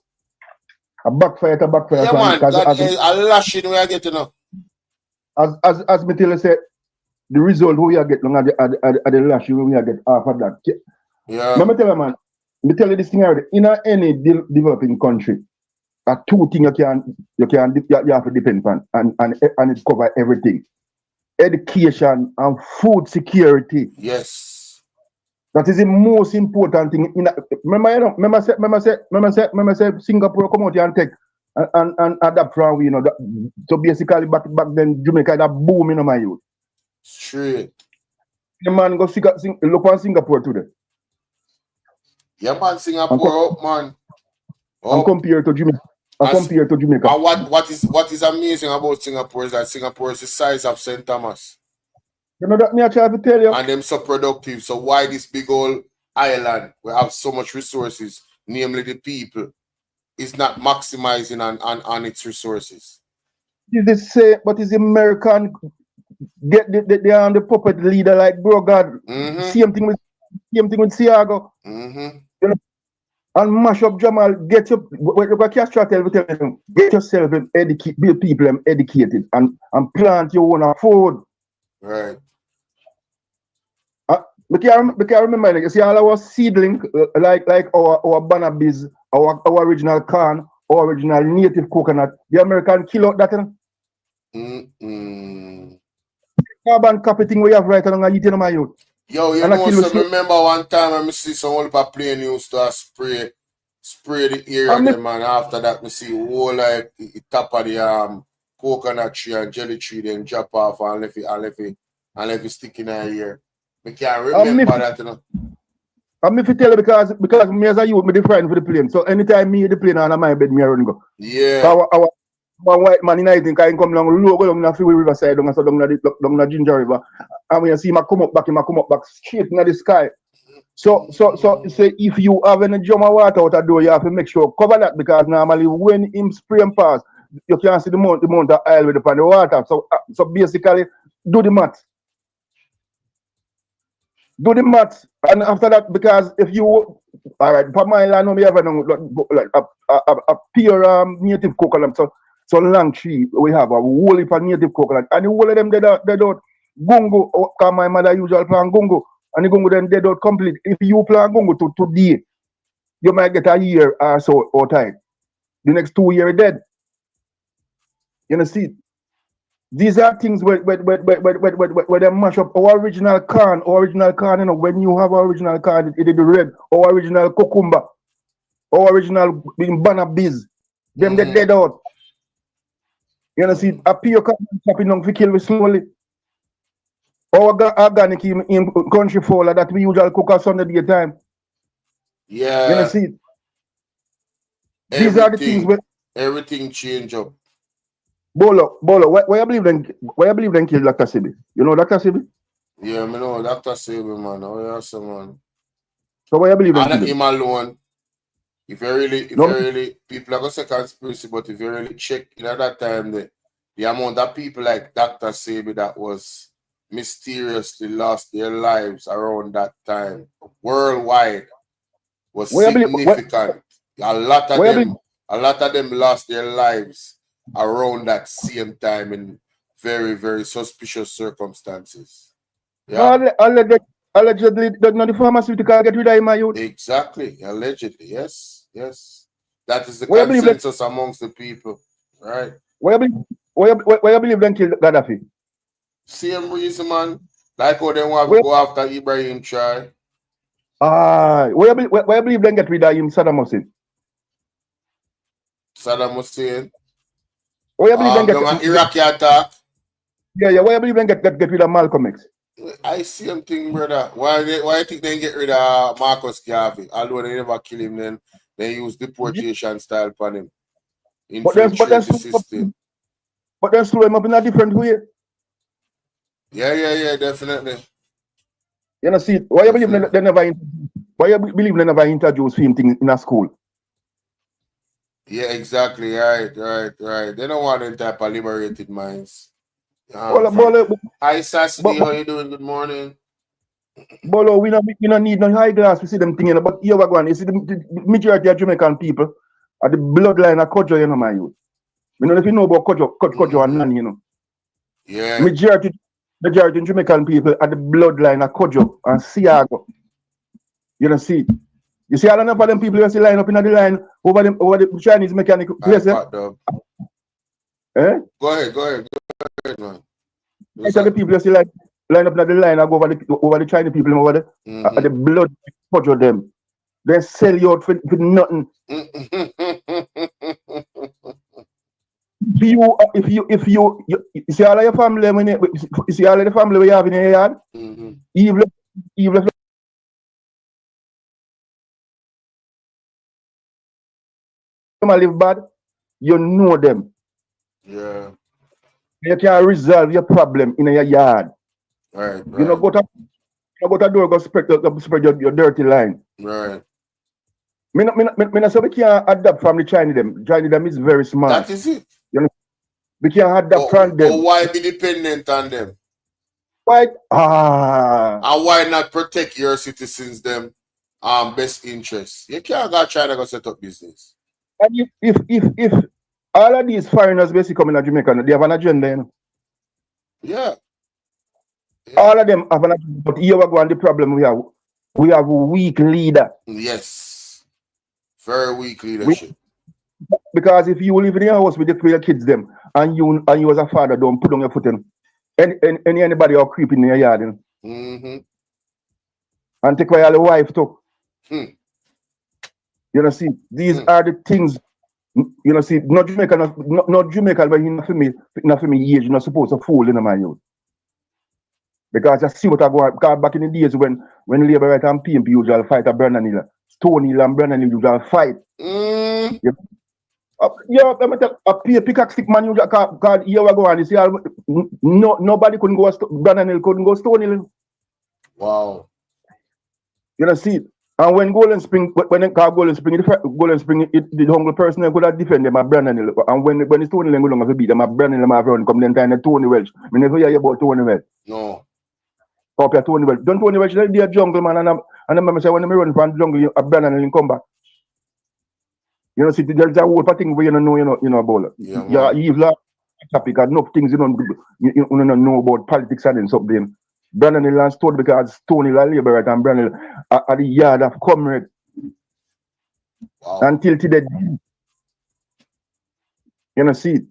A backfire. Yeah, man. That is a lashing we are getting now. As me tell you, say, the result we are getting at the lashing we are getting after that. Yeah. Let me tell you, man. Me tell you this thing already. In any developing country, are two things you have to depend on, and it cover everything: education and food security. Yes. That is the most important thing. Remember say Singapore come out here and take and adapt from we, so basically back then Jamaica that boom in my youth. Straight. The man go look on Singapore today. Yeah, man, Singapore, man. And compared to Jamaica. And what is amazing about Singapore is that Singapore is the size of St. Thomas. You know that me I try to tell you. And them so productive. So why this big old island we have so much resources, namely the people, is not maximizing on its resources? Is the same, but is the American get they are on the puppet leader like bro God. Same thing with Siago. And mash up Jamal, get yourself educated, build people educated and plant your own food. Right. We can't remember, like, you see all our seedling, like our banabis, our original corn, our original native coconut, the American kill out that. Carbon copy thing we have right along and eating my youth. Yo, you know, so remember one time I see some old plane used to spray the area, man. After that, we see whole like the top of the coconut tree and jelly tree, then drop off and left it stick in her ear. I can't remember that, you know. I'm if you tell you because me as a youth, me the friend for the plane. So anytime me the plane on my bed, me run go. Yeah. So one white man in I think I come along low, go down the freeway riverside, down the Ginger River. And when you see me come up back straight in the sky. So say if you have any drum of water out the door, you have to make sure cover that because normally when him spray and pass, you can't see the amount of oil with upon the water. So basically do the math. Do the maths, and after that, because if you, all right, for my land, we have like a pure native coconut, so long tree, we have a whole heap of native coconut, and the whole of them dead out gungo, because my mother usually plant gungo, and the gungo then dead out complete. If you plant gungo today, you might get a year or so or time. The next 2 years dead. You know, see. These are things where they mash up our original corn, you know, when you have original corn, it is the red, our original cucumber, our original banana bees, them they dead out. You know, see, a pure corn chopping down for kill we slowly. Our organic in country fall that we usually cook on Sunday daytime. Yeah. You know, see, these are the things where everything change up. Bolo, why you believe them kill Dr. Sibi? You know Dr. Sibi? Yeah, I know Dr. Sibi, man. Oh, yeah, man. So why you believe them kill him alone? If you really, people are going to say conspiracy, but if you really check in at that time, the amount of people like Dr. Sebi that was mysteriously lost their lives around that time, worldwide, was significant. A lot of them lost their lives around that same time in very, very suspicious circumstances. Yeah. Allegedly, does not the pharmaceutical get rid of him, my youth? Exactly. Allegedly, yes. That is the consensus amongst the people, right? Why you believe them kill Gaddafi? Same reason, man. Like how they want to go after Ibrahim Try. Why you believe them get rid of him, Saddam Hussein? Saddam Hussein. Why you believe them get Iraqi attack? Yeah. Why you believe them get rid of Malcolm X? I see him thing, brother. Why you think they get rid of Marcus Garvey? Although they never kill him, then they use deportation style upon him. Infiltrate the system. But then slow him up in a different way. Yeah, definitely. You know, see, why you believe they never introduce film thing in a school? Yeah, exactly. Right. They don't want them type of liberated minds. Hi, Sassy. How you doing? Good morning. Bolo, we don't need no high glass to see them thing, but here we go. You see the majority of Jamaican people are the bloodline of Kojo, you know, my youth. You know, if you know about Kojo and Nani, you know. Yeah. Majority of Jamaican people are the bloodline of Kojo and Siago. You know, see. You see, all enough of them people who see line up in the line over the Chinese mechanic place. Go ahead, man. These are the people who see line up in the line and go over the Chinese people over there. And the blood Kojo them. They sell you out for nothing. If you see all of your family when you see all of the family we have in your yard, evil live bad, you know them. Yeah. You can resolve your problem in your yard. Right. You know, go to door, go spread your dirty line. Right. Me not say we can't adapt from the Chinese them. Chinese them is very smart. That is it. You know, we can't adapt from them. But why be dependent on them? Why? And why not protect your citizens them best interests? You can't go China go set up business. And if all of these foreigners basically coming to Jamaica, they have an agenda, you know. Yeah. All of them have an agenda, but here we go on the problem we have. We have a weak leader. Yes. Very weak leadership. Because if you live in your house with your kids them and you as a father don't put on your foot in anybody or creep in your yard, you know. And take away all the wife too. You know, see, these are the things You know, see, not Jamaica, not Jamaica, but not for me age, you're not supposed to fool in my youth. Because I see what I go on. Because back in the days when Labour Right and PMP usually fight a Brandon Hill, Stone Hill and Brandon Hill usually fight. Yeah, let me tell you, a pickaxe stick man usually, because here we go on, you see, nobody couldn't go, Brandon Hill couldn't go Stone Hill. Wow. You know, see, and when Golden Spring, when they call Golden Spring, the hungry person could have defended them at Brandon Hill. And when the Stone Hill go down to beat them at Brandon Hill, my friend, come then time Tony Welch. I never hear about Tony Welch. No. Up here, Tony Welch. Don't Tony Welch, they're jungle man, and I remember say when they run from the jungle, at Brandon Hill, come back. You know, see, there's a whole thing where you don't know about. Yeah, you've lost topic, enough things you don't know about politics and something. Brandon Hill and Stone, because Stone Hill and Labour Right and Brandon Hill are the yard of comrade. Wow. Until today. You know, see.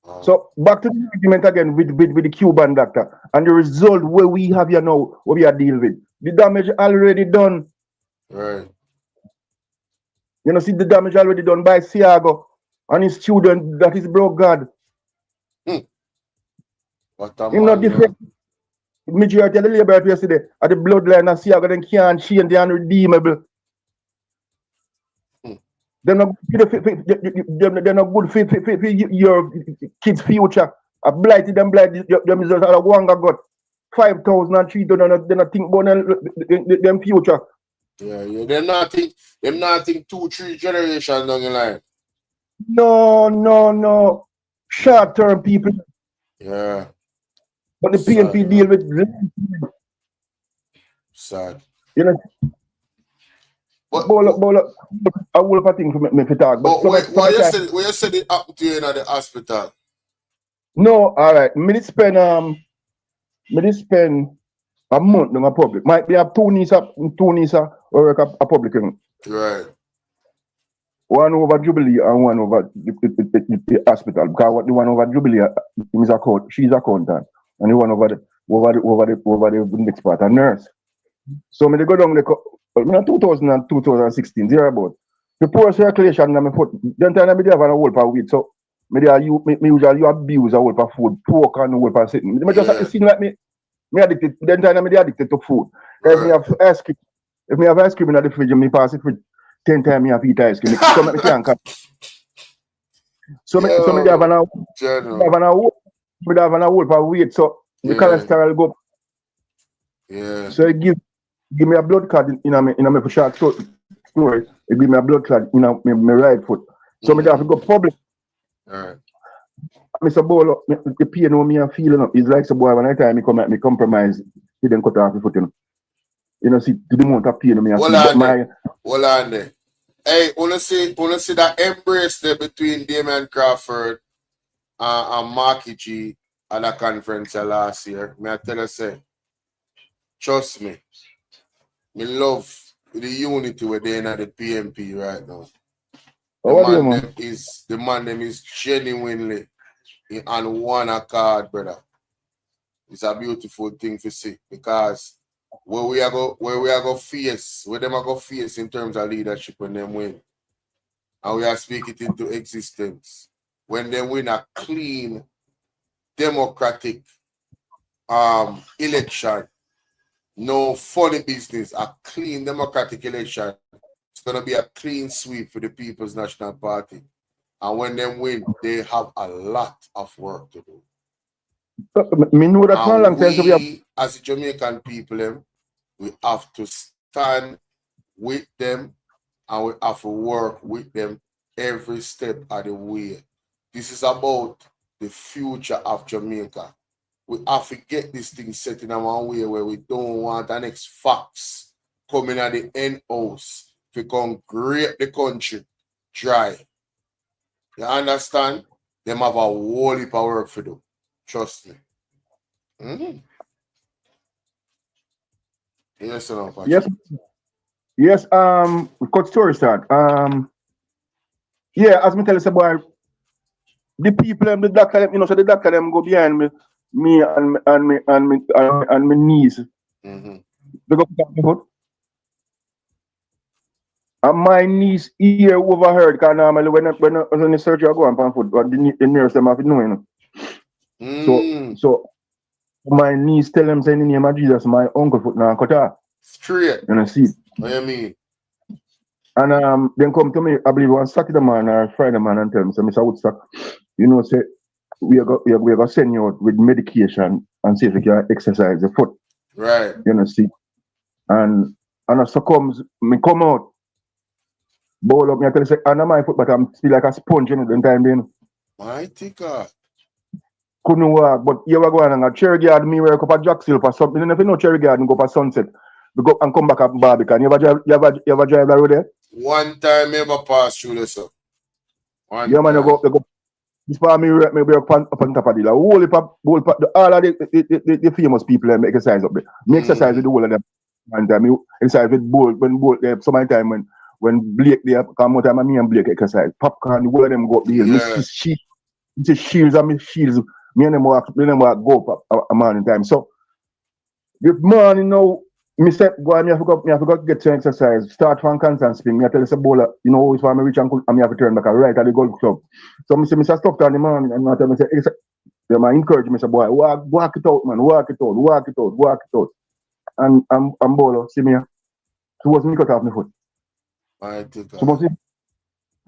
Wow. So back to the argument again with the Cuban doctor. And the result where we have here now, what we are dealing with. The damage already done. Right. You know, see the damage already done by Siago and his student that is broke God. What a Him not different. Majority of the Labour yesterday at the bloodline of Siago, then can't change the unredeemable. They're not good for your kids' future. I blighted them, them is a one got 5,000 and 3,000. They not think about them future. Yeah. Them not think 2-3 generations down the line. No. Short-term people. Yeah. But the PNP deal with sad. You know. Bolo, I will have thing for me to talk. But where you said it happened to you in the hospital? No, all right. Me spend a month in a public. Might be have two nieces or a public. Right. One over Jubilee and one over the hospital. Because the one over Jubilee is she's a accountant. And the one over the next part, a nurse. So me they go down in 2016, there about the poor circulation in my foot. Then time I have a whole per week. So me usually abuse a whole per food, pork and a whole per sitting. Me just seem like me addicted. Then time I addicted to food. Right. If me have ice cream in the fridge, me pass it for 10 times me have eat ice cream. So me can't come. So me have an whole per weight. So the cholesterol go. Yeah. So it give me a blood clot in my short story. It give me a blood clot in my right foot. So me have to go public. Alright. Mr. Bolo, the pain on me and feeling is like some boy when I time me come at me compromise, he then cut off the foot, You know, see the amount of pain on me and Hold on there. Hey, wanna see that embrace there between Damian Crawford and Marky G at a conference last year. May I tell you say, trust me love the unity within the PMP right now. The man is genuinely on one accord, brother. It's a beautiful thing to see because where we are go face in terms of leadership when them win. And we are speaking it into existence. When they win a clean, democratic election, no funny business, a clean democratic election. It's going to be a clean sweep for the People's National Party. And when they win, they have a lot of work to do. Me know that for a long time. We, as Jamaican people, we have to stand with them and we have to work with them every step of the way. This is about the future of Jamaica. We have to get this thing set in our way where we don't want the next facts coming at the end house to come grape the country dry. You understand? Them have a whole heap of work to do. Trust me. Mm-hmm. Yes, sir. Yes, cut story start. Yeah, as me tell you, boy, the people and the doctor, so the doctor them go behind me and my niece. Mm-hmm. They go put up the foot. And my niece here overheard, because normally when the surgery I go on foot, but the nurse them have to know, you know. So my niece tell them saying in the name of Jesus, my uncle foot now cut off. Straight. You know, see. What you mean? And then come to me, I believe on Saturday man or Friday man and tell me, so Mr. Woodstock, you know, say we are going to send you out with medication and see if you can exercise the foot. Right. You know, see. And I succumbs, me come out. Bolo, me I tell you, say, under my foot, but I'm still like a sponge, you know, the time being. Mighty God. Couldn't walk, but you were going on a cherry garden, me work up at Jacksonville for something. You never know cherry garden, go for Sunset. We go and come back up Barbican. You ever drive that road there? One time ever pass through this. Yeah, man, you go. This part me up on top of the all of the famous people that make exercise up there. Me exercise with the whole of them. And me exercise with Bolt when Bolt there. So many time when Blake there, come out time me and Blake exercise. Popcorn, the whole of them go up the hill. Me shields and me shields. Me and them walk go up a morning time. So this morning now, me say go and me have to get to exercise. Start from Constant Spring. Me I tell you say Bolo, you know always for me reach and me have to turn back right at the golf club. So me say me stop down the morning and I tell me say they might encourage me say boy walk it out man, walk it out. And Bolo see me. So was me cut off my foot. So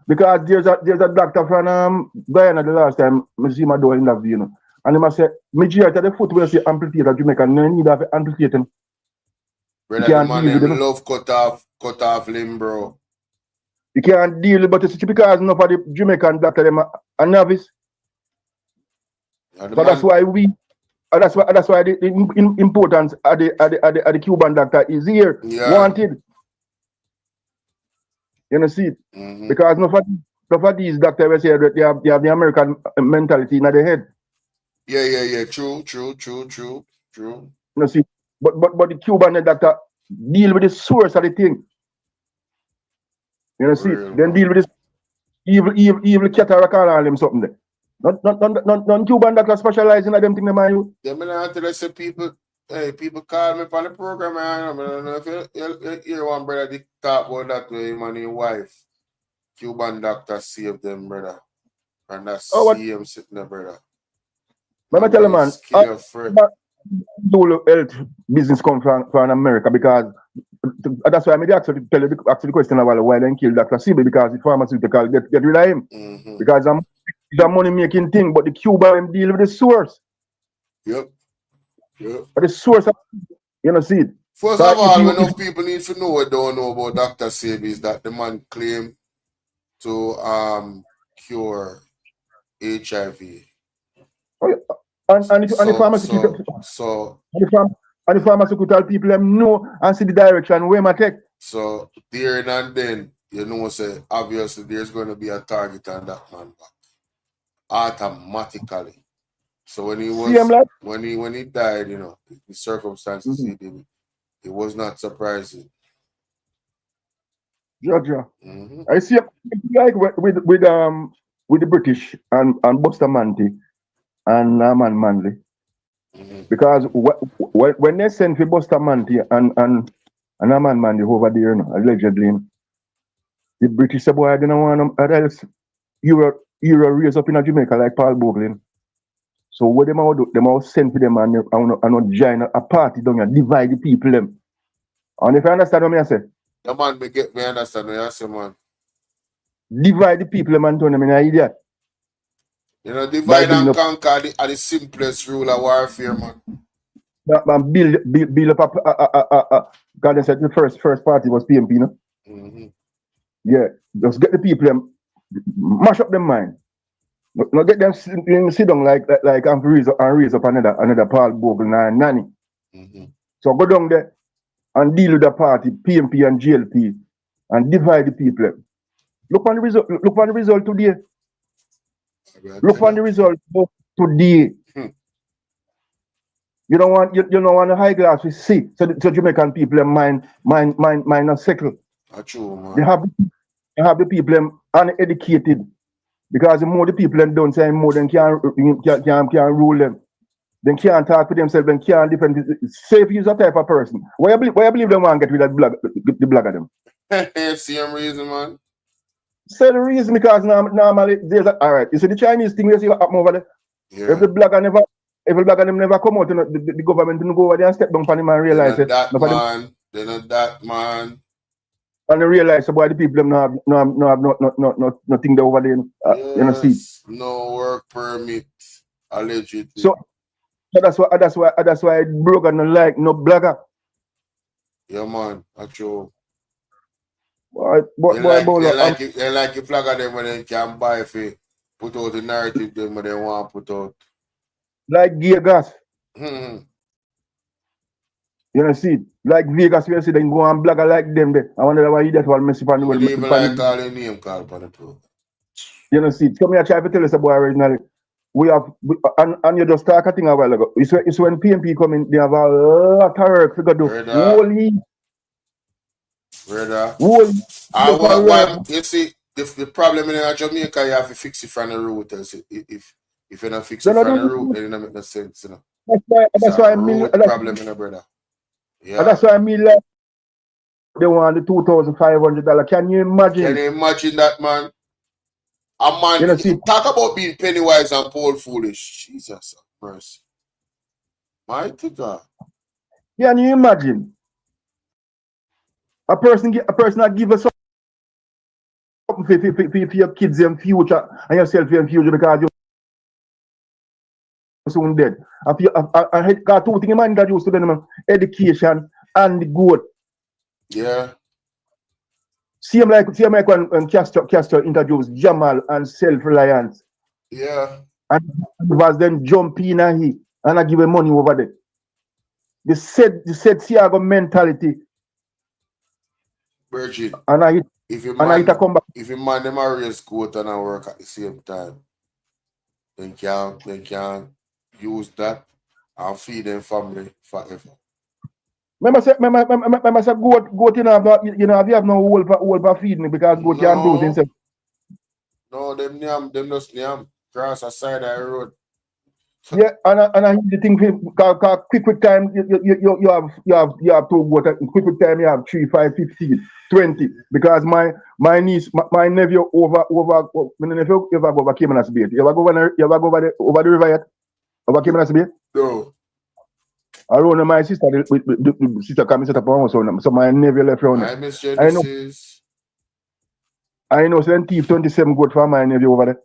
because there's a doctor from Guyana the last time I see my door in that view, you know. And he must say, majority of the foot will say amputate at Jamaica, no need of amputating. Brother, the man them love cut off limb, bro. You can't deal with it, but it's because enough of the Jamaican doctor them are novice. So that's why that's why the importance of the Cuban doctor is here. Wanted. You know, see it? Because enough of these doctors will say that they have the American mentality in their head. Yeah. True. You know, see, but the Cuban doctor deal with the source of the thing. You know, see, then deal with this evil cataract and all them something there. Not Cuban doctor specialize in them thing, man. You. Yeah, man, I tell you, say people call me on the program, man. I don't know if you hear one brother they talk about that way, him and his wife. Cuban doctor saved them, brother. And that's him sitting there, brother. Let me tell you, man, do health business come from America because that's why I made actually tell you the question about why they kill Dr. CB because the pharmaceutical get rid of him. Because it's a money making thing, but the Cuban deal with the source. Yep. But the source of, you know, see it. First of all, enough people need to know what don't know about Dr. CB is that the man claimed to cure HIV. And the pharmaceutical people them know and see the direction where my take. So there and then, you know, say obviously there's going to be a target on that man back automatically. So when he was when he died, you know, the circumstances he did, it was not surprising. Georgia, I see like with the British and Bustamante and Norman Manley. Because when they sent for Bustamante and Norman Manley over there, you know, allegedly, the British said, boy, I didn't want them else. You were raised up in Jamaica like Paul Boglin. So what them all do, them all send for them and join a party down here, divide the people them. And if you understand what I say? The man me understand what you say, man. Divide the people them and turn them in an idiot. You know, divide and conquer are the simplest rule of warfare, man. Man, build up God, they said the first party was PMP, you know? Yeah, just get the people them, mash up their mind. Not get them sit down like and raise up another Paul Bogle and Nanny. So go down there and deal with the party, PMP and GLP, and divide the people. Look on the result. Look on the result today. Look on the result today. You don't want the high class to see. So Jamaican people mind not settle. That's true, man. They have the people uneducated. Because the more the people them don't say more than can rule them. They can't talk to themselves, they can't defend. Say if you're a type of person. Why you believe them want to get rid of the black of them? Same reason, man. So the reason because normally there's alright. You see the Chinese thing you see what happen over there. Yeah. If the blogger never come out, the government didn't go over there and step down on him and realize it. They're not that man. And they realize why the people them no have nothing there over there. Yes, You know, see. no work permit, allegedly. So that's why blogger no like no blogger. Yeah, man, actually. They like a flag of them when they can buy if they put out the narrative them when they want to put out. Like Vegas. Hmm. You know, see, like Vegas, you see, they go and blogger like them there. I wonder why that's what messy pan the world. Even like call your name call upon the program. You know, see, come here, try to tell us about originally. And you just talk a thing a while ago. It's when PMP come in, they have a lot of work to do. Holy. Brother. Holy. You see, the problem in Jamaica, you have to fix it from the root. If you don't fix it from the root, then it don't make no sense, you know. That's why I mean, problem in a brother. Yeah. And that's why I mean, like, they want the $2,500. Can you imagine? Can you imagine that, man? A man, you know, see, talk about being penny wise and poor foolish. Jesus mercy. Mighty God. Can you imagine? A person that give us something for your kids in future and yourself in future because you're soon dead. I got two things in mind that used to them education and the good. Yeah. Same like when Castro introduced Jamal and self-reliance. Yeah. And was then jump in and I give him money over there. They said Siago mentality. Virgin. And if you man them are raise goat and work at the same time, they can use that and feed them family forever. Remember say goat you have no hole for feeding because goat can't do things. No, them just nyam grass aside the road. Yeah, and I the thing quick time you have two goat. Quick time you have 3, 5, 15, 20 because my niece my nephew my nephew ever go over Caymanas Bay. You ever go over the river yet? Over Caymanas Bay? No. Around my sister the sister come set up on so my nephew left around there. I miss Genesis. I know 27 goat for my nephew over there.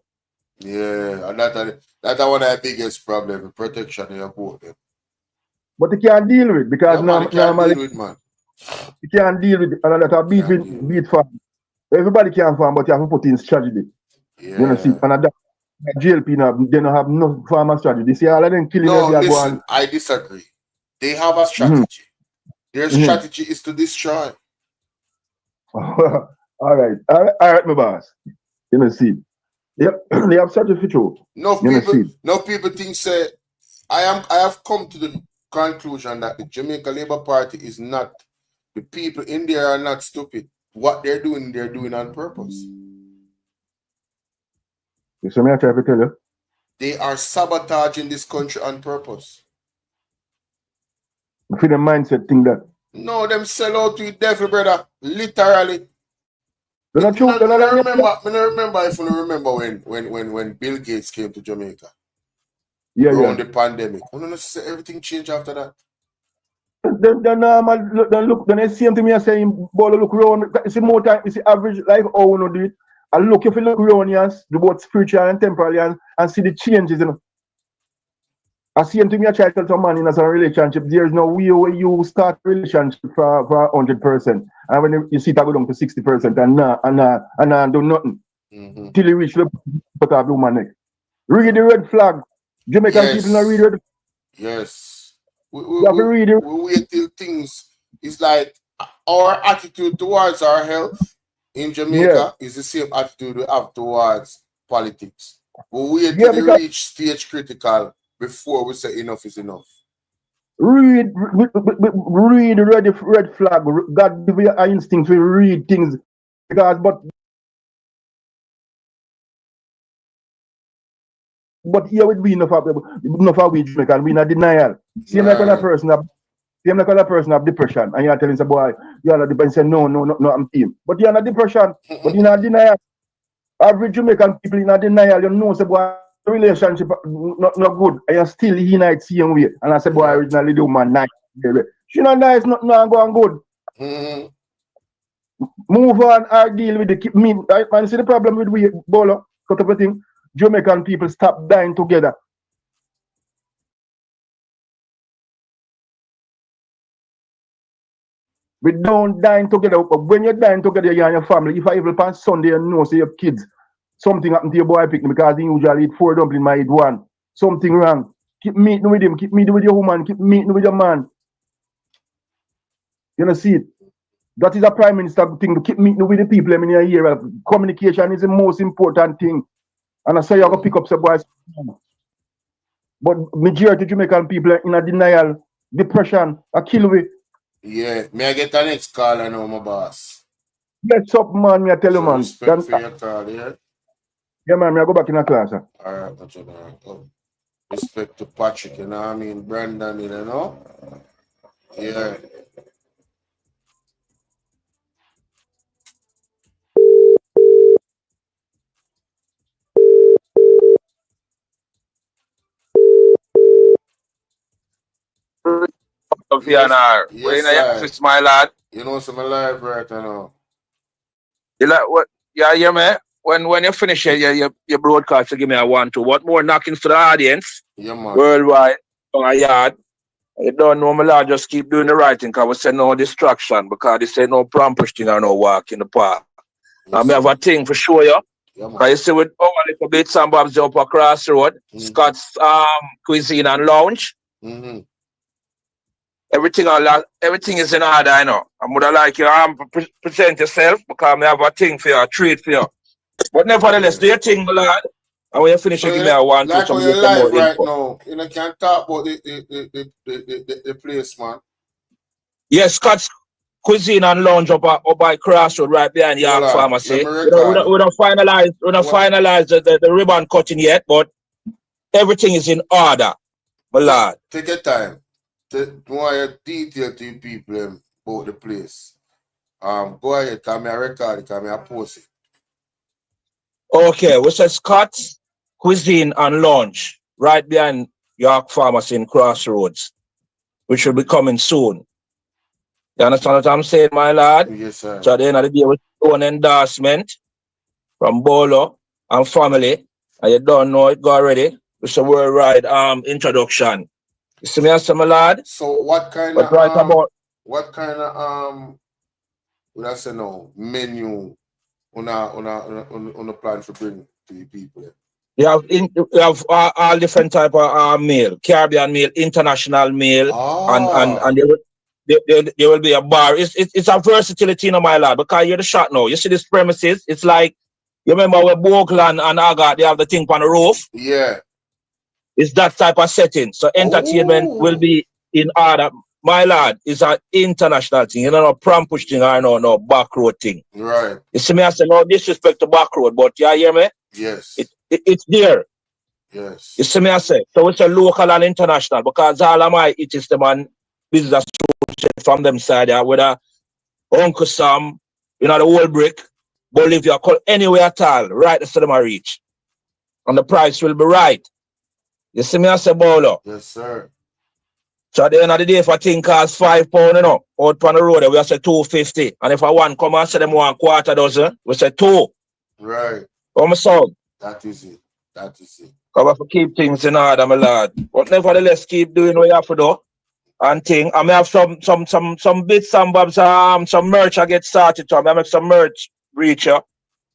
Yeah, and that's one of the biggest problems, protection in your goat. But you can't deal with because normally you can't deal with it. And that's a beat farm. Everybody can farm, but you have to put in strategy. Yeah. You know, see, and that GLP now, they don't have no farmer strategy. They see all of them killing. No, listen, I disagree. They have a strategy. Their strategy is to destroy. All right, my boss. You know, see. Yep, they have such a feature. No people think say I have come to the conclusion that the Jamaica Labour Party is not, the people in there are not stupid. What they're doing on purpose. You see me I try to tell you? They are sabotaging this country on purpose. I feel the mindset thing that. No, them sell out to the devil, brother. Literally. I remember if you remember when Bill Gates came to Jamaica. Around the pandemic. Everything changed after that. Then the same thing I say Bolo look around. You see more time, you see average life how we do it. And look if you look around here, do both spiritual and temporal and see the changes, you know. I see him to me I try to tell some man in a relationship, there's no way where you start a relationship for 100%. And when you see that go down to 60% and do nothing. Till you reach the but of the woman neck. Read the red flag. Jamaican people not read it. Yes. We wait till things. It's like our attitude towards our health in Jamaica is the same attitude we have towards politics. We wait till they reach stage critical before we say enough is enough. Read the red flag. God give you an instinct to read things because but here would be enough of we Jamaican, we not denial. Same like when a person Same like other person have depression, and you're telling the boy, you're not depression. No, I'm team. But you're not depression. But you're not denial. Average Jamaican people in denial, you know, say boy, relationship not good, and you still he night same way. And I say, boy, originally the woman nice, baby. She not nice, not going good. Move on or deal with it. Me, right, man, see the problem with we Bolo, cut up a thing. Jamaican people stop dying together. We don't dine together, but when you're dying together, you and your family, if I even pass Sunday and know, say your kids, something happened to your boy picnic because he usually eat 4 dumplings, might eat 1. Something wrong. Keep meeting with him, keep meeting with your woman, keep meeting with your man. You know, see it. That is a prime minister thing to keep meeting with the people in your area. Communication is the most important thing. And I say you're going to pick up some boys. But majority of Jamaican people are in a denial, depression, a kill way. Yeah, may I get the next call? I know my boss. Get up, man, me I tell you, man. Respect for your call, yeah? Yeah, man, me I go back in the class. Alright, that's all right. Respect to Patrick, you know what I mean? Brandon, you know? Yeah. Yes, my lad. You know some live right now. You like what? Yeah, man. When you finish your broadcast, you give me a 1-2. What more knockings to the audience? Yeah, man. Worldwide, on a yard. You don't know, my lad, just keep doing the right thing, because we say no distraction, because they say no prampush thing or no walk in the park. Yes, and I have a thing for sure, you. Yeah, because you see with our little bits and bobs up across the road, Scott's Cuisine and Lounge. Everything is in order, I know. I would like you present yourself, because I have a thing for you, a treat for you. But nevertheless, do your thing, my lad. And when you finish, you give me a 1-2. Like when you're live right now, you know, can't talk about the place, man. Yes, Scott's Cuisine and Lounge up by Crossroad, right behind York Pharmacy. We don't finalize the ribbon cutting yet, but everything is in order, my lad. Take your time. More detail to you people about the place. Go ahead, come here, record it, come here, post it. Okay, we say Scott's Cuisine and Lounge, right behind York Pharmacy in Crossroads, which will be coming soon. You understand what I'm saying, my lad? Yes, sir. So at the end of the day, we do an endorsement from Bolo and family, and you don't know it go already. It's a worldwide introduction. You see me, my lad? So what kind but of right about would I say no menu on a plan to bring to the people? You have all different type of meal, Caribbean meal, international meal, and there will be a bar. It's a versatility, you know, my lad, because you're the shot now. You see these premises, it's like, you remember where Bourkeland and Aga, they have the thing on the roof? Yeah. It's that type of setting. So entertainment will be in order. My lad, it's an international thing. You know, no pram push thing or no back road thing. Right. You see me, I say no disrespect to back road, but you hear me? Yes. It's there. Yes. You see me, I say. So it's a local and international, because all of my it is the man business from them side, whether Uncle Sam, you know, the old brick, Bolivia, anywhere at all, right to them reach. And the price will be right. You see me, I say, Bolo. Yes, sir. So at the end of the day, if I think costs £5, you know, out on the road, we say $2.50. And if I want come and say them 1/4 dozen, we say 2. Right. Come on. That is it. That is it. Come on, keep things in order, my lad. But nevertheless, keep doing what you have to do. And thing. I may have some bits and bobs, some merch I get started to. I may make some merch reach you.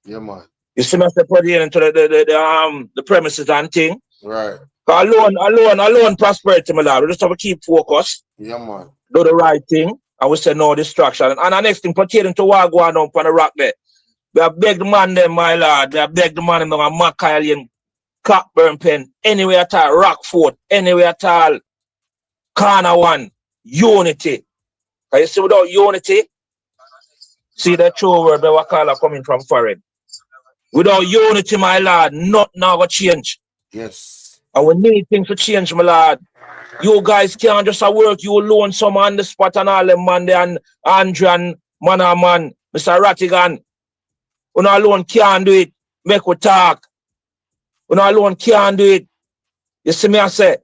Yeah, man. You see me put it into the premises and thing. Right. Alone prosperity, my lad. We just have to keep focus. Yeah, man. Do the right thing. And we say no distraction. And the next thing pertaining to what going on the rock there. We have begged the man them, my lad. We have begged the man them on Mackay, Cockburn Pen, anywhere at all, Rockford, anywhere at all. Corner one, unity. Can you see without unity? See that true word that we call coming from foreign. Without unity, my lad, nothing now going to change. Yes. And we need things to change, my lad. You guys can't just work, you alone, some on the spot and all them man there and Andre and man, Mr. Rattigan. You alone can't do it. Make we talk. You alone can't do it. You see me I say?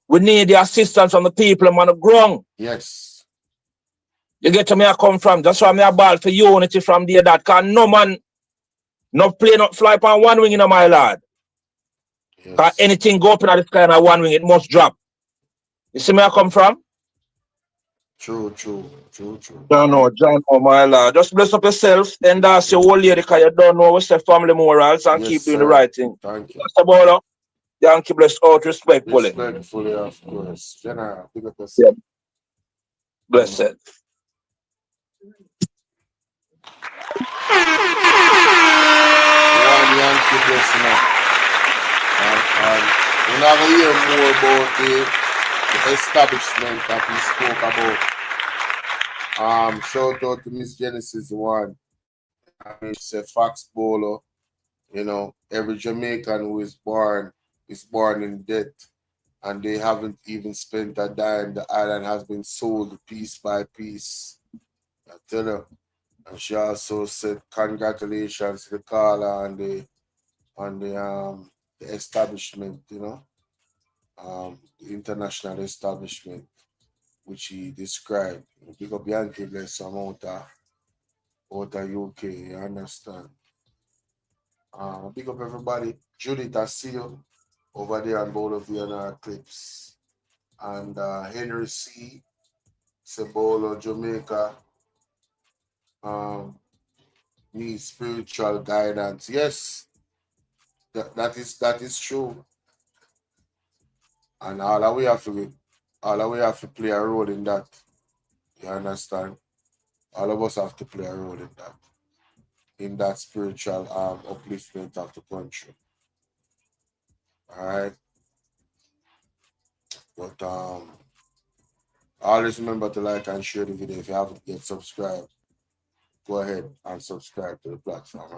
We need the assistance from the people on the ground. Yes. You get to me I come from. That's why I ball for unity from there that can no man no plane not fly on one wing in my lad. Yes. Cause anything go up in the sky on one wing, it must drop. You see me I come from? True. John, oh my lord. Just bless up yourself and that's your whole lady because you don't know what's the family morals and Yes, keep doing sir. the right thing. Thank you. Mr. Bolo, Yankee bless out respectfully. Respectfully, of course. General, big up Yeah. yourself. Blessed. One Yankee blessing up. And we're not going to hear more about the establishment that we spoke about. Shout out to Miss Genesis one. I mean, she said Fox Bolo. You know, every Jamaican who is born in debt, and they haven't even spent a dime. The island has been sold piece by piece. I tell her. And she also said congratulations to the caller on the establishment, you know, the international establishment, which he described. Big up Yankee bless some out of UK, you understand? Big up everybody. Judith, I see you over there on Bolo Bvrclips. And Henry C. Bolo, Jamaica. Needs spiritual guidance. Yes, that is true. And all we have to play a role in that. You understand? All of us have to play a role in that spiritual upliftment of the country. Alright. But always remember to like and share the video. If you haven't yet subscribed, go ahead and subscribe to the platform.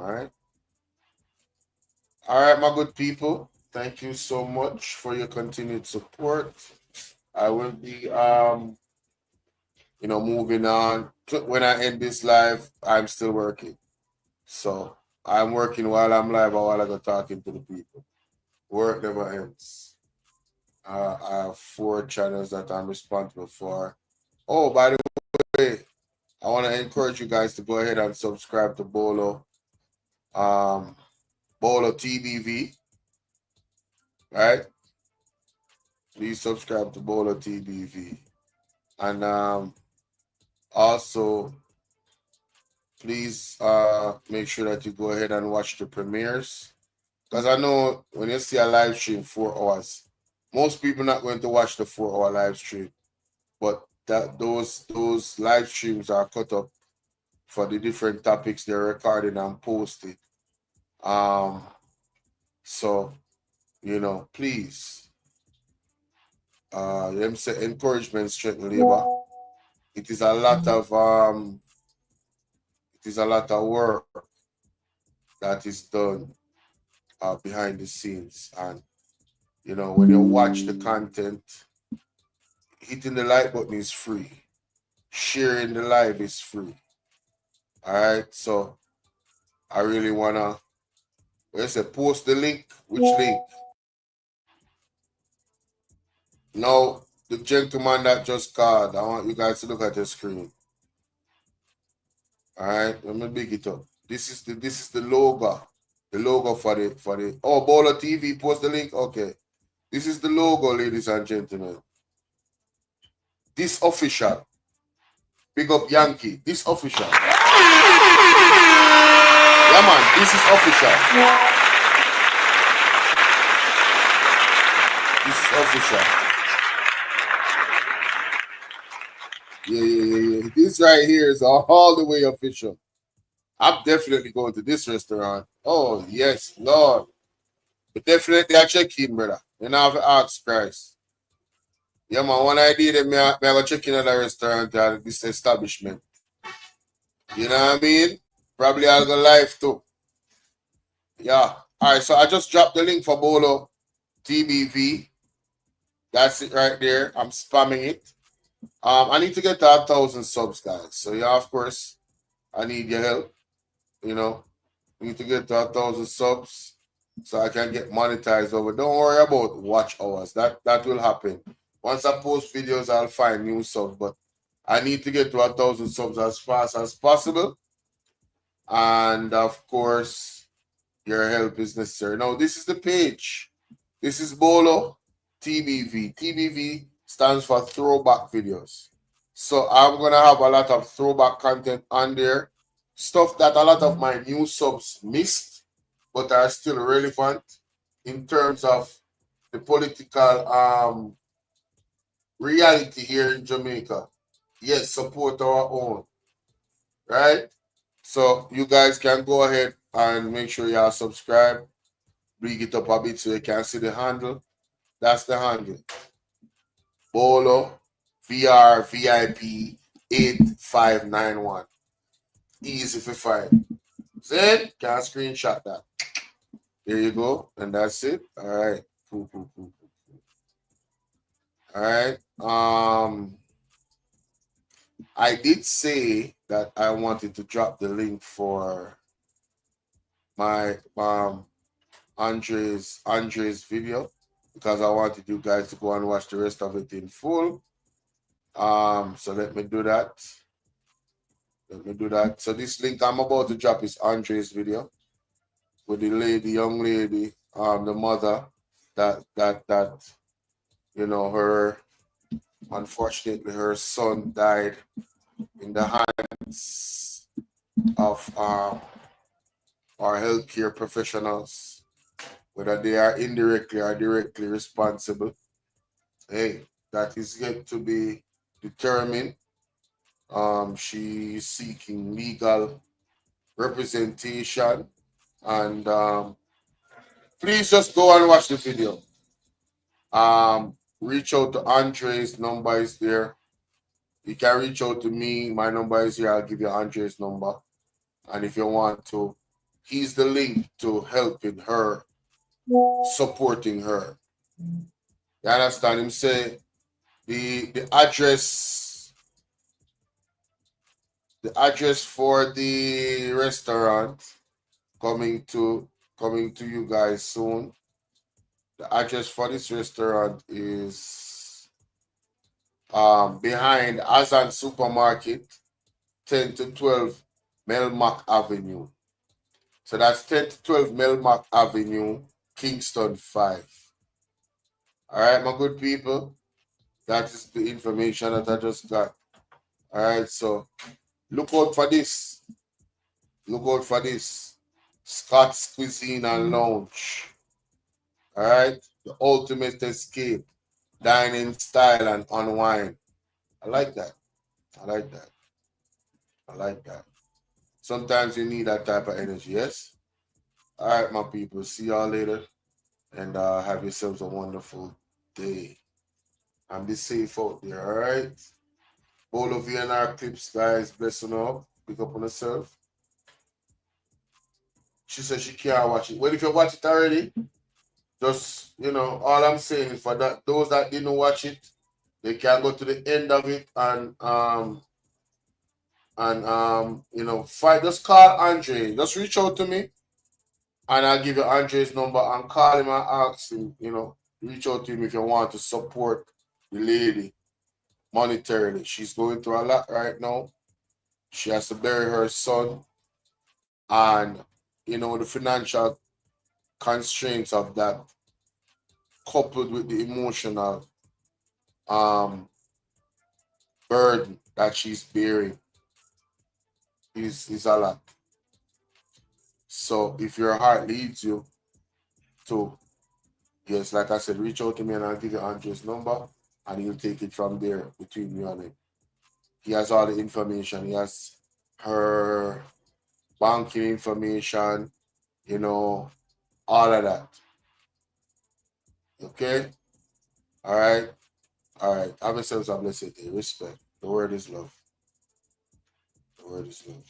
Alright, my good people. Thank you so much for your continued support. I will be moving on. When I end this live, I'm still working. So I'm working while I'm live or while I go talking to the people. Work never ends. I have 4 channels that I'm responsible for. Oh, by the way, I want to encourage you guys to go ahead and subscribe to Bolo. Bolo TBV. Right? Please subscribe to Bolo TBV. And also, please make sure that you go ahead and watch the premieres. Because I know when you see a live stream 4 hours, most people not going to watch the 4-hour live stream. But those live streams are cut up for the different topics they're recording and posted. So, please, them say encouragement strengthen labor. It is a lot of work that is done behind the scenes. And when you watch the content, hitting the like button is free. Sharing the live is free. All right. So I really wanna post the link. Which link? Now the gentleman that just called, I want you guys to look at the screen. All right, let me big it up. This is the logo. The logo for the Bolo TV. Post the link. Okay. This is the logo, ladies and gentlemen. This official. Big up Yankee. This official. Yeah, man. This is official. This is official. Yeah. This right here is all the way official. I'm definitely going to this restaurant. Oh, yes, Lord. But definitely I check in, brother. You know, I've asked Christ. Yeah, man, one idea that me I go check in at the restaurant at this establishment. You know what I mean? Probably I'll go live too. Yeah. All right, so I just dropped the link for Bolo TBV. That's it right there. I'm spamming it. I need to get to 1,000 subs, guys. So yeah, of course, I need your help. You know, we need to get to 1,000 subs so I can get monetized over. Don't worry about watch hours. That will happen. Once I post videos, I'll find new subs. But I need to get to 1,000 subs as fast as possible. And of course, your help is necessary. Now, this is the page. This is Bolo TBV. TBV stands for throwback videos. So I'm gonna have a lot of throwback content on there. Stuff that a lot of my new subs missed, but are still relevant in terms of the political reality here in Jamaica. Yes, support our own, right? So you guys can go ahead and make sure you are subscribed. Bring it up a bit so you can see the handle. That's the handle. Bolo Bvrclips 8591. Easy for find. See? Can screenshot that. There you go. And that's it. All right. Cool. All right. I did say that I wanted to drop the link for my Andre's video because I wanted you guys to go and watch the rest of it in full. So let me do that. So this link I'm about to drop is Andre's video with the young lady, the mother that you know, her, unfortunately her son died in the hands of our healthcare professionals, whether they are indirectly or directly responsible. Hey, that is yet to be determined. She is seeking legal representation, and please just go and watch the video. Reach out to Andre's number is there. You can reach out to me. My number is here. I'll give you Andre's number. And if you want to, he's the link to helping her, supporting her. You understand him? Say the address for the restaurant coming to you guys soon. The address for this restaurant is behind Azan Supermarket, 10 to 12 Melmac Avenue. So that's 10 to 12 Melmac Avenue, Kingston 5. All right, my good people. That is the information that I just got. All right, so look out for this. Look out for this. Scott's Cuisine and Lounge. All right, the ultimate escape, dining style and unwind. I like that. Sometimes you need that type of energy, yes? All right, my people. See y'all later. And have yourselves a wonderful day. And be safe out there, all right? Bolo Bvrclips, guys, blessing up. Pick up on herself. She said she can't watch it. Well, if you watch it already, just, you know, all I'm saying is for that those that didn't watch it, they can go to the end of it and you know, just call Andre. Just reach out to me and I'll give you Andre's number and call him and ask him, you know, reach out to him if you want to support the lady monetarily. She's going through a lot right now. She has to bury her son, and you know, the financial constraints of that coupled with the emotional burden that she's bearing is a lot. So if your heart leads you to, yes, like I said, reach out to me and I'll give you Andre's number and he'll take it from there between you and him. He has all the information. He has her banking information, you know, all of that. Okay? All right? All right. Have yourselves a blessed day. Respect. The word is love. The word is love.